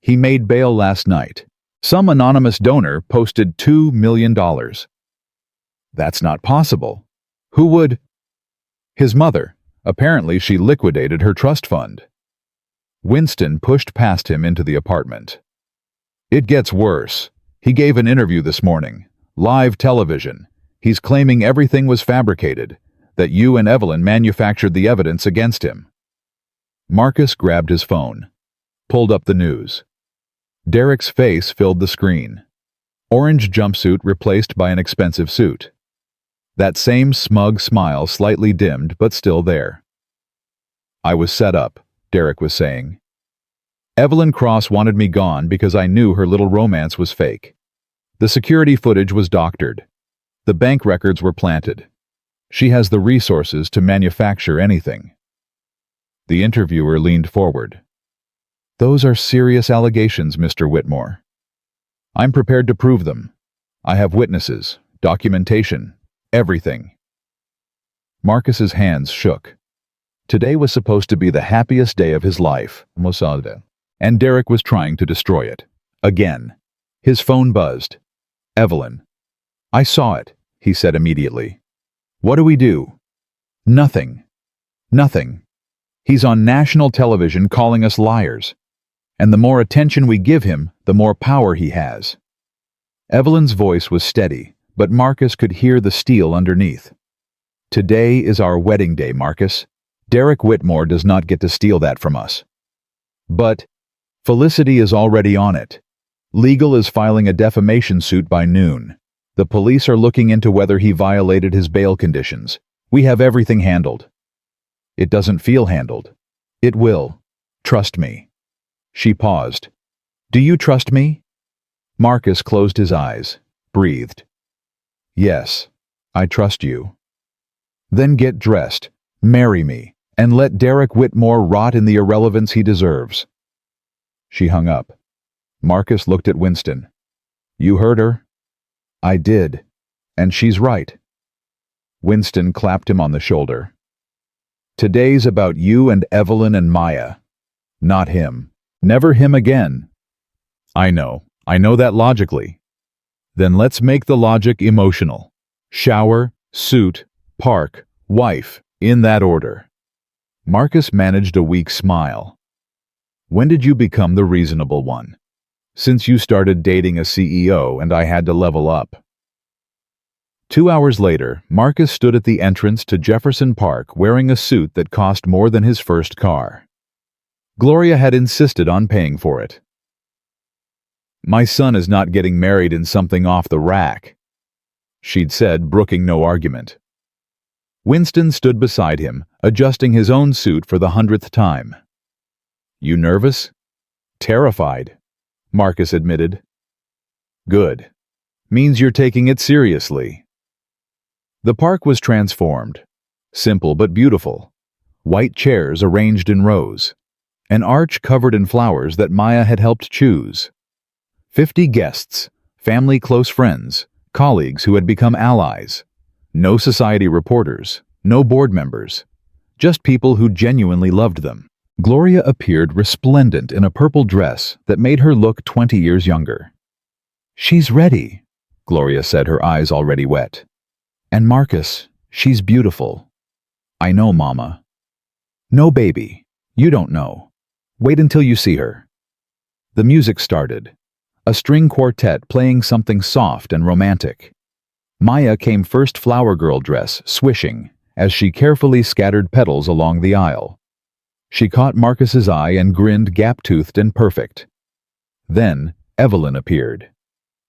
He made bail last night. Some anonymous donor posted $2 million. That's not possible. Who would?" "His mother. Apparently she liquidated her trust fund." Winston pushed past him into the apartment. "It gets worse. He gave an interview this morning. Live television. He's claiming everything was fabricated, that you and Evelyn manufactured the evidence against him." Marcus grabbed his phone, pulled up the news. Derek's face filled the screen. Orange jumpsuit replaced by an expensive suit. That same smug smile slightly dimmed but still there. "I was set up," Derek was saying. "Evelyn Cross wanted me gone because I knew her little romance was fake. The security footage was doctored. The bank records were planted. She has the resources to manufacture anything." The interviewer leaned forward. "Those are serious allegations, Mr. Whitmore. I'm prepared to prove them. I have witnesses, documentation, everything." Marcus's hands shook. Today was supposed to be the happiest day of his life, and Derek was trying to destroy it. Again. His phone buzzed. "Evelyn." "I saw it," he said immediately. "What do we do?" "Nothing. Nothing. He's on national television calling us liars. And the more attention we give him, the more power he has." Evelyn's voice was steady, but Marcus could hear the steel underneath. "Today is our wedding day, Marcus. Derek Whitmore does not get to steal that from us." "But Felicity is already on it. Legal is filing a defamation suit by noon. The police are looking into whether he violated his bail conditions. We have everything handled." "It doesn't feel handled." "It will. Trust me." She paused. "Do you trust me?" Marcus closed his eyes, breathed. "Yes, I trust you." "Then get dressed, marry me, and let Derek Whitmore rot in the irrelevance he deserves." She hung up. Marcus looked at Winston. "You heard her?" "I did. And she's right." Winston clapped him on the shoulder. "Today's about you and Evelyn and Maya. Not him. Never him again." I know that logically." "Then let's make the logic emotional. Shower, suit, park, wife, in that order." Marcus managed a weak smile. "When did you become the reasonable one?" "Since you started dating a CEO and I had to level up." 2 hours later, Marcus stood at the entrance to Jefferson Park wearing a suit that cost more than his first car. Gloria had insisted on paying for it. "My son is not getting married in something off the rack," she'd said, brooking no argument. Winston stood beside him, adjusting his own suit for the 100th time. "You nervous?" "Terrified," Marcus admitted. "Good. Means you're taking it seriously." The park was transformed. Simple but beautiful. White chairs arranged in rows. An arch covered in flowers that Maya had helped choose. 50 guests, family close friends, colleagues who had become allies. No society reporters, no board members. Just people who genuinely loved them. Gloria appeared resplendent in a purple dress that made her look 20 years younger. "She's ready," Gloria said, her eyes already wet. "And Marcus, she's beautiful." "I know, Mama." "No, baby. You don't know. Wait until you see her." The music started. A string quartet playing something soft and romantic. Maya came first, flower girl dress swishing as she carefully scattered petals along the aisle. She caught Marcus's eye and grinned, gap-toothed and perfect. Then Evelyn appeared.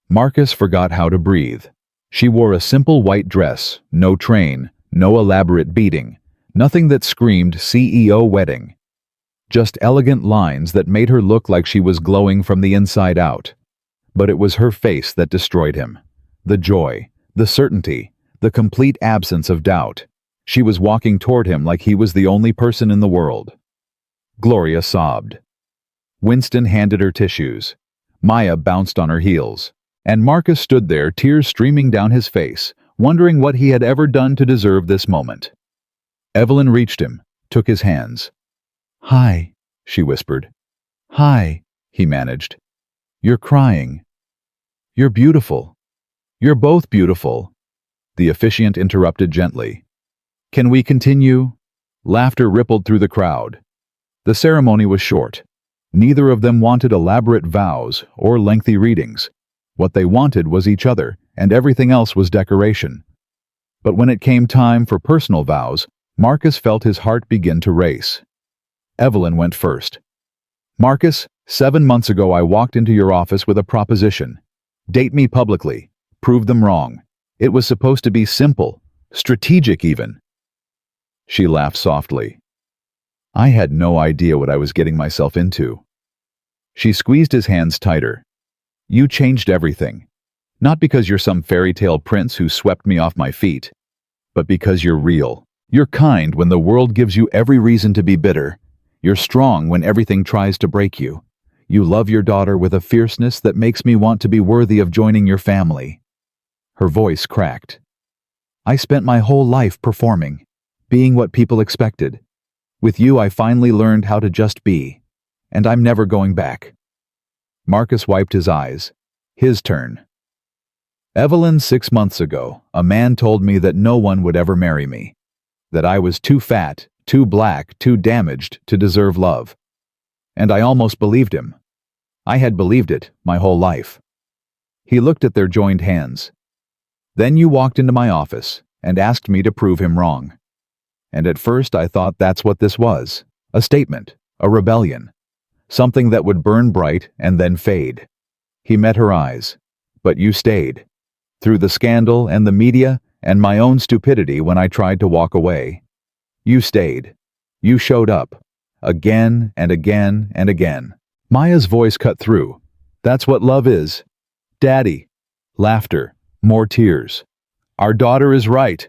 Marcus forgot how to breathe. She wore a simple white dress, no train, no elaborate beading, nothing that screamed CEO wedding. Just elegant lines that made her look like she was glowing from the inside out. But it was her face that destroyed him. The joy, the certainty, the complete absence of doubt. She was walking toward him like he was the only person in the world. Gloria sobbed. Winston handed her tissues. Maya bounced on her heels. And Marcus stood there, tears streaming down his face, wondering what he had ever done to deserve this moment. Evelyn reached him, took his hands. "Hi," she whispered. "Hi," he managed. "You're crying." "You're beautiful." "You're both beautiful," the officiant interrupted gently. "Can we continue?" Laughter rippled through the crowd. The ceremony was short. Neither of them wanted elaborate vows or lengthy readings. What they wanted was each other, and everything else was decoration. But when it came time for personal vows, Marcus felt his heart begin to race. Evelyn went first. "Marcus, 7 months ago I walked into your office with a proposition. Date me publicly. Prove them wrong. It was supposed to be simple, strategic even." She laughed softly. "I had no idea what I was getting myself into." She squeezed his hands tighter. "You changed everything. Not because you're some fairy tale prince who swept me off my feet, but because you're real. You're kind when the world gives you every reason to be bitter. You're strong when everything tries to break you. You love your daughter with a fierceness that makes me want to be worthy of joining your family." Her voice cracked. "I spent my whole life performing, being what people expected. With you I finally learned how to just be, and I'm never going back." Marcus wiped his eyes. His turn. "Evelyn, 6 months ago, a man told me that no one would ever marry me. That I was too fat, too black, too damaged to deserve love. And I almost believed him. I had believed it my whole life." He looked at their joined hands. "Then you walked into my office and asked me to prove him wrong. And at first I thought that's what this was. A statement, a rebellion. Something that would burn bright and then fade." He met her eyes. "But you stayed. Through the scandal and the media and my own stupidity when I tried to walk away. You stayed. You showed up. Again and again and again." Maya's voice cut through. "That's what love is. Daddy." Laughter. More tears. "Our daughter is right."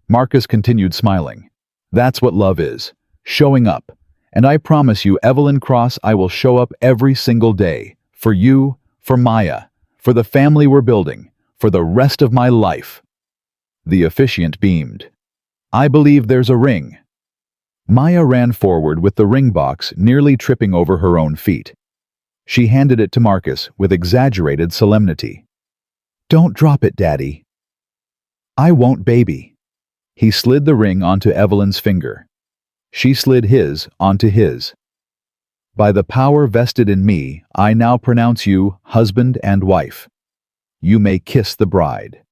Marcus continued smiling. "That's what love is. Showing up. And I promise you, Evelyn Cross, I will show up every single day. For you, for Maya, for the family we're building, for the rest of my life." The officiant beamed. "I believe there's a ring." Maya ran forward with the ring box, nearly tripping over her own feet. She handed it to Marcus with exaggerated solemnity. "Don't drop it, Daddy." "I won't, baby." He slid the ring onto Evelyn's finger. She slid his onto his. "By the power vested in me, I now pronounce you husband and wife. You may kiss the bride."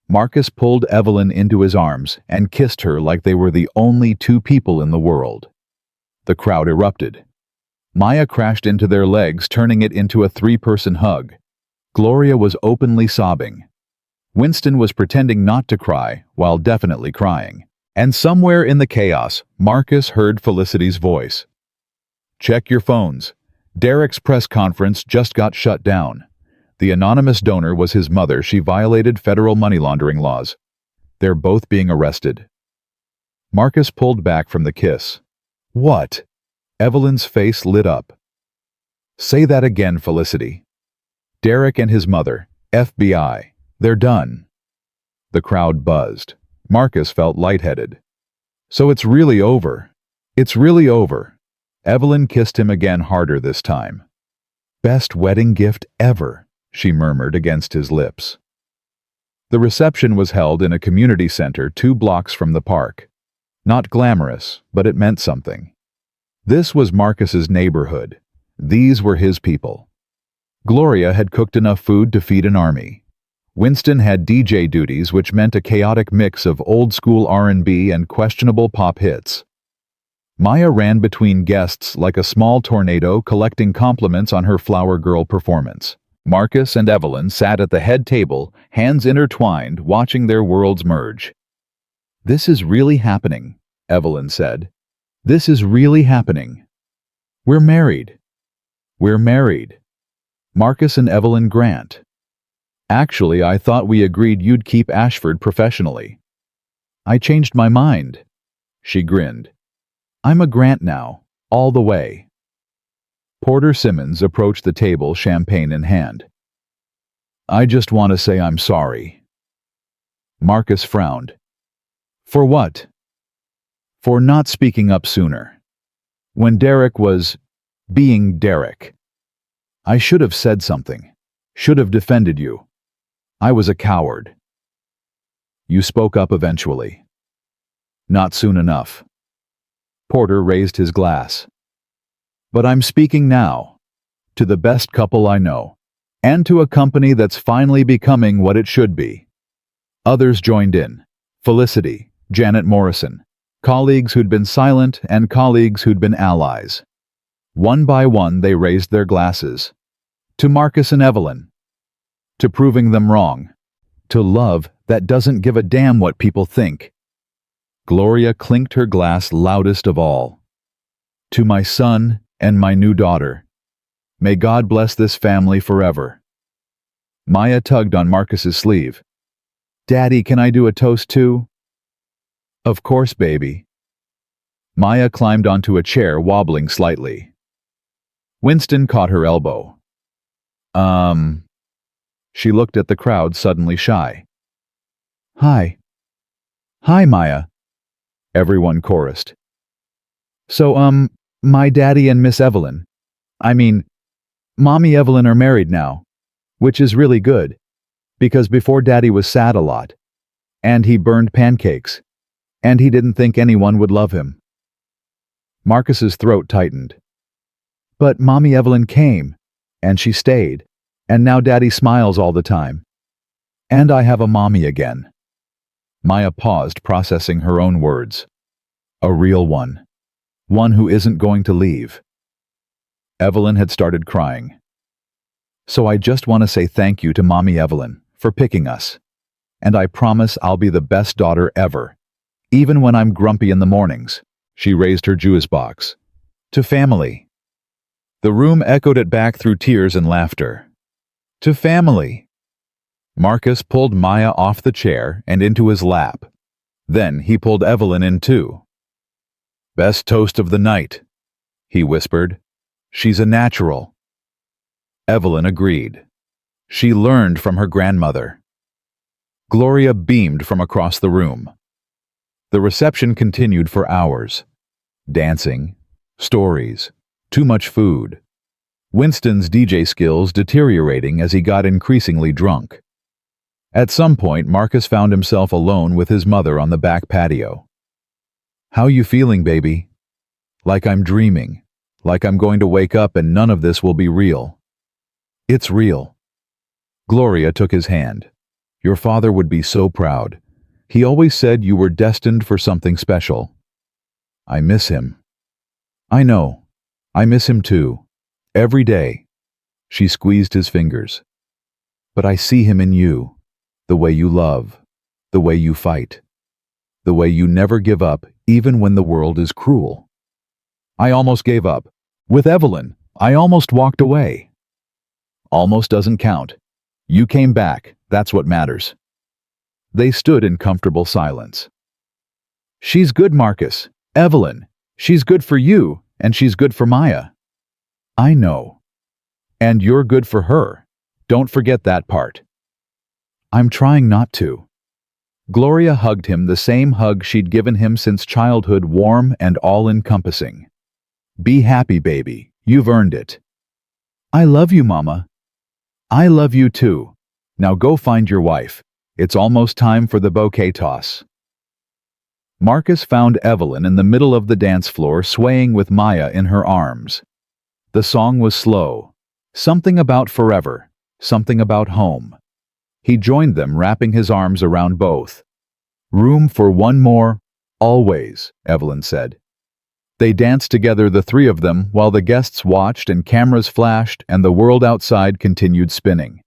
Marcus pulled Evelyn into his arms and kissed her like they were the only two people in the world. The crowd erupted. Maya crashed into their legs, turning it into a three-person hug. Gloria was openly sobbing. Winston was pretending not to cry, while definitely crying. And somewhere in the chaos, Marcus heard Felicity's voice. "Check your phones. Derek's press conference just got shut down. The anonymous donor was his mother. She violated federal money laundering laws. They're both being arrested." Marcus pulled back from the kiss. "What?" Evelyn's face lit up. "Say that again, Felicity." "Derek and his mother, FBI. They're done." The crowd buzzed. Marcus felt lightheaded. "So it's really over. It's really over." Evelyn kissed him again, harder this time. "Best wedding gift ever," she murmured against his lips. The reception was held in a community center 2 blocks from the park. Not glamorous, but it meant something. This was Marcus's neighborhood. These were his people. Gloria had cooked enough food to feed an army. Winston had DJ duties, which meant a chaotic mix of old-school R&B and questionable pop hits. Maya ran between guests like a small tornado, collecting compliments on her flower girl performance. Marcus and Evelyn sat at the head table, hands intertwined, watching their worlds merge. "This is really happening," Evelyn said. "This is really happening. We're married. We're married. Marcus and Evelyn Grant. Actually, I thought we agreed you'd keep Ashford professionally." "I changed my mind." She grinned. "I'm a Grant now, all the way." Porter Simmons approached the table, champagne in hand. "I just want to say I'm sorry." Marcus frowned. "For what?" "For not speaking up sooner. When Derek was being Derek. I should have said something. Should have defended you. I was a coward." "You spoke up eventually." "Not soon enough." Porter raised his glass. "But I'm speaking now. To the best couple I know. And to a company that's finally becoming what it should be." Others joined in. Felicity, Janet Morrison, colleagues who'd been silent and colleagues who'd been allies. One by one they raised their glasses. To Marcus and Evelyn. To proving them wrong. To love that doesn't give a damn what people think. Gloria clinked her glass loudest of all. To my son and my new daughter. May God bless this family forever. Maya tugged on Marcus's sleeve. "Daddy, can I do a toast too?" "Of course, baby." Maya climbed onto a chair, wobbling slightly. Winston caught her elbow. She looked at the crowd, suddenly shy. "Hi." "Hi, Maya," everyone chorused. "So, my daddy and Miss Evelyn, Mommy Evelyn are married now, which is really good, because before Daddy was sad a lot, and he burned pancakes, and he didn't think anyone would love him." Marcus's throat tightened. "But Mommy Evelyn came, and she stayed, and now Daddy smiles all the time. And I have a mommy again." Maya paused, processing her own words. A real one. One who isn't going to leave. Evelyn had started crying. "So I just want to say thank you to Mommy Evelyn for picking us. And I promise I'll be the best daughter ever, even when I'm grumpy in the mornings." She raised her juice box. "To family." The room echoed it back through tears and laughter. "To family." Marcus pulled Maya off the chair and into his lap. Then he pulled Evelyn in too. "Best toast of the night," he whispered. "She's a natural." Evelyn agreed. She learned from her grandmother. Gloria beamed from across the room. The reception continued for hours. Dancing, stories, too much food. Winston's DJ skills deteriorating as he got increasingly drunk. At some point, Marcus found himself alone with his mother on the back patio. "How you feeling, baby?" "Like I'm dreaming. Like I'm going to wake up and none of this will be real." "It's real." Gloria took his hand. "Your father would be so proud. He always said you were destined for something special." "I miss him." "I know. I miss him too. Every day. She squeezed his fingers. But I see him in you. The way you love. The way you fight. The way you never give up even when the world is cruel. I almost gave up. With Evelyn, I almost walked away. Almost doesn't count. You came back, that's what matters. They stood in comfortable silence. She's good, Marcus. Evelyn. She's good for you, and she's good for Maya. I know. And you're good for her. Don't forget that part. I'm trying not to. Gloria hugged him, the same hug she'd given him since childhood, warm and all-encompassing. Be happy, baby. You've earned it. I love you, Mama. I love you too. Now go find your wife. It's almost time for the bouquet toss. Marcus found Evelyn in the middle of the dance floor, swaying with Maya in her arms. The song was slow. Something about forever. Something about home. He joined them, wrapping his arms around both. Room for one more, always, Evelyn said. They danced together, the three of them, while the guests watched and cameras flashed and the world outside continued spinning.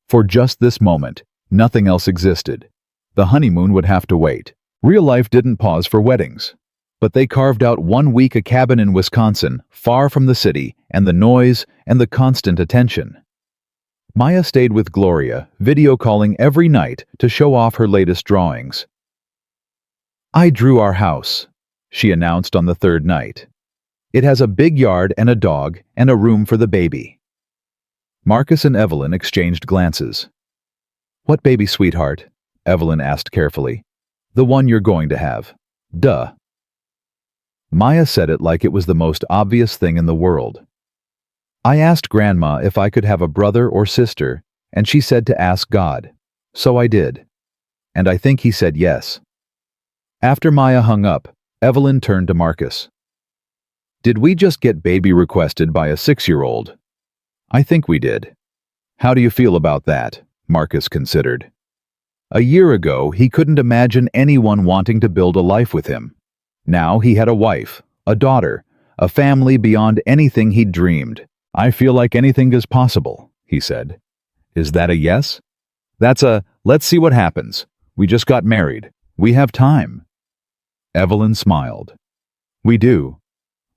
For just this moment, nothing else existed. The honeymoon would have to wait. Real life didn't pause for weddings. But they carved out 1 week, a cabin in Wisconsin, far from the city and the noise and the constant attention. Maya stayed with Gloria, video calling every night to show off her latest drawings. I drew our house, she announced on the third night. It has a big yard and a dog and a room for the baby. Marcus and Evelyn exchanged glances. What baby, sweetheart? Evelyn asked carefully. The one you're going to have. Duh. Maya said it like it was the most obvious thing in the world. I asked Grandma if I could have a brother or sister, and she said to ask God. So I did. And I think he said yes. After Maya hung up, Evelyn turned to Marcus. Did we just get baby requested by a 6-year-old? I think we did. How do you feel about that? Marcus considered. A year ago, he couldn't imagine anyone wanting to build a life with him. Now he had a wife, a daughter, a family beyond anything he'd dreamed. I feel like anything is possible, he said. Is that a yes? That's a, let's see what happens. We just got married. We have time. Evelyn smiled. We do.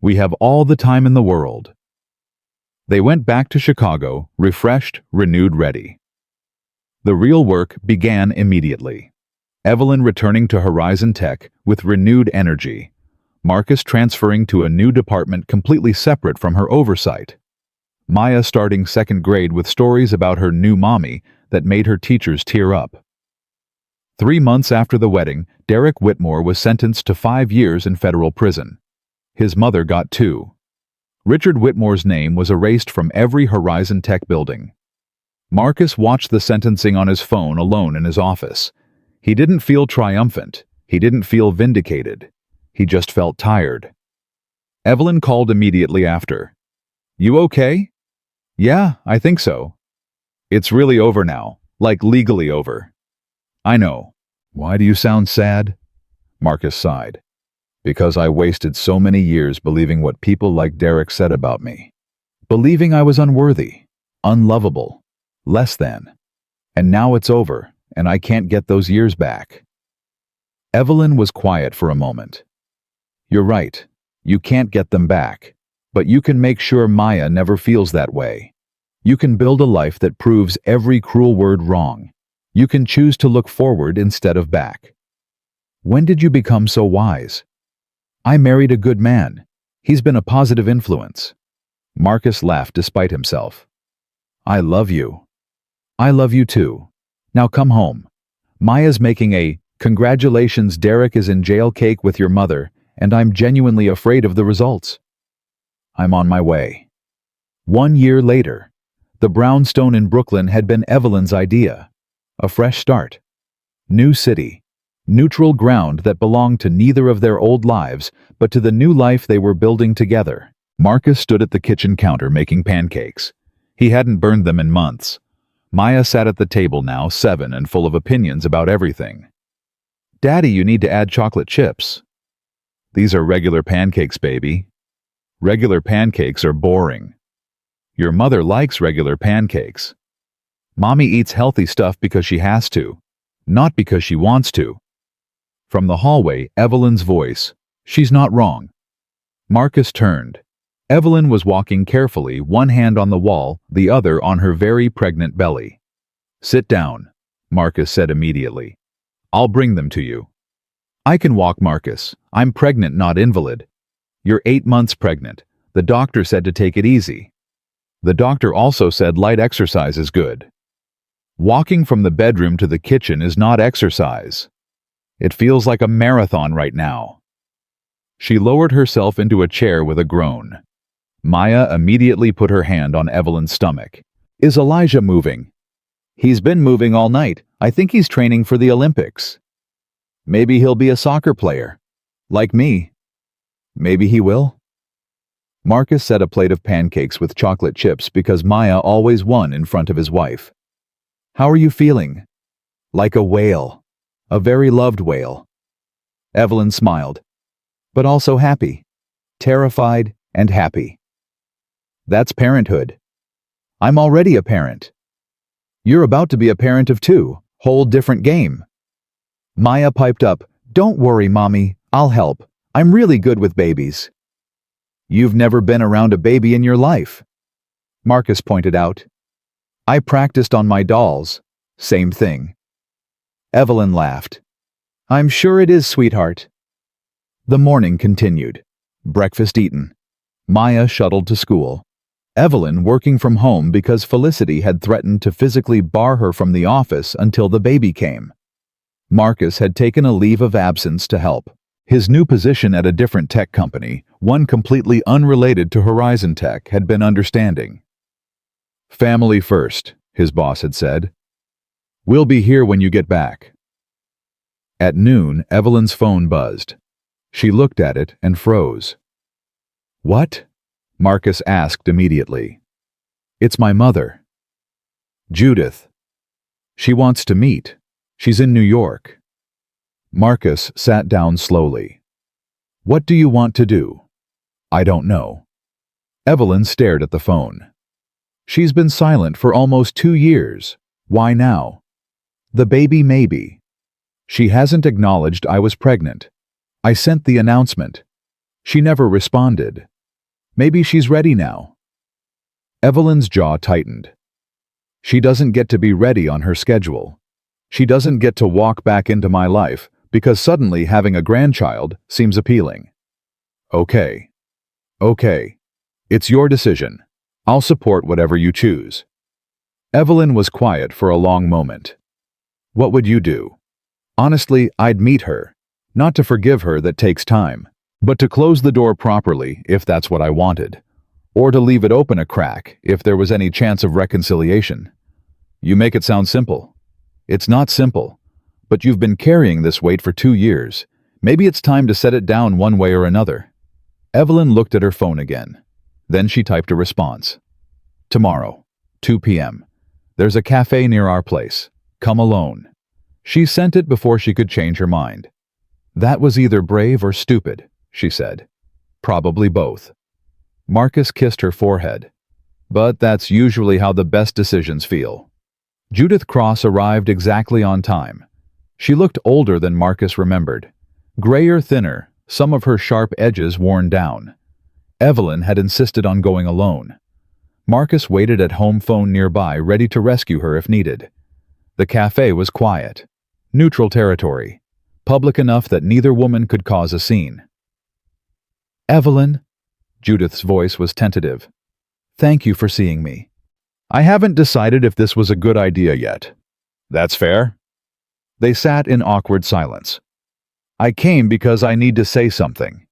We have all the time in the world. They went back to Chicago, refreshed, renewed, ready. The real work began immediately. Evelyn returning to Horizon Tech with renewed energy. Marcus transferring to a new department completely separate from her oversight. Maya starting 2nd grade with stories about her new mommy that made her teachers tear up. 3 months after the wedding, Derek Whitmore was sentenced to 5 years in federal prison. His mother got 2. Richard Whitmore's name was erased from every Horizon Tech building. Marcus watched the sentencing on his phone alone in his office. He didn't feel triumphant. He didn't feel vindicated. He just felt tired. Evelyn called immediately after. You okay? Yeah, I think so. It's really over now, like legally over. I know. Why do you sound sad? Marcus sighed. Because I wasted so many years believing what people like Derek said about me. Believing I was unworthy, unlovable, less than. And now it's over, and I can't get those years back. Evelyn was quiet for a moment. You're right. You can't get them back. But you can make sure Maya never feels that way. You can build a life that proves every cruel word wrong. You can choose to look forward instead of back. When did you become so wise? I married a good man. He's been a positive influence. Marcus laughed despite himself. I love you. I love you too. Now come home. Maya's making a congratulations, Derek is in jail cake with your mother, and I'm genuinely afraid of the results. I'm on my way. 1 year later, the brownstone in Brooklyn had been Evelyn's idea. A fresh start. New city. Neutral ground that belonged to neither of their old lives, but to the new life they were building together. Marcus stood at the kitchen counter making pancakes. He hadn't burned them in months. Maya sat at the table now, 7 and full of opinions about everything. Daddy, you need to add chocolate chips. These are regular pancakes, baby. Regular pancakes are boring. Your mother likes regular pancakes. Mommy eats healthy stuff because she has to, not because she wants to. From the hallway, Evelyn's voice. She's not wrong. Marcus turned. Evelyn was walking carefully, one hand on the wall, the other on her very pregnant belly. Sit down, Marcus said immediately. I'll bring them to you. I can walk, Marcus. I'm pregnant, not invalid. You're 8 months pregnant. The doctor said to take it easy. The doctor also said light exercise is good. Walking from the bedroom to the kitchen is not exercise. It feels like a marathon right now. She lowered herself into a chair with a groan. Maya immediately put her hand on Evelyn's stomach. Is Elijah moving? He's been moving all night. I think he's training for the Olympics. Maybe he'll be a soccer player. Like me. Maybe he will. Marcus set a plate of pancakes with chocolate chips because Maya always won in front of his wife. How are you feeling? Like a whale. A very loved whale. Evelyn smiled, but also happy. Terrified and happy. That's parenthood. I'm already a parent. You're about to be a parent of 2. Whole different game. Maya piped up, Don't worry, Mommy. I'll help. I'm really good with babies. You've never been around a baby in your life. Marcus pointed out. I practiced on my dolls. Same thing. Evelyn laughed. I'm sure it is, sweetheart. The morning continued. Breakfast eaten. Maya shuttled to school. Evelyn working from home because Felicity had threatened to physically bar her from the office until the baby came. Marcus had taken a leave of absence to help. His new position at a different tech company, one completely unrelated to Horizon Tech, had been understanding. Family first, his boss had said. We'll be here when you get back. At noon, Evelyn's phone buzzed. She looked at it and froze. What? Marcus asked immediately. It's my mother. Judith. She wants to meet. She's in New York. Marcus sat down slowly. What do you want to do? I don't know. Evelyn stared at the phone. She's been silent for almost 2 years. Why now? The baby maybe. She hasn't acknowledged I was pregnant. I sent the announcement. She never responded. Maybe she's ready now. Evelyn's jaw tightened. She doesn't get to be ready on her schedule. She doesn't get to walk back into my life because suddenly having a grandchild seems appealing. Okay. It's your decision. I'll support whatever you choose. Evelyn was quiet for a long moment. What would you do? Honestly, I'd meet her. Not to forgive her, that takes time, but to close the door properly if that's what I wanted, or to leave it open a crack if there was any chance of reconciliation. You make it sound simple. It's not simple, but you've been carrying this weight for 2 years. Maybe it's time to set it down one way or another. Evelyn looked at her phone again. Then she typed a response. Tomorrow, 2 p.m. There's a cafe near our place. Come alone. She sent it before she could change her mind. That was either brave or stupid, she said. Probably both. Marcus kissed her forehead. But that's usually how the best decisions feel. Judith Cross arrived exactly on time. She looked older than Marcus remembered. Grayer, thinner, some of her sharp edges worn down. Evelyn had insisted on going alone. Marcus waited at home phone nearby, ready to rescue her if needed. The cafe was quiet. Neutral territory. Public enough that neither woman could cause a scene. Evelyn, Judith's voice was tentative. Thank you for seeing me. I haven't decided if this was a good idea yet. That's fair. They sat in awkward silence. I came because I need to say something,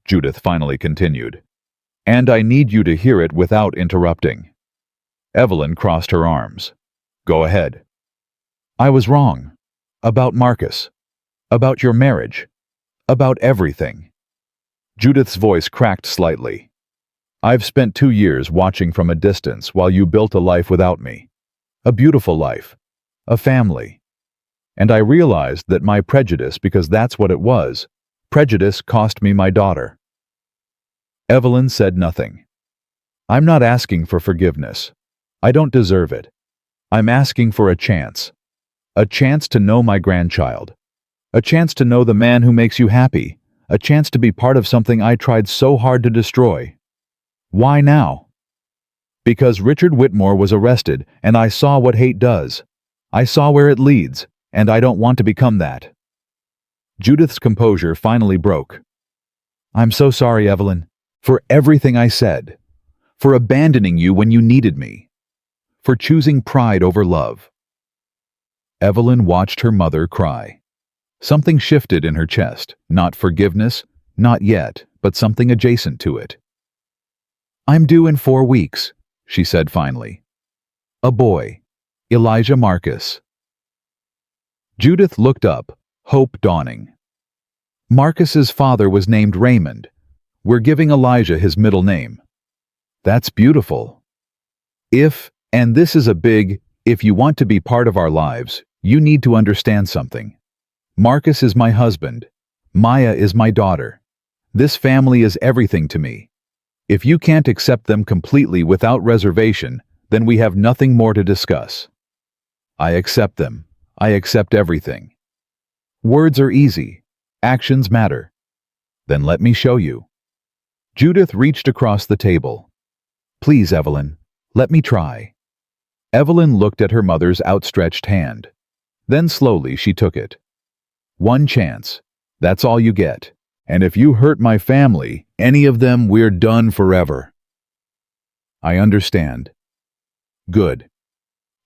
Judith finally continued. And I need you to hear it without interrupting. Evelyn crossed her arms. Go ahead. I was wrong. About Marcus. About your marriage. About everything. Judith's voice cracked slightly. I've spent 2 years watching from a distance while you built a life without me. A beautiful life. A family. And I realized that my prejudice, because that's what it was, prejudice cost me my daughter. Evelyn said nothing. I'm not asking for forgiveness. I don't deserve it. I'm asking for a chance. A chance to know my grandchild. A chance to know the man who makes you happy. A chance to be part of something I tried so hard to destroy. Why now? Because Richard Whitmore was arrested, and I saw what hate does. I saw where it leads, and I don't want to become that. Judith's composure finally broke. I'm so sorry, Evelyn, for everything I said, for abandoning you when you needed me, for choosing pride over love. Evelyn watched her mother cry. Something shifted in her chest, not forgiveness, not yet, but something adjacent to it. I'm due in 4 weeks, she said finally. A boy, Elijah Marcus. Judith looked up, hope dawning. Marcus's father was named Raymond. We're giving Elijah his middle name. That's beautiful. And this is a big, if you want to be part of our lives, you need to understand something. Marcus is my husband. Maya is my daughter. This family is everything to me. If you can't accept them completely without reservation, then we have nothing more to discuss. I accept them. I accept everything. Words are easy. Actions matter. Then let me show you. Judith reached across the table. Please, Evelyn, let me try. Evelyn looked at her mother's outstretched hand. Then slowly she took it. One chance. That's all you get. And if you hurt my family, any of them, we're done forever. I understand. Good.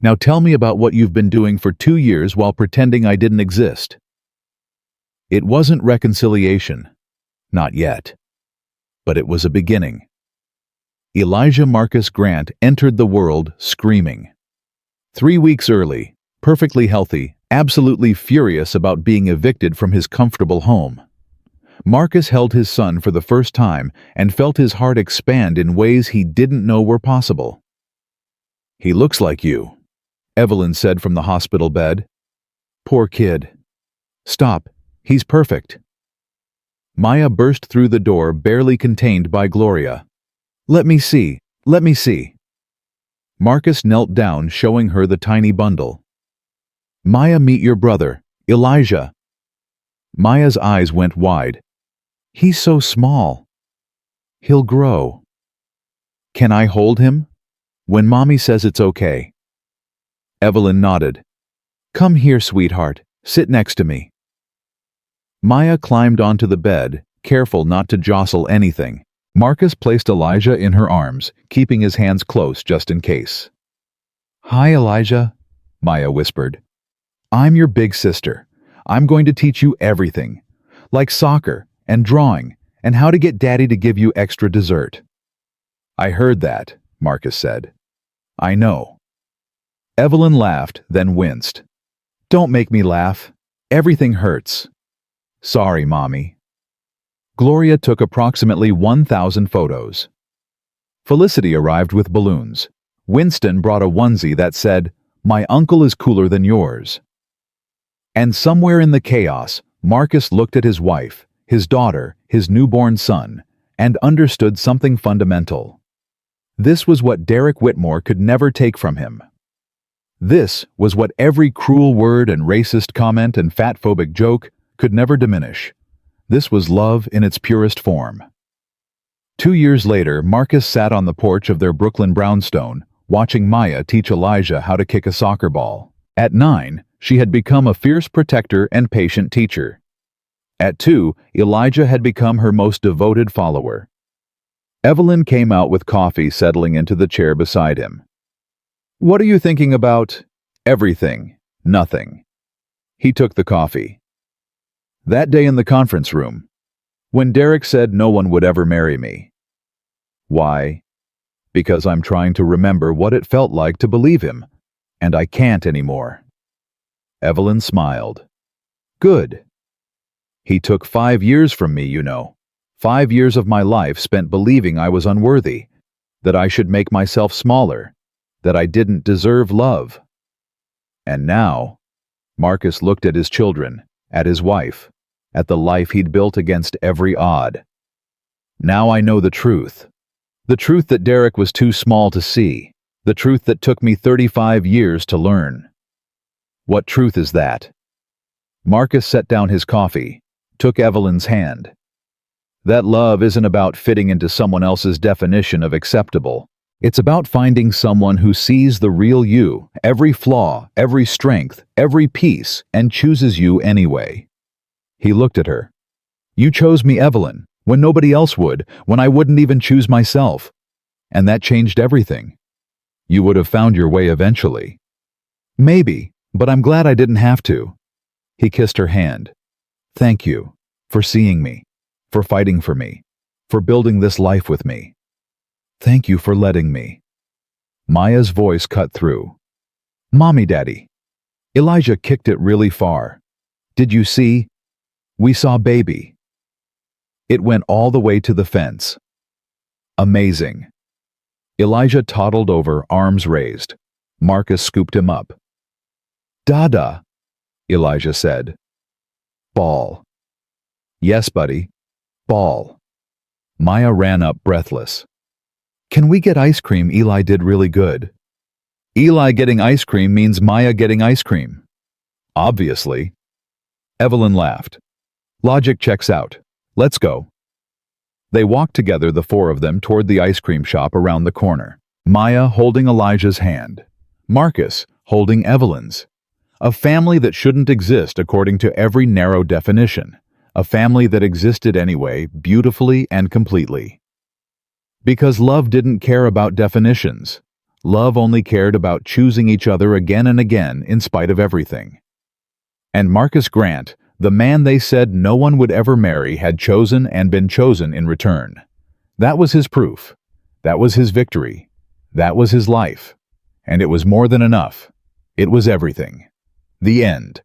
Now tell me about what you've been doing for 2 years while pretending I didn't exist. It wasn't reconciliation. Not yet. But it was a beginning. Elijah Marcus Grant entered the world screaming. 3 weeks early, perfectly healthy, absolutely furious about being evicted from his comfortable home. Marcus held his son for the first time and felt his heart expand in ways he didn't know were possible. He looks like you, Evelyn said from the hospital bed. Poor kid. Stop, he's perfect. Maya burst through the door, barely contained by Gloria. Let me see, let me see. Marcus knelt down, showing her the tiny bundle. Maya, meet your brother, Elijah. Maya's eyes went wide. He's so small. He'll grow. Can I hold him? When Mommy says it's okay. Evelyn nodded. Come here, sweetheart. Sit next to me. Maya climbed onto the bed, careful not to jostle anything. Marcus placed Elijah in her arms, keeping his hands close just in case. Hi, Elijah, Maya whispered. I'm your big sister. I'm going to teach you everything, like soccer and drawing and how to get Daddy to give you extra dessert. I heard that, Marcus said. I know. Evelyn laughed, then winced. Don't make me laugh. Everything hurts. Sorry, Mommy. Gloria took approximately 1,000 photos. Felicity arrived with balloons. Winston brought a onesie that said, My uncle is cooler than yours. And somewhere in the chaos, Marcus looked at his wife, his daughter, his newborn son, and understood something fundamental. This was what Derek Whitmore could never take from him. This was what every cruel word and racist comment and fatphobic joke could never diminish. This was love in its purest form. 2 years later, Marcus sat on the porch of their Brooklyn brownstone, watching Maya teach Elijah how to kick a soccer ball. At 9, she had become a fierce protector and patient teacher. At 2, Elijah had become her most devoted follower. Evelyn came out with coffee, settling into the chair beside him. What are you thinking about? Everything. Nothing. He took the coffee. That day in the conference room, when Derek said no one would ever marry me. Why? Because I'm trying to remember what it felt like to believe him, and I can't anymore. Evelyn smiled. Good. He took 5 years from me, you know. 5 years of my life spent believing I was unworthy, that I should make myself smaller, that I didn't deserve love. And now, Marcus looked at his children, at his wife, at the life he'd built against every odd. Now I know the truth. The truth that Derek was too small to see. The truth that took me 35 years to learn. What truth is that? Marcus set down his coffee, took Evelyn's hand. That love isn't about fitting into someone else's definition of acceptable. It's about finding someone who sees the real you, every flaw, every strength, every piece, and chooses you anyway. He looked at her. You chose me, Evelyn, when nobody else would, when I wouldn't even choose myself. And that changed everything. You would have found your way eventually. Maybe, but I'm glad I didn't have to. He kissed her hand. Thank you for seeing me, for fighting for me, for building this life with me. Thank you for letting me. Maya's voice cut through. Mommy, Daddy. Elijah kicked it really far. Did you see? We saw baby. It went all the way to the fence. Amazing. Elijah toddled over, arms raised. Marcus scooped him up. Dada, Elijah said. Ball. Yes, buddy. Ball. Maya ran up, breathless. Can we get ice cream? Eli did really good. Eli getting ice cream means Maya getting ice cream. Obviously. Evelyn laughed. Logic checks out. Let's go. They walked together, the four of them, toward the ice cream shop around the corner. Maya holding Elijah's hand. Marcus holding Evelyn's. A family that shouldn't exist according to every narrow definition. A family that existed anyway, beautifully and completely. Because love didn't care about definitions. Love only cared about choosing each other again and again in spite of everything. And Marcus Grant, the man they said no one would ever marry, had chosen and been chosen in return. That was his proof. That was his victory. That was his life. And it was more than enough. It was everything. The end.